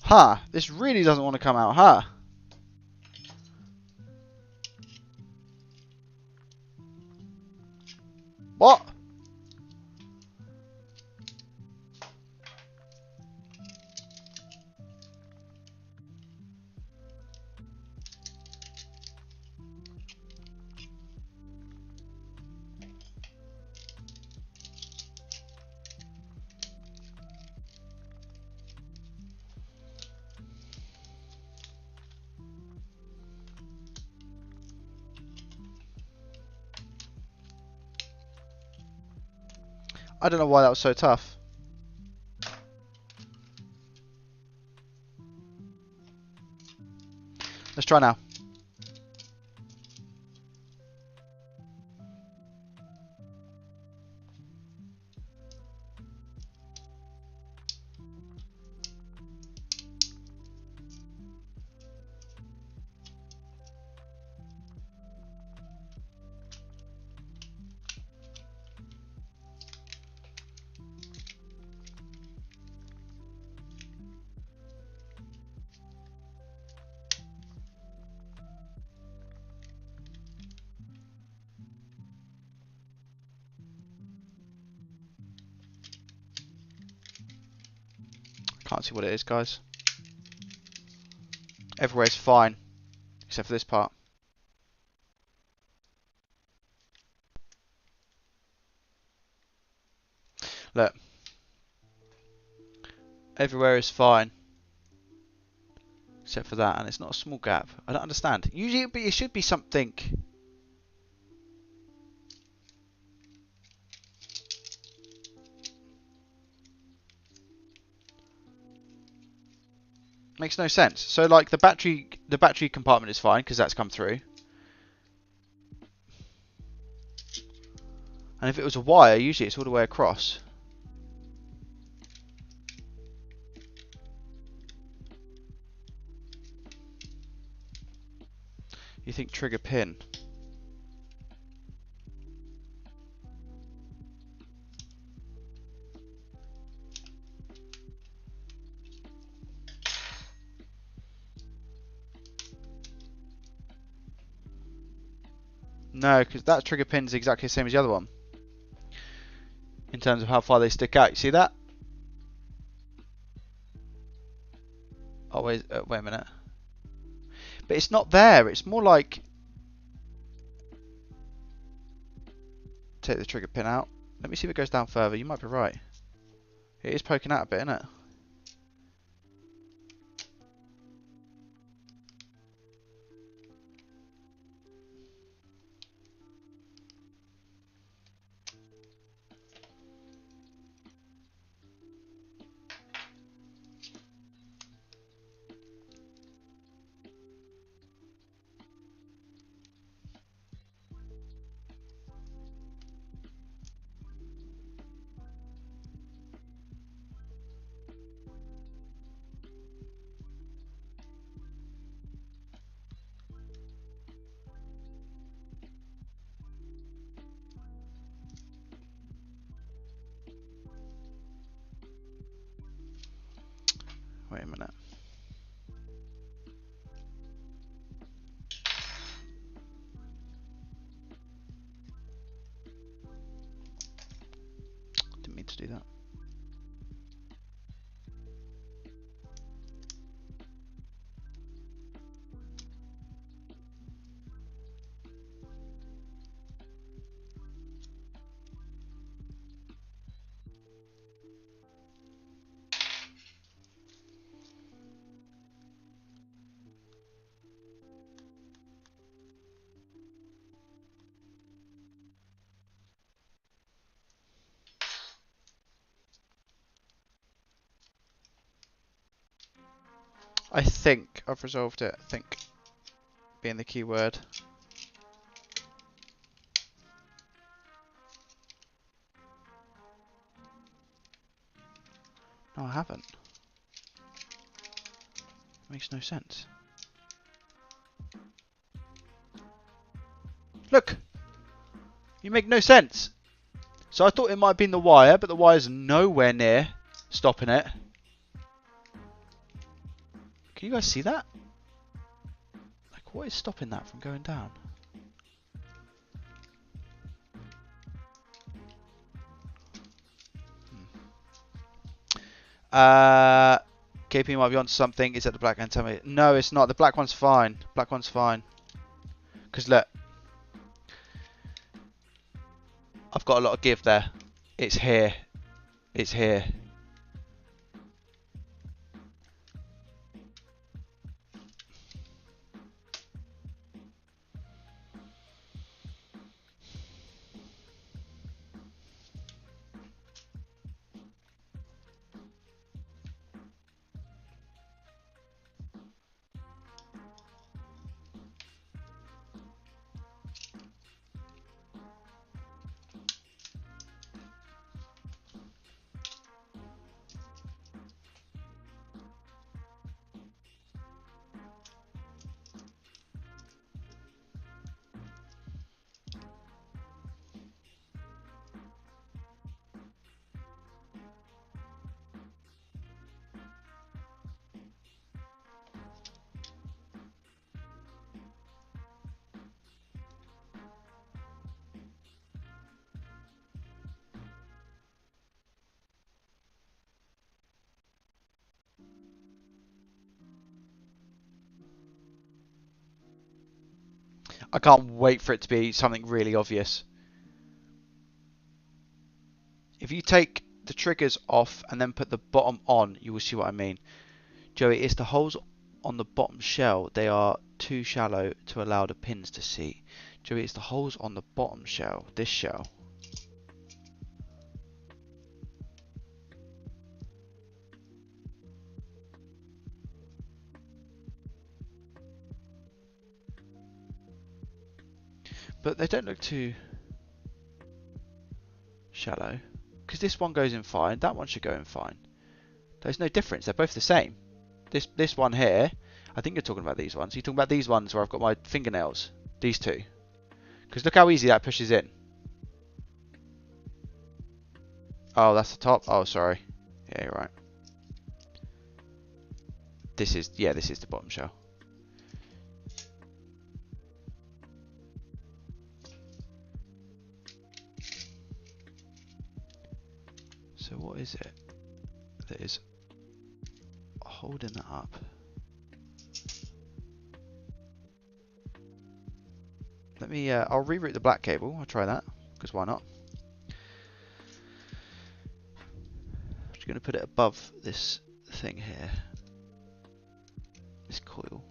Huh, this really doesn't want to come out, huh? What? I don't know why that was so tough. Let's try now. Can't see what it is, guys. Everywhere's fine, except for this part. Look. Everywhere is fine, except for that, and it's not a small gap. I don't understand. Usually it should be something. Makes no sense. So like the battery compartment is fine because that's come through. And if it was a wire, usually it's all the way across. You think trigger pin? No, because that trigger pin is exactly the same as the other one. In terms of how far they stick out. You see that? Oh, wait a minute. But it's not there. It's more like... Take the trigger pin out. Let me see if it goes down further. You might be right. It is poking out a bit, isn't it? Wait a minute. Didn't mean to do that. I think I've resolved it. I think being the key word. No, I haven't. Makes no sense. Look! You make no sense! So I thought it might have been the wire, but the wire's nowhere near stopping it. Can you guys see that? Like, what is stopping that from going down? KP might be onto something. Is that the black one? Tell me. No, it's not. The black one's fine. Black one's fine. Because look, I've got a lot of give there. It's here. It's here. I can't wait for it to be something really obvious. If you take the triggers off and then put the bottom on, you will see what I mean. Joey, it's the holes on the bottom shell. They are too shallow to allow the pins to see. Joey, it's the holes on the bottom shell. This shell. But they don't look too shallow. Because this one goes in fine. That one should go in fine. There's no difference. They're both the same. This one here, I think you're talking about these ones. You're talking about these ones where I've got my fingernails. These two. Because look how easy that pushes in. Oh, that's the top. Oh, sorry. Yeah, you're right. This is the bottom shell. So what is it that is holding that up? Let me, I'll reroute the black cable. I'll try that, because why not? I'm just going to put it above this thing here. This coil.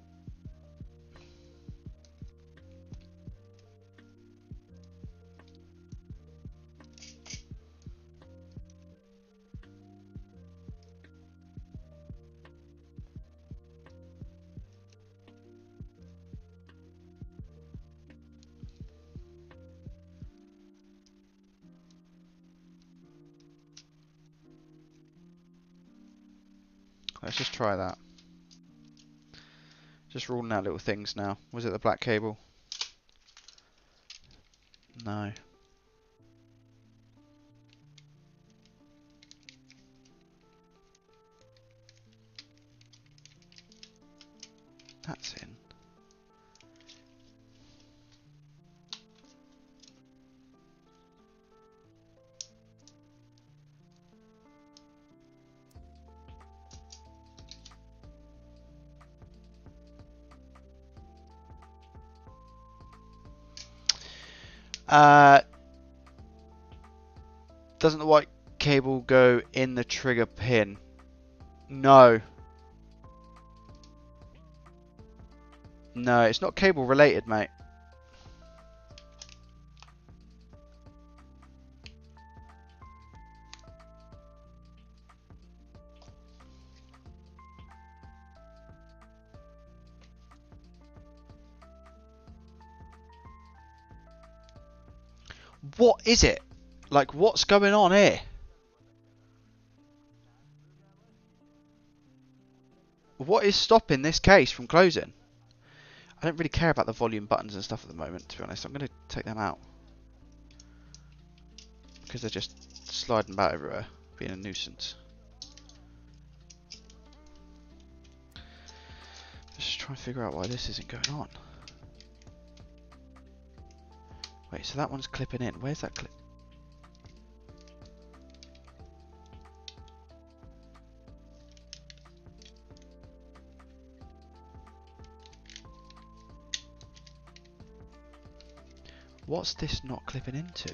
Let's just try that. Just ruling out little things now. Was it the black cable? No. That's in. Doesn't the white cable go in the trigger pin? No. No, it's not cable related, mate. What is it? Like, what's going on here? What is stopping this case from closing? I don't really care about the volume buttons and stuff at the moment, to be honest. I'm going to take them out. Because they're just sliding about everywhere, being a nuisance. Just try and figure out why this isn't going on. Wait, so that one's clipping in. Where's that clip? What's this not clipping into?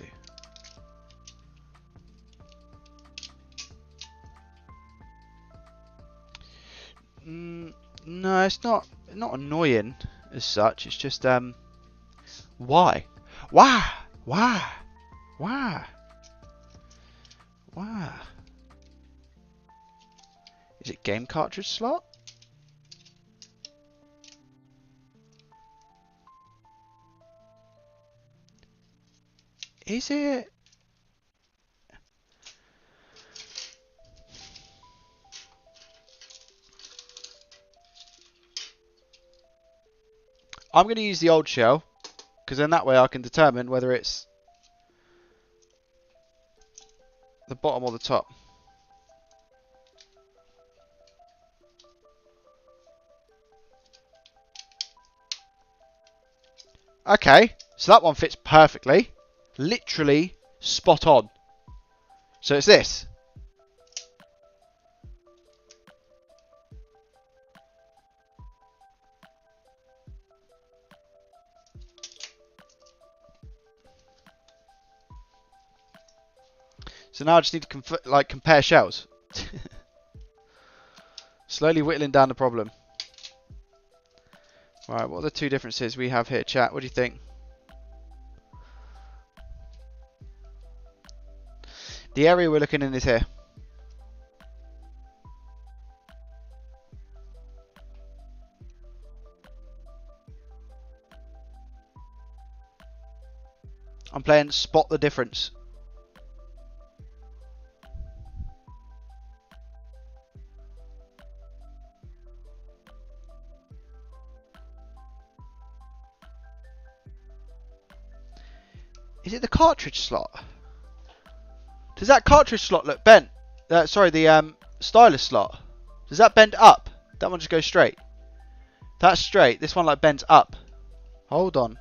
No, it's not annoying as such. It's just why? Why? Why? Why? Why? Is it game cartridge slot? Is it? I'm going to use the old shell, because then that way I can determine whether it's the bottom or the top. Okay, so that one fits perfectly. Literally spot on. So it's this. So now I just need to compare shells. Slowly whittling down the problem. Right, what are the two differences we have here, chat? What do you think? The area we're looking in is here. I'm playing spot the difference. Is it the cartridge slot? Does that cartridge slot look bent? Sorry, the stylus slot. Does that bend up? That one just goes straight. That's straight. This one like bends up. Hold on.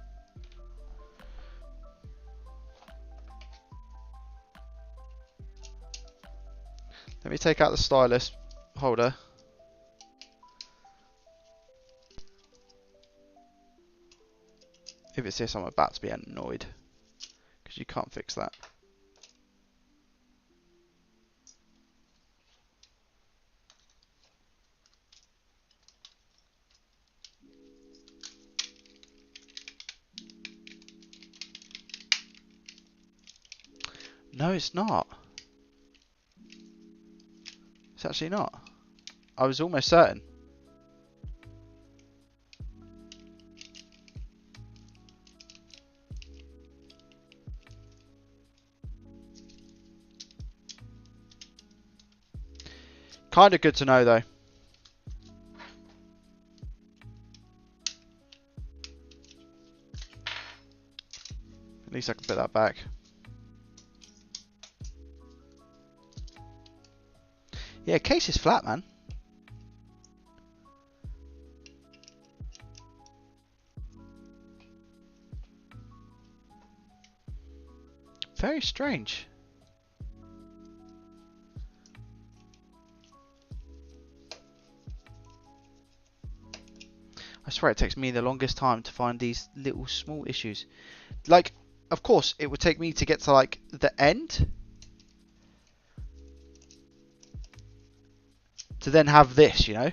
Let me take out the stylus holder. If it's this, I'm about to be annoyed. Because you can't fix that. No, it's not. It's actually not. I was almost certain. Kind of good to know, though. At least I can put that back. Yeah, case is flat, man. Very strange. I swear it takes me the longest time to find these little small issues. Like, of course, it would take me to get to like the end to then have this, you know?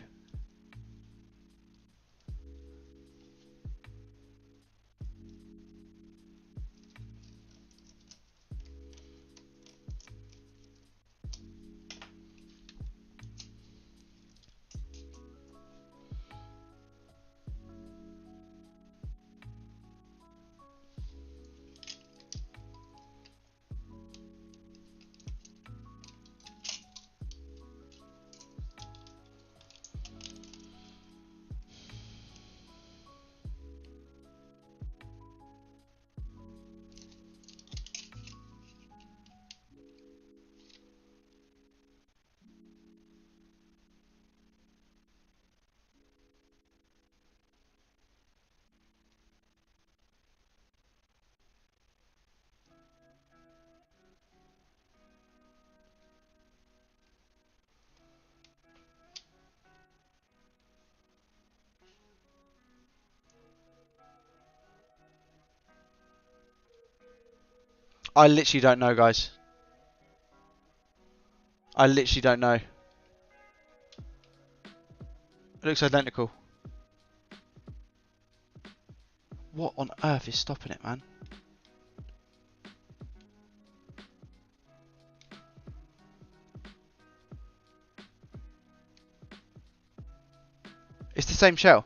I literally don't know, guys. I literally don't know. It looks identical. What on earth is stopping it, man? It's the same shell.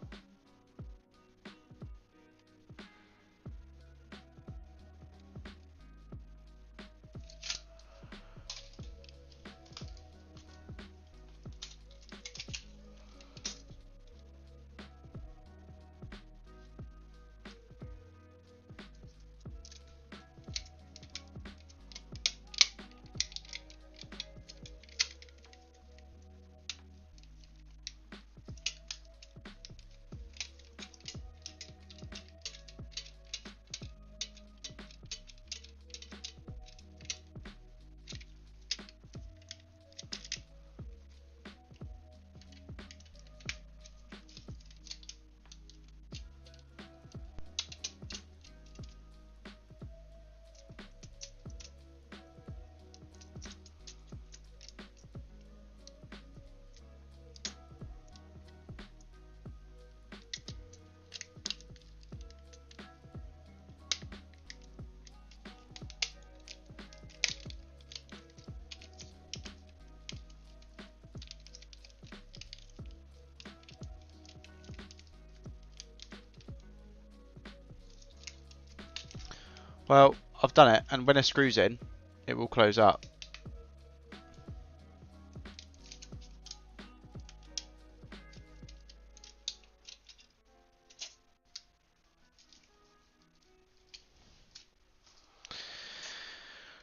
Well, I've done it, and when a screw's in, it will close up.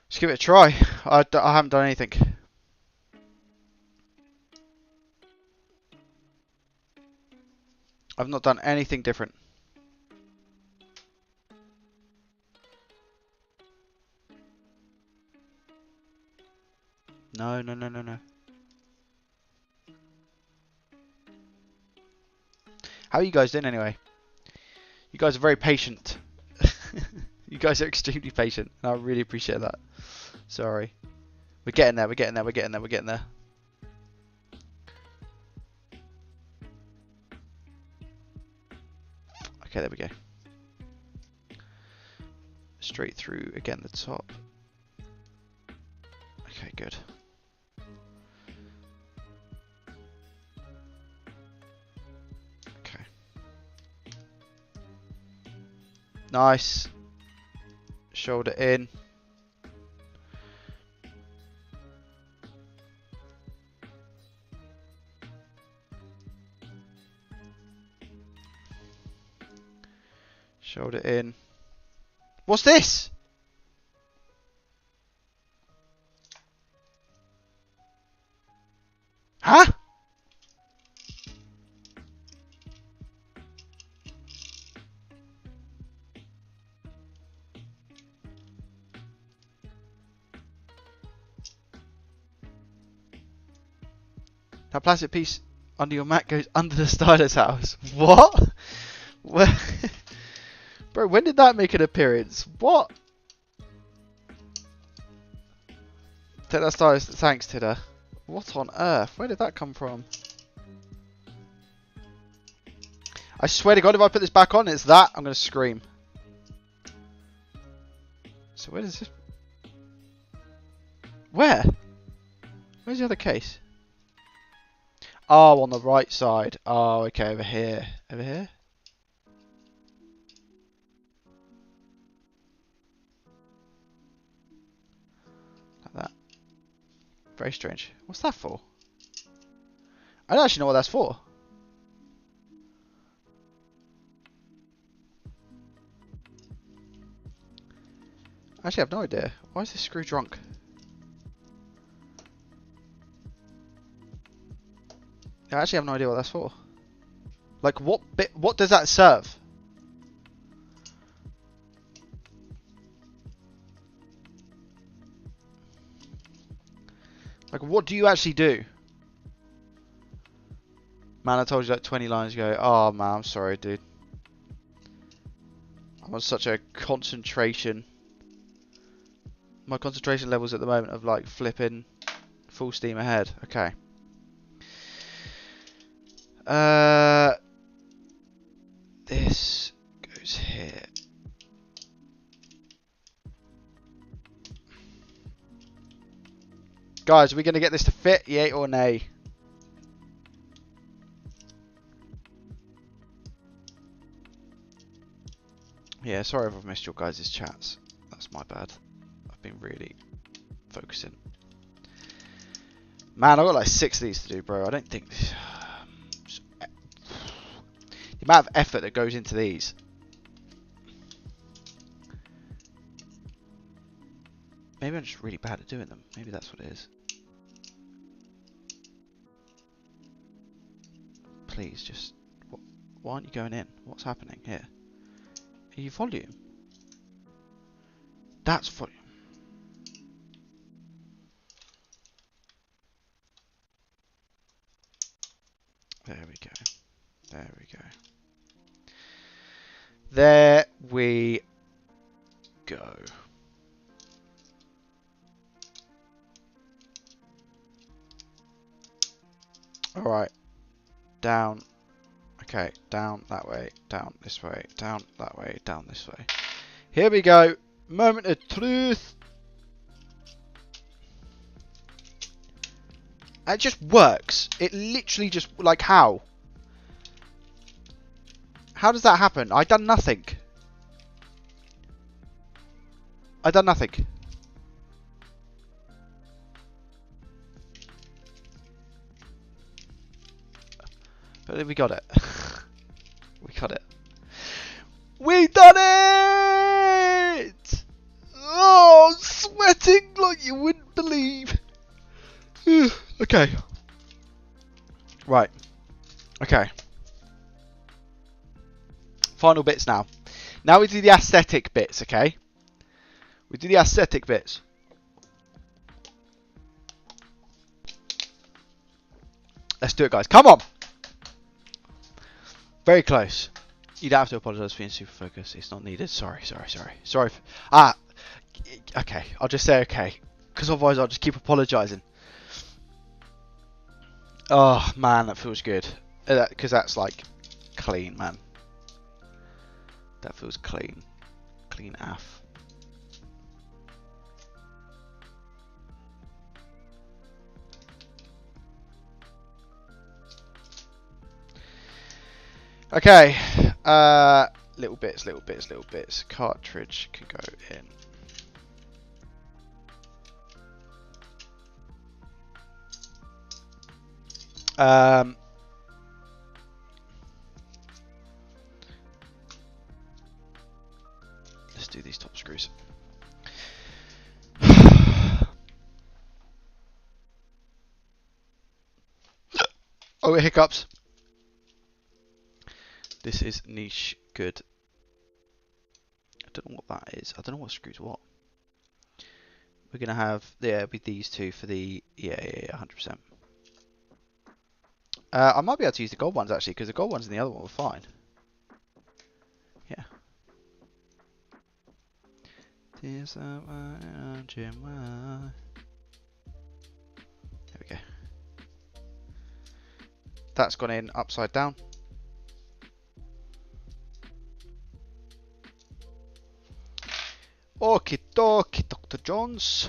Just give it a try. I haven't done anything. I've not done anything different. No, no, no, no, no. How are you guys doing anyway? You guys are very patient. You guys are extremely patient, and I really appreciate that. Sorry. We're getting there, we're getting there, we're getting there, we're getting there. Okay, there we go. Straight through again the top. Okay, good. Okay. Nice. Shoulder in. Shoulder in. What's this? Huh? That plastic piece under your mat goes under the stylus house. What? Where? Bro, when did that make an appearance? What? Take that stylus. Thanks, Tidder. What on earth? Where did that come from? I swear to God, if I put this back on, it's that. I'm going to scream. So where does this... Where? Where's the other case? Oh, on the right side. Oh, okay, over here. Over here? Like that. Very strange. What's that for? I don't actually know what that's for. I actually have no idea. Why is this screw drunk? I actually have no idea what that's for. Like, what does that serve? Like, what do you actually do? Man, I told you like 20 lines ago. Oh, man, I'm sorry, dude. I'm on such a concentration. My concentration levels at the moment of like flipping full steam ahead. Okay. This goes here. Guys, are we going to get this to fit? Yay or nay? Yeah, sorry if I've missed your guys' chats. That's my bad. I've been really focusing. Man, I've got like 6 of these to do, bro. I don't think... the amount of effort that goes into these. Maybe I'm just really bad at doing them. Maybe that's what it is. Please, just... Why aren't you going in? What's happening here? Are you volume? That's volume. There we go. There we go. There we go. Alright. Down. Okay, down that way, down this way, down that way, down this way. Here we go. Moment of truth. It just works. It literally just, like, how? How does that happen? I done nothing. I done nothing. But we got it. We got it. We done it! Oh, I'm sweating like you wouldn't believe. Okay. Right. Okay. Final bits now. Now we do the aesthetic bits, okay? We do the aesthetic bits. Let's do it, guys. Come on! Very close. You don't have to apologise for being super focused. It's not needed. Sorry. Sorry. Okay. I'll just say okay. Because otherwise I'll just keep apologising. Oh, man, that feels good. Because that's, like, clean, man. That feels clean. Clean AF. Okay. Little bits. Cartridge can go in. Let's do these top screws. Oh, hiccups. This is niche good. I don't know what that is. I don't know what screws what. We're gonna have with these two for the 100%. I might be able to use the gold ones actually, because the gold ones and the other one were fine. Yeah. There we go. That's gone in upside down. Okie dokie, Dr. Jones.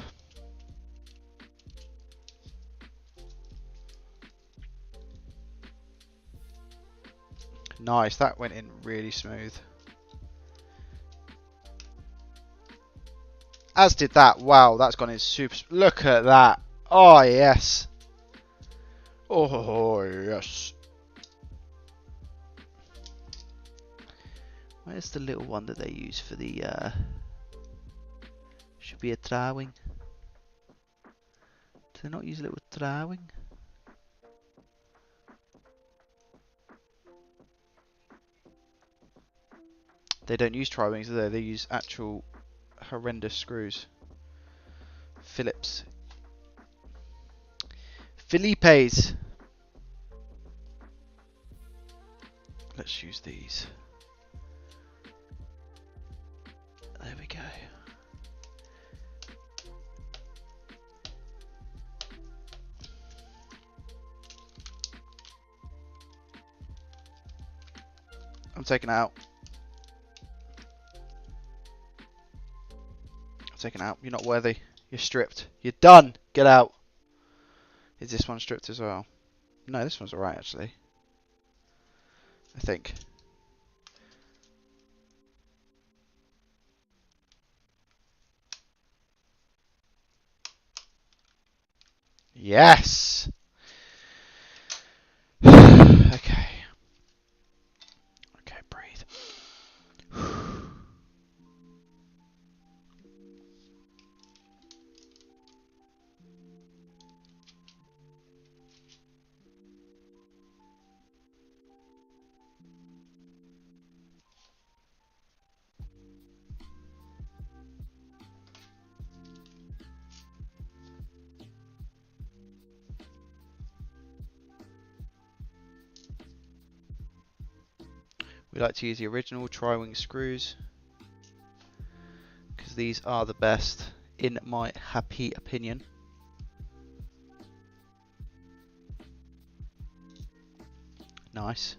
Nice, that went in really smooth. As did that. Wow, that's gone in super. Look at that. Oh, yes. Oh, yes. Where's the little one that they use for the... Should be a drawing. Do they not use a little drawing? They don't use tri-wings, do they? They use actual horrendous screws. Phillips. Philippe's. Let's use these. There we go. I'm taking it out. I'm taking it out. You're not worthy. You're stripped. You're done. Get out. Is this one stripped as well? No, this one's alright actually. I think. Yes! Okay. Okay, breathe. We like to use the original tri-wing screws because these are the best in my happy opinion. Nice.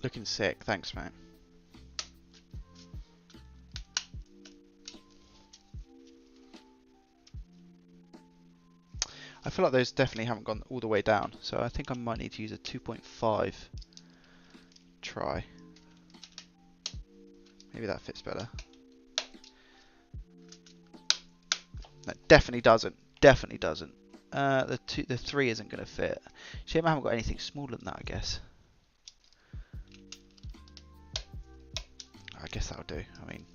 Looking sick, thanks mate. I feel like those definitely haven't gone all the way down, so I think I might need to use a 2.5 try. Maybe that fits better. That definitely doesn't. Definitely doesn't. The 3 isn't going to fit. Shame I haven't got anything smaller than that, I guess. I guess that'll do. I mean,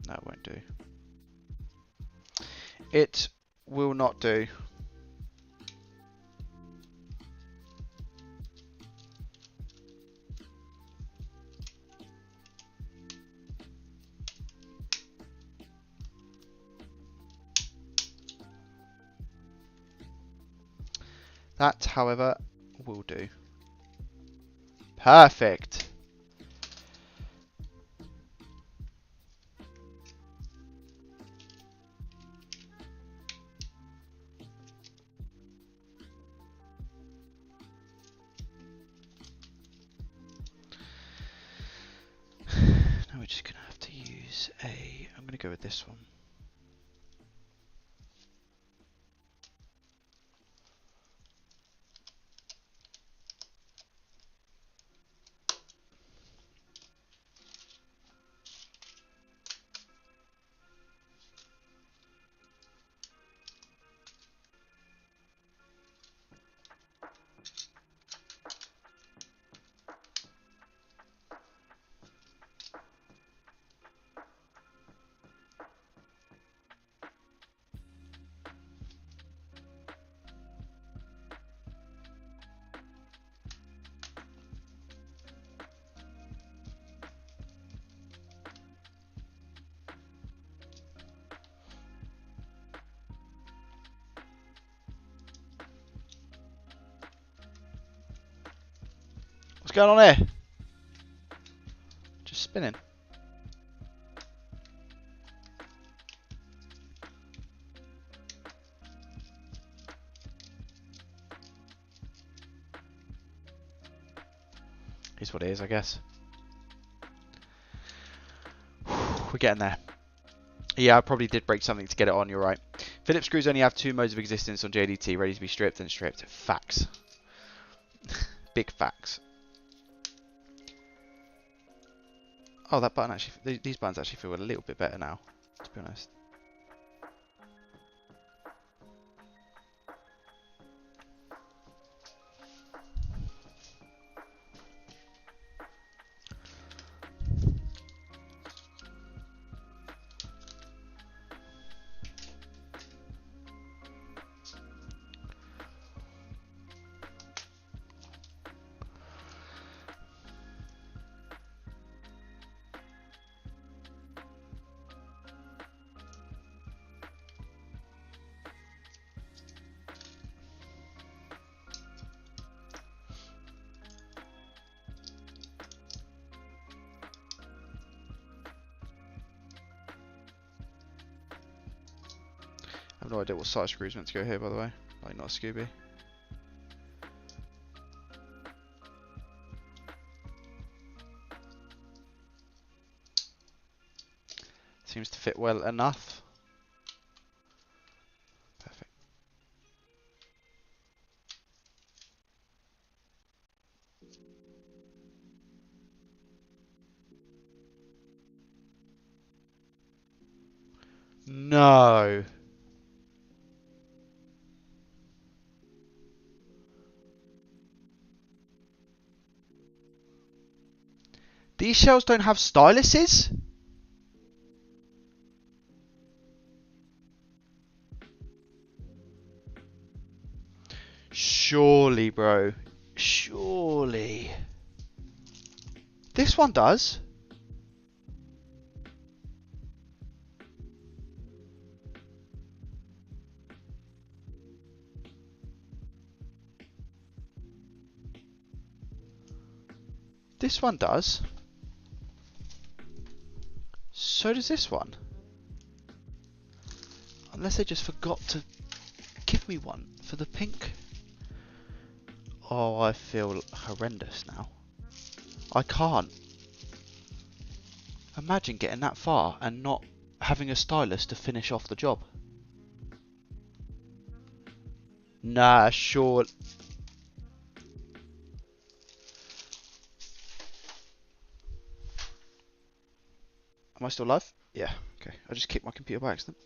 no, it won't do. It will not do. That, however, will do. Perfect. Now we're just going to have to use I'm going to go with this one. What's going on here? Just spinning. Is what it is, I guess. We're getting there. Yeah, I probably did break something to get it on, you're right. Phillips screws only have 2 modes of existence on JDT, ready to be stripped and stripped. Facts. Big facts. Oh, that button actually, these buttons actually feel a little bit better now, to be honest. have no idea what size screws meant to go here, by the way. Like, not a Scooby. Seems to fit well enough. Perfect. No. These shells don't have styluses? Surely, bro. Surely. This one does. This one does. So does this one. Unless they just forgot to give me one for the pink. Oh, I feel horrendous now. I can't. Imagine getting that far and not having a stylus to finish off the job. Nah, sure. Am I still live? Yeah, okay. I just kicked my computer by accident.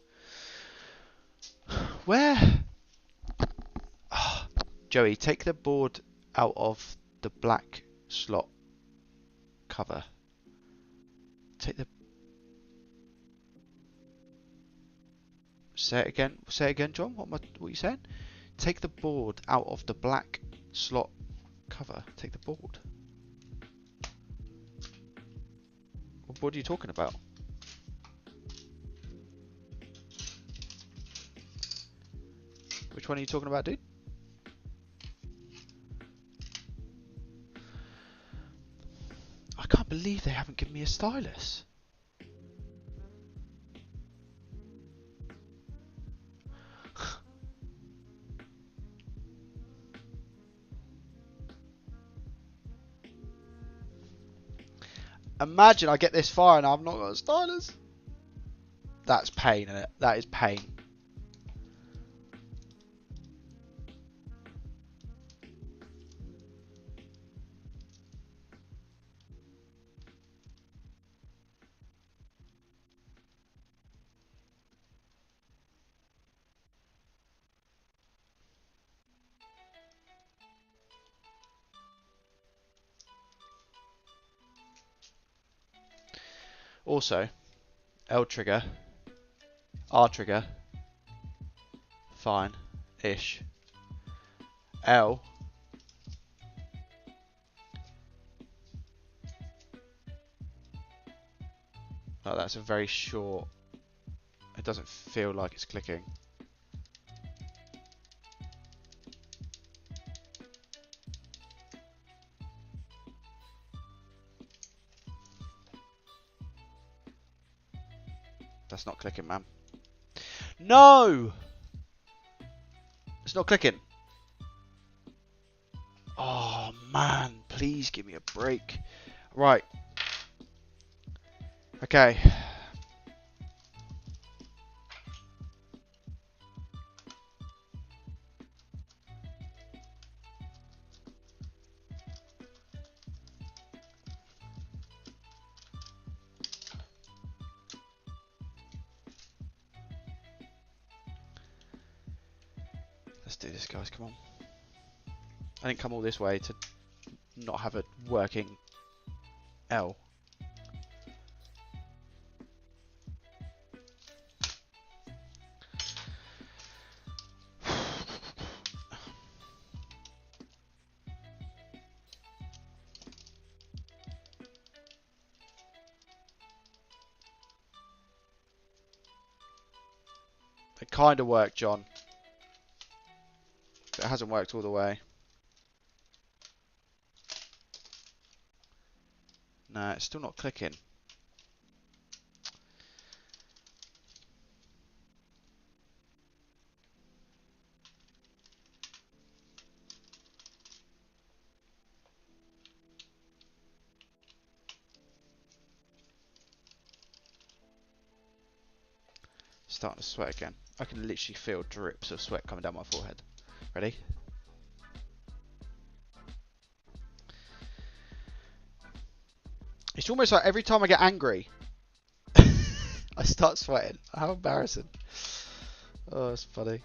Where? Oh, Joey, take the board out of the black slot cover. Take the... Say it again. Say it again, John. What are you saying? Take the board out of the black slot cover. Take the board. What board are you talking about? Which one are you talking about, dude? I can't believe they haven't given me a stylus. Imagine I get this far and I've not got a stylus. That's pain, isn't it? That is pain. Also, L trigger, R trigger, fine-ish. L, oh, that's a very short. It doesn't feel like it's clicking. That's not clicking, man. No! It's not clicking. Oh, man. Please give me a break. Right. Okay. Let's do this, guys. Come on. I didn't come all this way to not have a working L. It kind of worked, John. But it hasn't worked all the way. No, it's still not clicking. Starting to sweat again. I can literally feel drips of sweat coming down my forehead. Ready? It's almost like every time I get angry, I start sweating. How embarrassing. Oh, it's funny.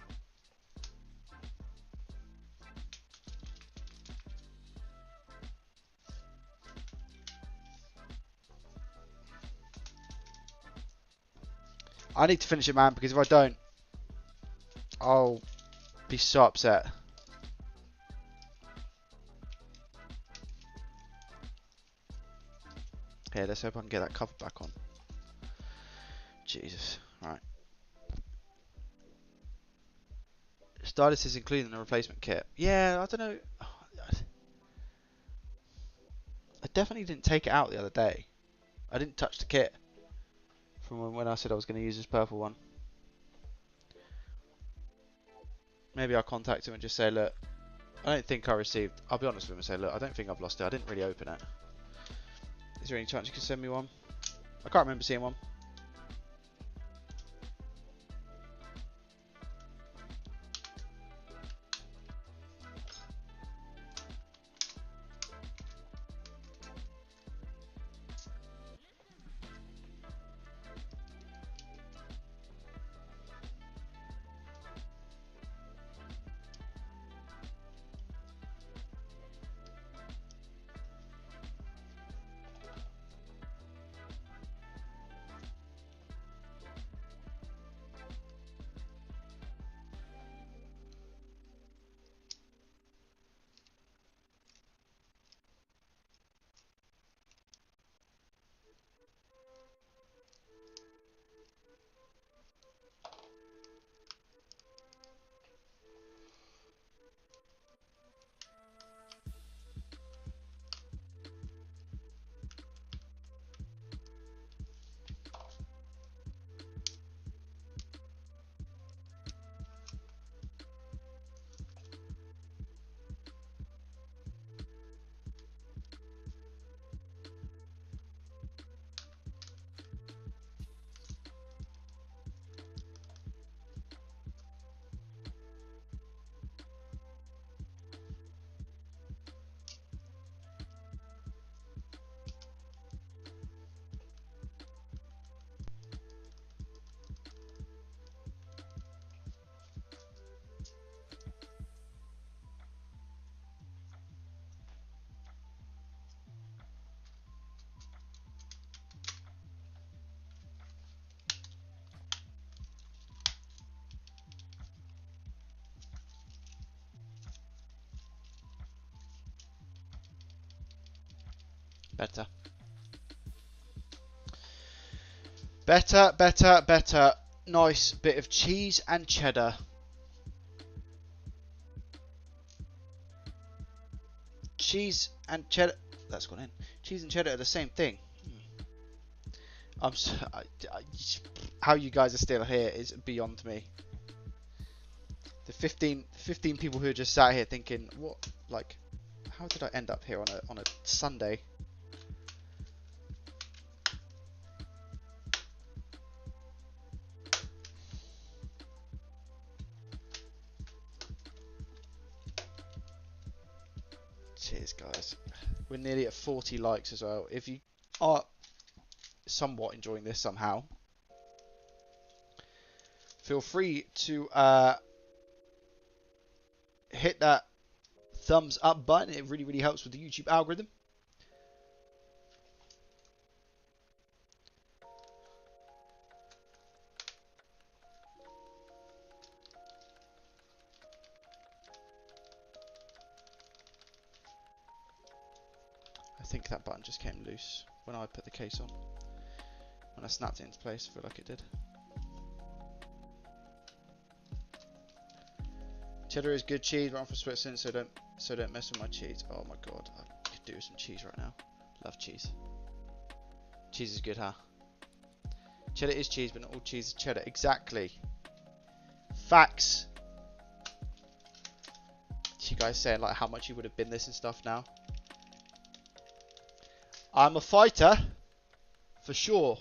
I need to finish it, man, because if I don't, I'll be so upset. Here, let's hope I can get that cover back on. Jesus. Right. Stylus is including the replacement kit. Yeah, I don't know. I definitely didn't take it out the other day. I didn't touch the kit from when I said I was going to use this purple one. Maybe I'll contact him and just say, look, I don't think I received. I'll be honest with him and say, look, I don't think I've lost it. I didn't really open it. Is there any chance you can send me one? I can't remember seeing one. Better. Better, better, better. Nice bit of cheese and cheddar. Cheese and cheddar. That's gone in. Cheese and cheddar are the same thing. I'm so, how you guys are still here is beyond me. The 15 people who are just sat here thinking, what, like, how did I end up here on a Sunday? Cheers, guys. We're nearly at 40 likes as well. If you are somewhat enjoying this somehow, feel free to hit that thumbs up button. It really, really helps with the YouTube algorithm. I think that button just came loose when I put the case on. When I snapped it into place, I feel like it did. Cheddar is good cheese, but I'm from Switzerland, so don't mess with my cheese. Oh my god, I could do with some cheese right now. Love cheese. Cheese is good, huh? Cheddar is cheese, but not all cheese is cheddar. Exactly. Facts. You guys saying like how much you would have been this and stuff now. I'm a fighter, for sure.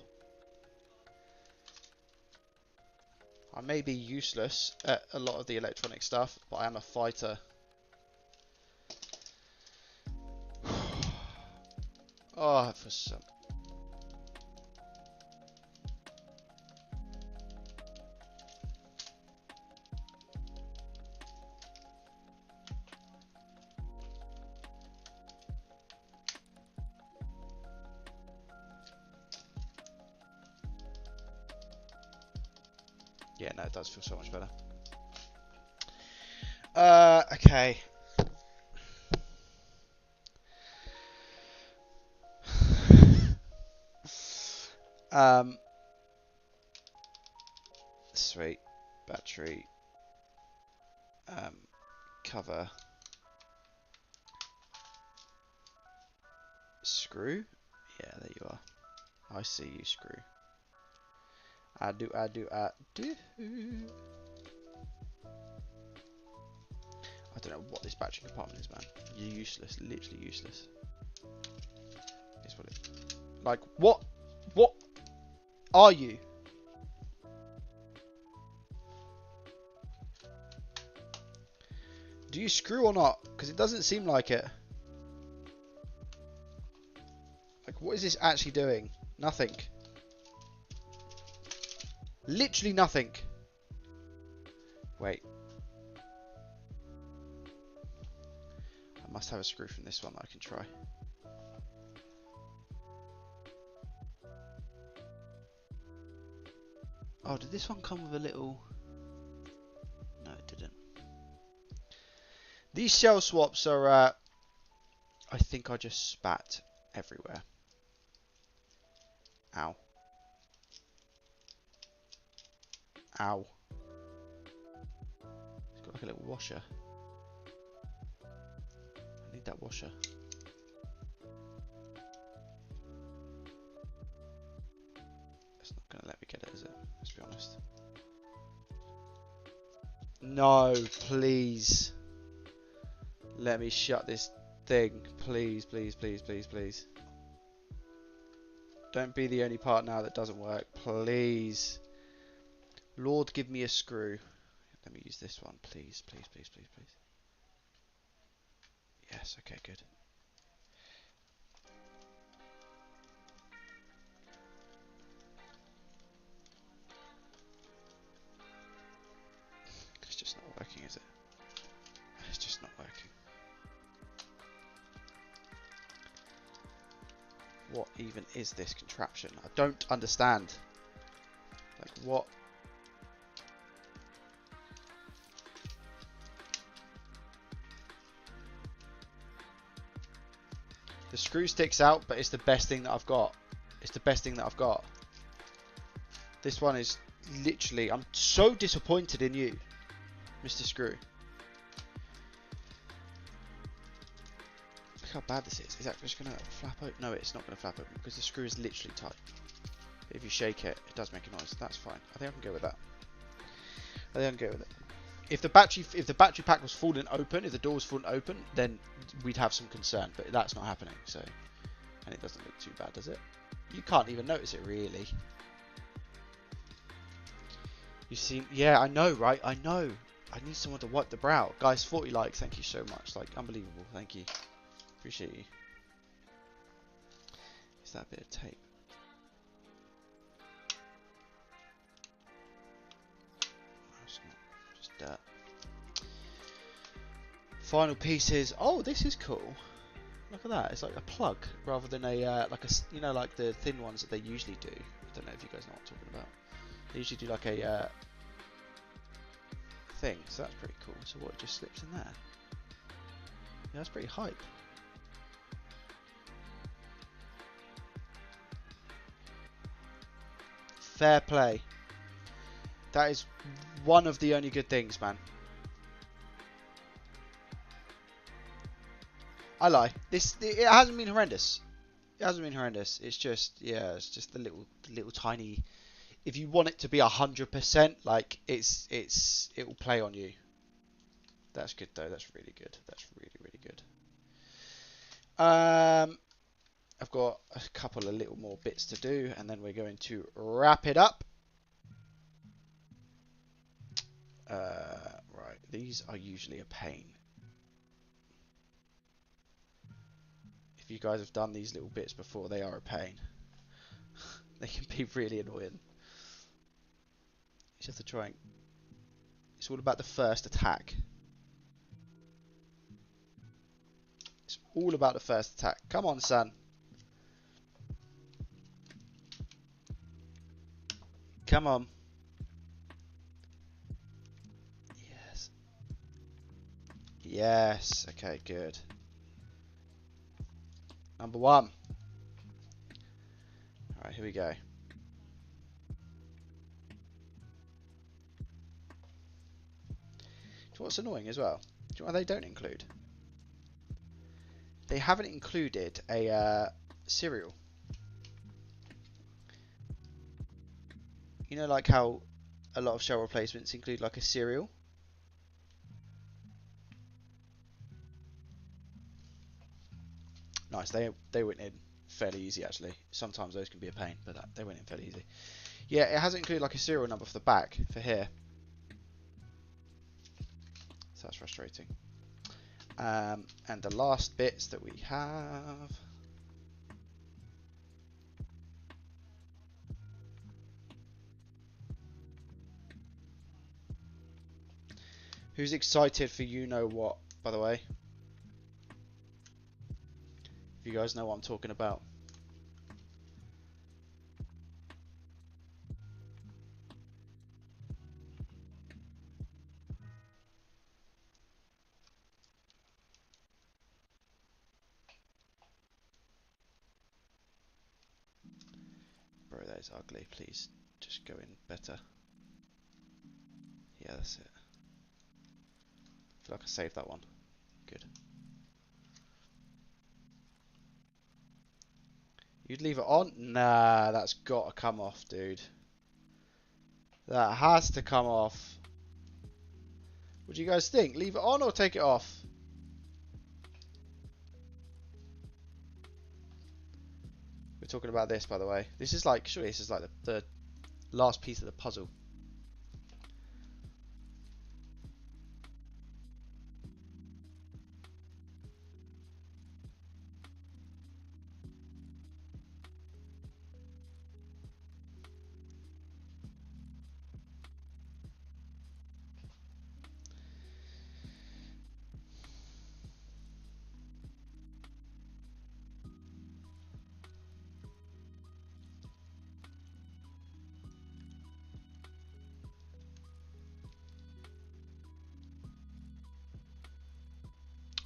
I may be useless at a lot of the electronic stuff, but I am a fighter. Oh, for some. Yeah, no, it does feel so much better. Okay. Sweet. Battery. Cover. Screw? Yeah, there you are. I see you, screw. I do. I don't know what this battery compartment is, man. You're useless, literally useless. Is what it. Like, what? What are you? Do you screw or not? Because it doesn't seem like it. Like, what is this actually doing? Nothing. Literally nothing. Wait. I must have a screw from this one that I can try. Oh, did this one come with a little... No, it didn't. These shell swaps are... I think I just spat everywhere. Ow. Ow. It's got like a little washer. I need that washer. It's not going to let me get it, is it? Let's be honest. No, please. Let me shut this thing. Please, please, please, please, please. Don't be the only part now that doesn't work. Please. Lord, give me a screw. Let me use this one. Please, please, please, please, please. Yes, okay, good. It's just not working, is it? It's just not working. What even is this contraption? I don't understand. Like, what? The screw sticks out, but it's the best thing that I've got. It's the best thing that I've got. This one is literally... I'm so disappointed in you, Mr. Screw. Look how bad this is. Is that just going to flap open? No, it's not going to flap open because the screw is literally tight. If you shake it, it does make a noise. That's fine. I think I can go with that. I think I can go with it. If the battery pack was falling open, if the door was falling open, then we'd have some concern. But that's not happening. So, and it doesn't look too bad, does it? You can't even notice it really. You see? Yeah, I know, right? I know. I need someone to wipe the brow, guys. 40 likes. Thank you so much. Like, unbelievable. Thank you. Appreciate you. Is that a bit of tape? No, it's not. Just dirt. Final pieces. Oh, this is cool. Look at that. It's like a plug rather than a like a, you know, like the thin ones that they usually do. I don't know if you guys know what I'm talking about. They usually do like a thing. So that's pretty cool. So what? It just slips in there. Yeah, that's pretty hype. Fair play. That is one of the only good things, man. I lie. It hasn't been horrendous. It hasn't been horrendous. It's just, yeah, it's just the little tiny. If you want it to be 100%, like it will play on you. That's good though. That's really good. That's really good. I've got a couple of little more bits to do, and then we're going to wrap it up. Right, these are usually a pain. If you guys have done these little bits before, they are a pain. They can be really annoying. You just have to try and... It's all about the first attack. It's all about the first attack. Come on, son. Come on. Yes. Yes. Okay, good. Number 1. Alright, here we go. Do you know what's annoying as well? Do you know what they don't include? They haven't included a cereal. You know, like how a lot of shell replacements include like a cereal? Nice, they went in fairly easy actually. Sometimes those can be a pain, but they went in fairly easy. Yeah, it hasn't included like a serial number for the back for here. So that's frustrating. And the last bits that we have. Who's excited for you know what, by the way? If you guys know what I'm talking about. Bro, that is ugly. Please just go in better. Yeah, that's it. I feel like I saved that one. Good. You'd leave it on? Nah, that's got to come off, dude. That has to come off. What do you guys think? Leave it on or take it off? We're talking about this, by the way. This is like, surely this is like the last piece of the puzzle.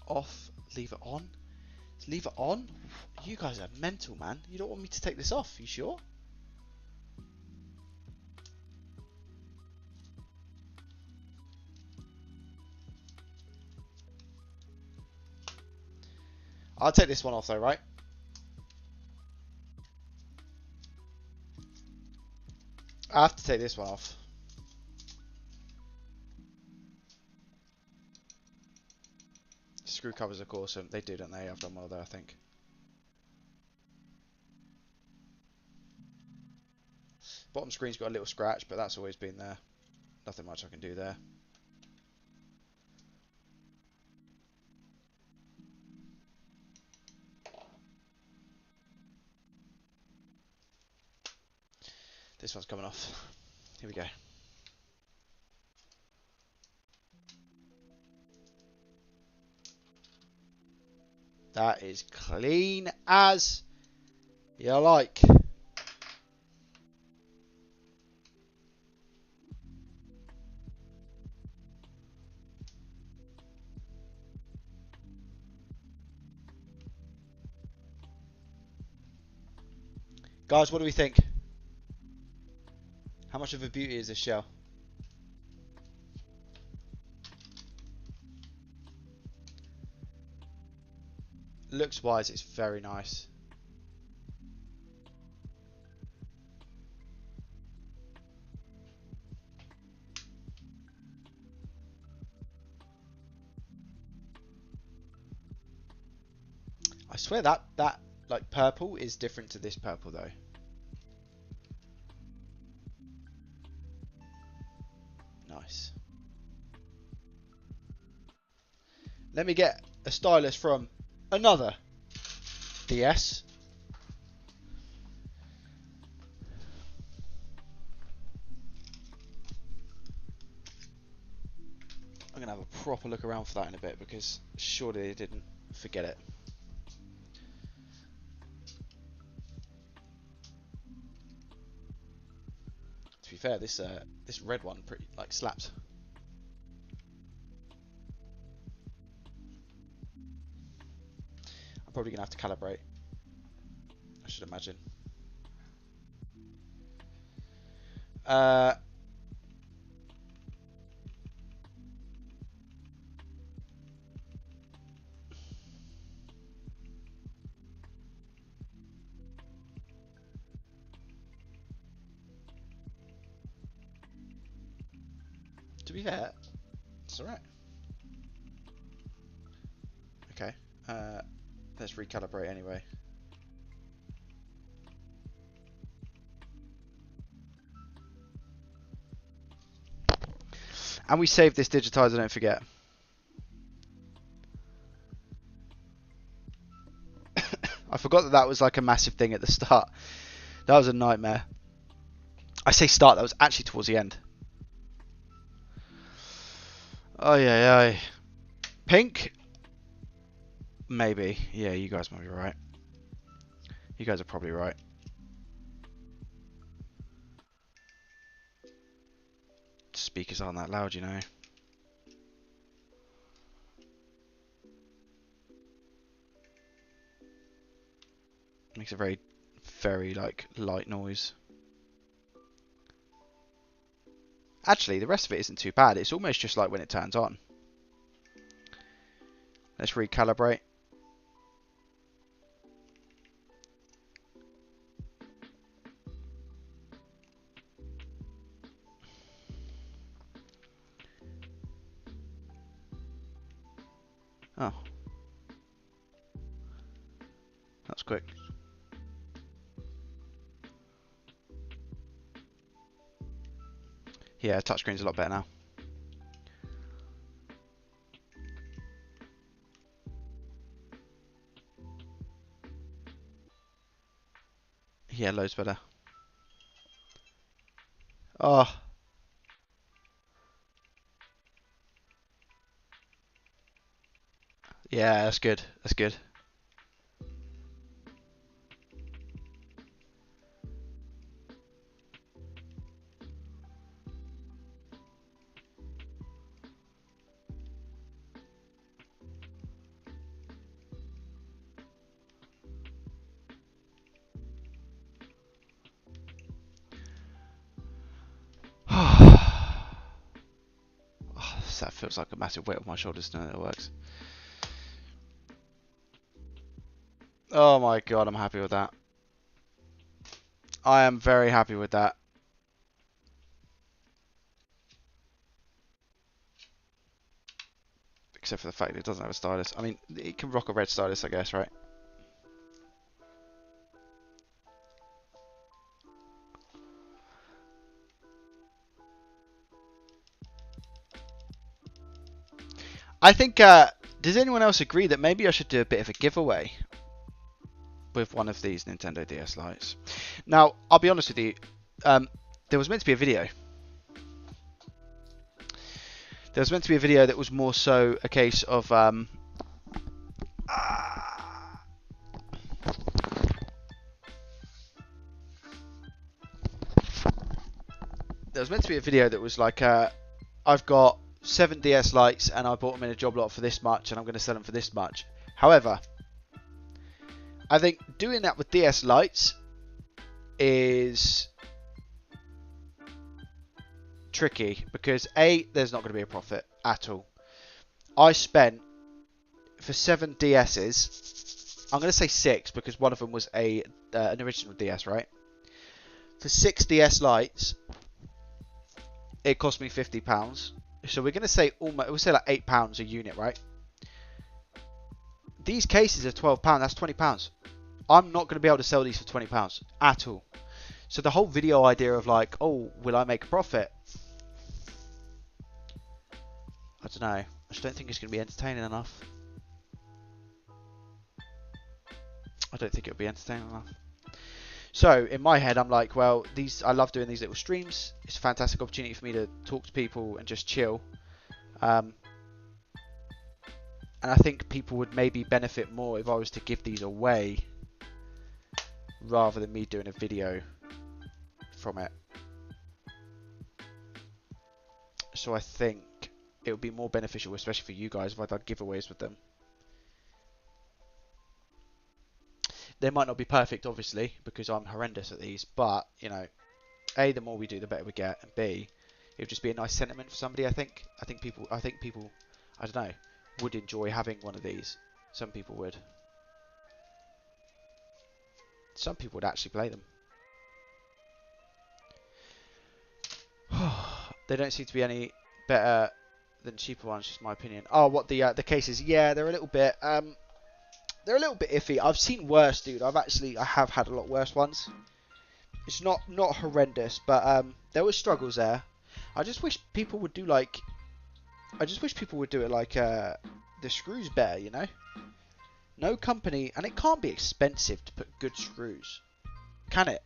Off, leave it on. Leave it on? You guys are mental, man. You don't want me to take this off, you sure? I'll take this one off though, right? I have to take this one off. Screw covers look awesome. They do, don't they? I've done well there, I think. Bottom screen's got a little scratch, but that's always been there. Nothing much I can do there. This one's coming off. Here we go. That is clean as you like. Guys, what do we think? How much of a beauty is this shell? Looks wise, it's very nice. I swear that like purple is different to this purple though. Nice. Let me get a stylus from another DS. I'm going to have a proper look around for that in a bit because surely they didn't forget it. To be fair, this red one pretty like slaps. I'm probably gonna have to calibrate. I should imagine. To be fair, it's alright. Okay. Let's recalibrate anyway. And we save this digitizer, don't forget. I forgot that that was like a massive thing at the start. That was a nightmare. I say start, that was actually towards the end. Oh yeah. Pink? Maybe. Yeah, you guys might be right. You guys are probably right. Speakers aren't that loud, you know. Makes a very, very like light noise. Actually, the rest of it isn't too bad. It's almost just like when it turns on. Let's recalibrate. Oh. That's quick. Yeah, touchscreen's a lot better now. Yeah, loads better. Oh. Yeah, that's good. That's good. Oh, that feels like a massive weight on my shoulders knowing it works. Oh my god, I'm happy with that. I am very happy with that. Except for the fact that it doesn't have a stylus. I mean, it can rock a red stylus, I guess, right? I think, does anyone else agree that maybe I should do a bit of a giveaway with one of these Nintendo DS Lites? Now, I'll be honest with you, there was meant to be a video. There was meant to be a video that was more so a case of, there was meant to be a video that was like, I've got 7 DS Lites and I bought them in a job lot for this much and I'm going to sell them for this much. However, I think doing that with DS Lites is tricky because A, there's not going to be a profit at all. I spent for 7 DS's, I'm going to say 6 because one of them was an original DS, right? For 6 DS Lites, it cost me £50. So we're going to say almost, we'll say like £8 a unit, right? These cases are £12, that's £20. I'm not going to be able to sell these for £20 at all. So the whole video idea of like, oh, will I make a profit? I don't know. just don't think it's going to be entertaining enough. I don't think it'll be entertaining enough. So in my head, I'm like, well, I love doing these little streams. It's a fantastic opportunity for me to talk to people and just chill. And I think people would maybe benefit more if I was to give these away rather than me doing a video from it. So I think it would be more beneficial, especially for you guys, if I did giveaways with them. They might not be perfect, obviously, because I'm horrendous at these, but, you know, A, the more we do, the better we get, and B, it would just be a nice sentiment for somebody, I think. I think people, I don't know, would enjoy having one of these. Some people would. Some people would actually play them. They don't seem to be any better than cheaper ones, just my opinion. Oh, what the cases? Yeah, they're a little bit iffy. I've seen worse, dude. I have had a lot worse ones. It's not horrendous, but there were struggles there. I just wish people would do it like the screws better, you know. No company, and it can't be expensive to put good screws, can it?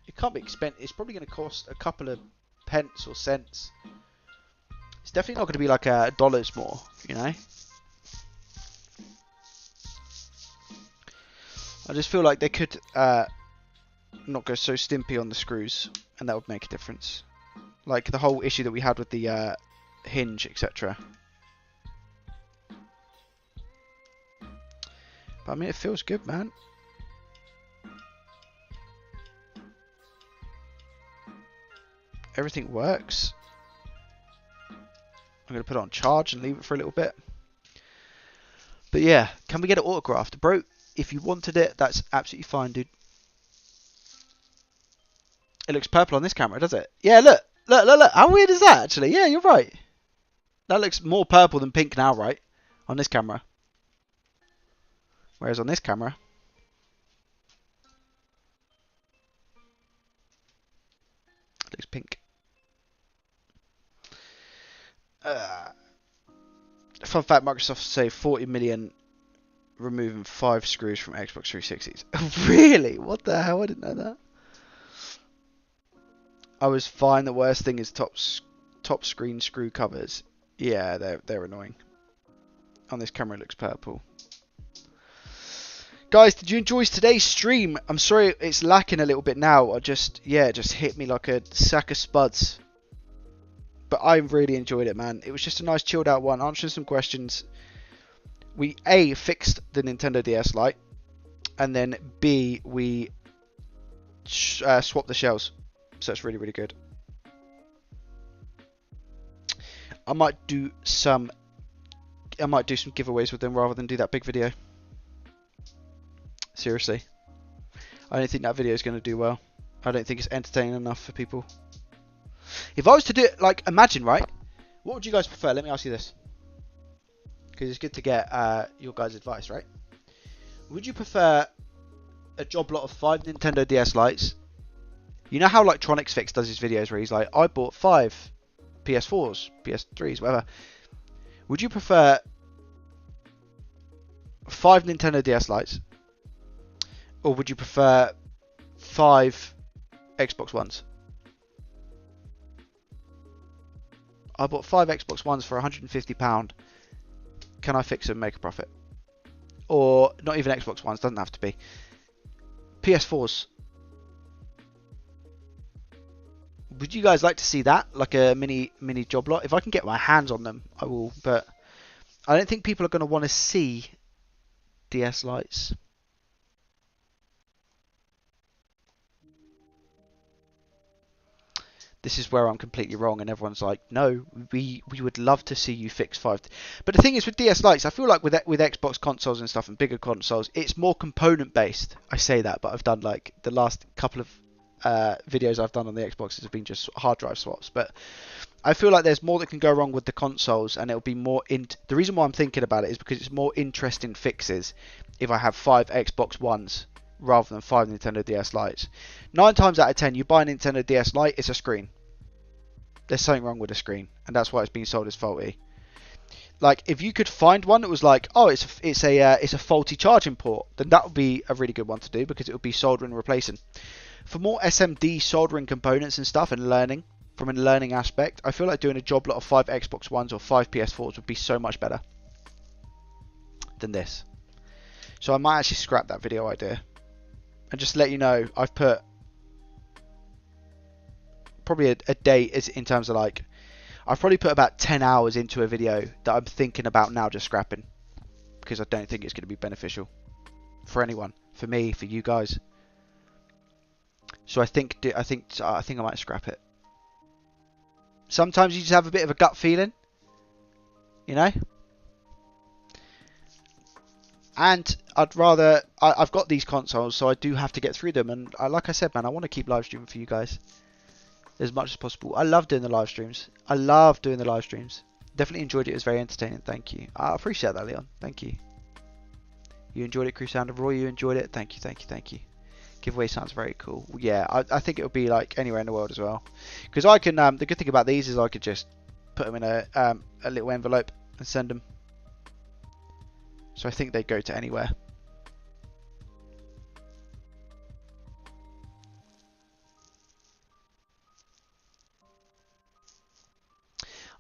It can't be expensive. It's probably going to cost a couple of pence or cents. It's definitely not going to be like dollars more, you know. I just feel like they could not go so stimpy on the screws, and that would make a difference. Like the whole issue that we had with the hinge, etc. But I mean, it feels good, man. Everything works. I'm going to put it on charge and leave it for a little bit. But yeah, can we get it autographed? Bro, if you wanted it, that's absolutely fine, dude. It looks purple on this camera, does it? Yeah, look. Look. How weird is that, actually? Yeah, you're right. That looks more purple than pink now, right? On this camera. Whereas on this camera, it looks pink. Fun fact, Microsoft saved 40 million removing 5 screws from Xbox 360s. Really? What the hell? I didn't know that. I was fine. The worst thing is top screen screw covers. Yeah, they're annoying. On this camera it looks purple. Guys, did you enjoy today's stream? I'm sorry it's lacking a little bit now. It just hit me like a sack of spuds. But I really enjoyed it, man. It was just a nice chilled out one, answering some questions. We A, fixed the Nintendo DS Lite, and then B, we swapped the shells. So it's really, really good. I might do some giveaways with them rather than do that big video. Seriously. I don't think that video is going to do well. I don't think it's entertaining enough for people. If I was to do it, like, imagine, right? What would you guys prefer? Let me ask you this. Because it's good to get your guys' advice, right? Would you prefer a job lot of 5 Nintendo DS Lites? You know how, like, Tronics Fix does his videos where he's like, I bought 5 PS4s, PS3s, whatever. Would you prefer 5 Nintendo DS Lites? Or would you prefer 5 Xbox Ones? I bought 5 Xbox Ones for £150. Can I fix them and make a profit? Or not even Xbox Ones, doesn't have to be. PS4s. Would you guys like to see that? Like a mini job lot? If I can get my hands on them, I will. But I don't think people are going to want to see DS Lites. This is where I'm completely wrong, and everyone's like, no, we would love to see you fix 5. But the thing is, with DS Lites, I feel like with Xbox consoles and stuff and bigger consoles, it's more component based. I say that, but I've done like the last couple of videos I've done on the Xboxes have been just hard drive swaps. But I feel like there's more that can go wrong with the consoles, and it'll be more the reason why I'm thinking about it is because it's more interesting fixes if I have 5 Xbox Ones rather than 5 Nintendo DS Lites. 9 times out of 10, you buy a Nintendo DS Lite, it's a screen. There's something wrong with the screen, and that's why it's being sold as faulty. Like, if you could find one that was like, oh, it's a faulty charging port, then that would be a really good one to do, because it would be soldering and replacing. For more SMD soldering components and stuff and learning, from a learning aspect, I feel like doing a job lot of 5 Xbox Ones or 5 PS4s would be so much better than this. So I might actually scrap that video idea. And just let you know, I've put probably a day in terms of like, I've probably put about 10 hours into a video that I'm thinking about now just scrapping, because I don't think it's going to be beneficial for anyone, for me, for you guys. So I think I might scrap it. Sometimes you just have a bit of a gut feeling, you know. And I've got these consoles, so I do have to get through them. And like I said, man, I want to keep live streaming for you guys as much as possible. I love doing the live streams. I love doing the live streams. Definitely enjoyed it. It was very entertaining. Thank you. I appreciate that, Leon. Thank you. You enjoyed it, Crew Sound of Roy. You enjoyed it. Thank you, thank you, thank you. Giveaway sounds very cool. Yeah, I think it would be like anywhere in the world as well. Because I can. The good thing about these is I could just put them in a little envelope and send them. So I think they go to anywhere.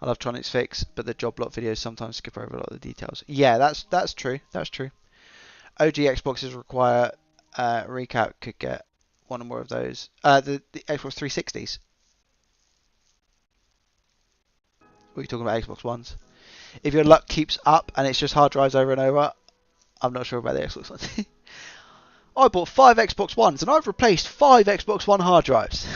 I love Tronic's fix, but the job lot videos sometimes skip over a lot of the details. Yeah, that's true. That's true. OG Xboxes require recap. Could get one or more of those. The Xbox 360s. What are you talking about? Xbox Ones. If your luck keeps up and it's just hard drives over and over, I'm not sure about the Xbox Ones. I bought 5 Xbox Ones and I've replaced 5 Xbox One hard drives.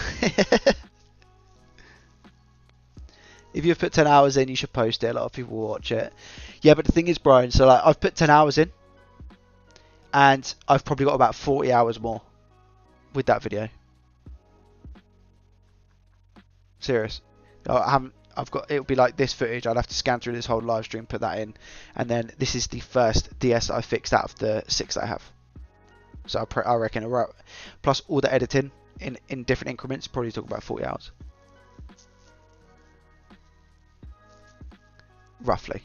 If you've put 10 hours in, you should post it. A lot of people will watch it. Yeah, but the thing is, Brian, so like I've put 10 hours in and I've probably got about 40 hours more with that video. Serious. I've got, it'll be like this footage. I'd have to scan through this whole live stream, put that in, and then this is the first DS that I fixed out of the 6 that I have. So I reckon, plus all the editing in different increments, probably talk about 40 hours. Roughly.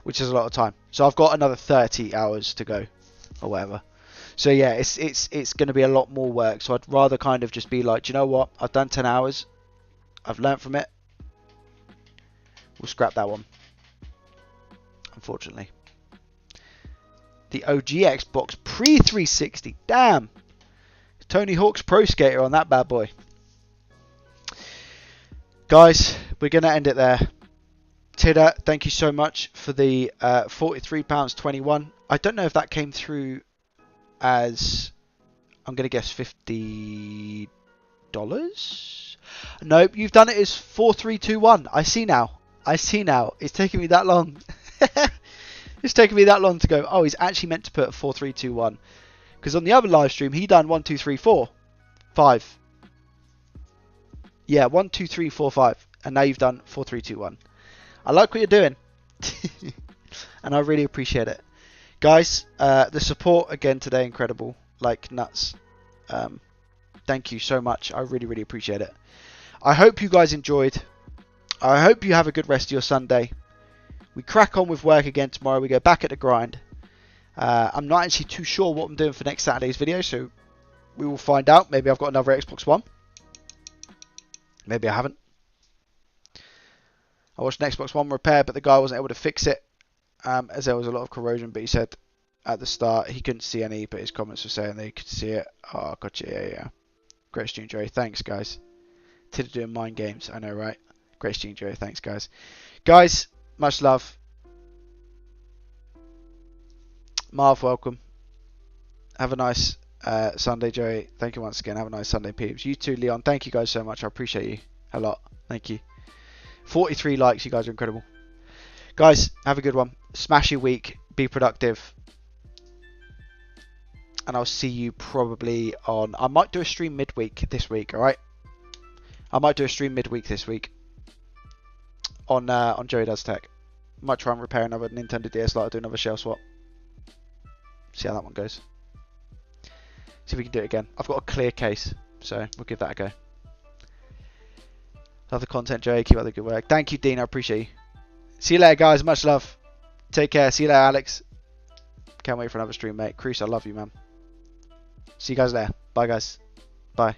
Which is a lot of time. So I've got another 30 hours to go, or whatever. So yeah, it's going to be a lot more work. So I'd rather kind of just be like, do you know what? I've done 10 hours. I've learnt from it. We'll scrap that one. Unfortunately. The OG Xbox pre-360. Damn. Tony Hawk's Pro Skater on that bad boy. Guys, we're going to end it there. Tidda, thank you so much for the £43.21. I don't know if that came through as, I'm going to guess $50. Nope, you've done it as 4321. I see now. It's taking me that long. It's taking me that long to go, oh, he's actually meant to put 4321. Because on the other live stream, he done 1, 2, 3, 4, 5. Yeah, 1, 2, 3, 4, 5. And now you've done 4, 3, 2, 1. I like what you're doing. And I really appreciate it. Guys, the support again today, incredible. Like nuts. Thank you so much. I really, really appreciate it. I hope you guys enjoyed. I hope you have a good rest of your Sunday. We crack on with work again tomorrow. We go back at the grind. I'm not actually too sure what I'm doing for next Saturday's video, so we will find out. Maybe I've got another Xbox One. Maybe I haven't. I watched an Xbox One repair, but the guy wasn't able to fix it, as there was a lot of corrosion. But he said at the start he couldn't see any, but his comments were saying they could see it. Oh, gotcha, yeah. Great stream, Joey. Thanks, guys. Tidda doing mind games. I know, right? Great stream, Joey. Thanks, guys. Guys, much love. Marv, welcome. Have a nice Sunday, Joey. Thank you once again. Have a nice Sunday, peeps. You too, Leon. Thank you guys so much. I appreciate you a lot. Thank you. 43 likes. You guys are incredible. Guys, have a good one. Smash your week. Be productive. And I'll see you probably on... I might do a stream midweek this week, alright? I might do a stream midweek this week. On Joey Does Tech. Might try and repair another Nintendo DS Lite. Do another shell swap. See how that one goes. See if we can do it again. I've got a clear case, so we'll give that a go. Love the content, Joey. Keep up the good work. Thank you, Dean. I appreciate you. See you later, guys. Much love. Take care. See you later, Alex. Can't wait for another stream, mate. Crease, I love you, man. See you guys there. Bye, guys. Bye.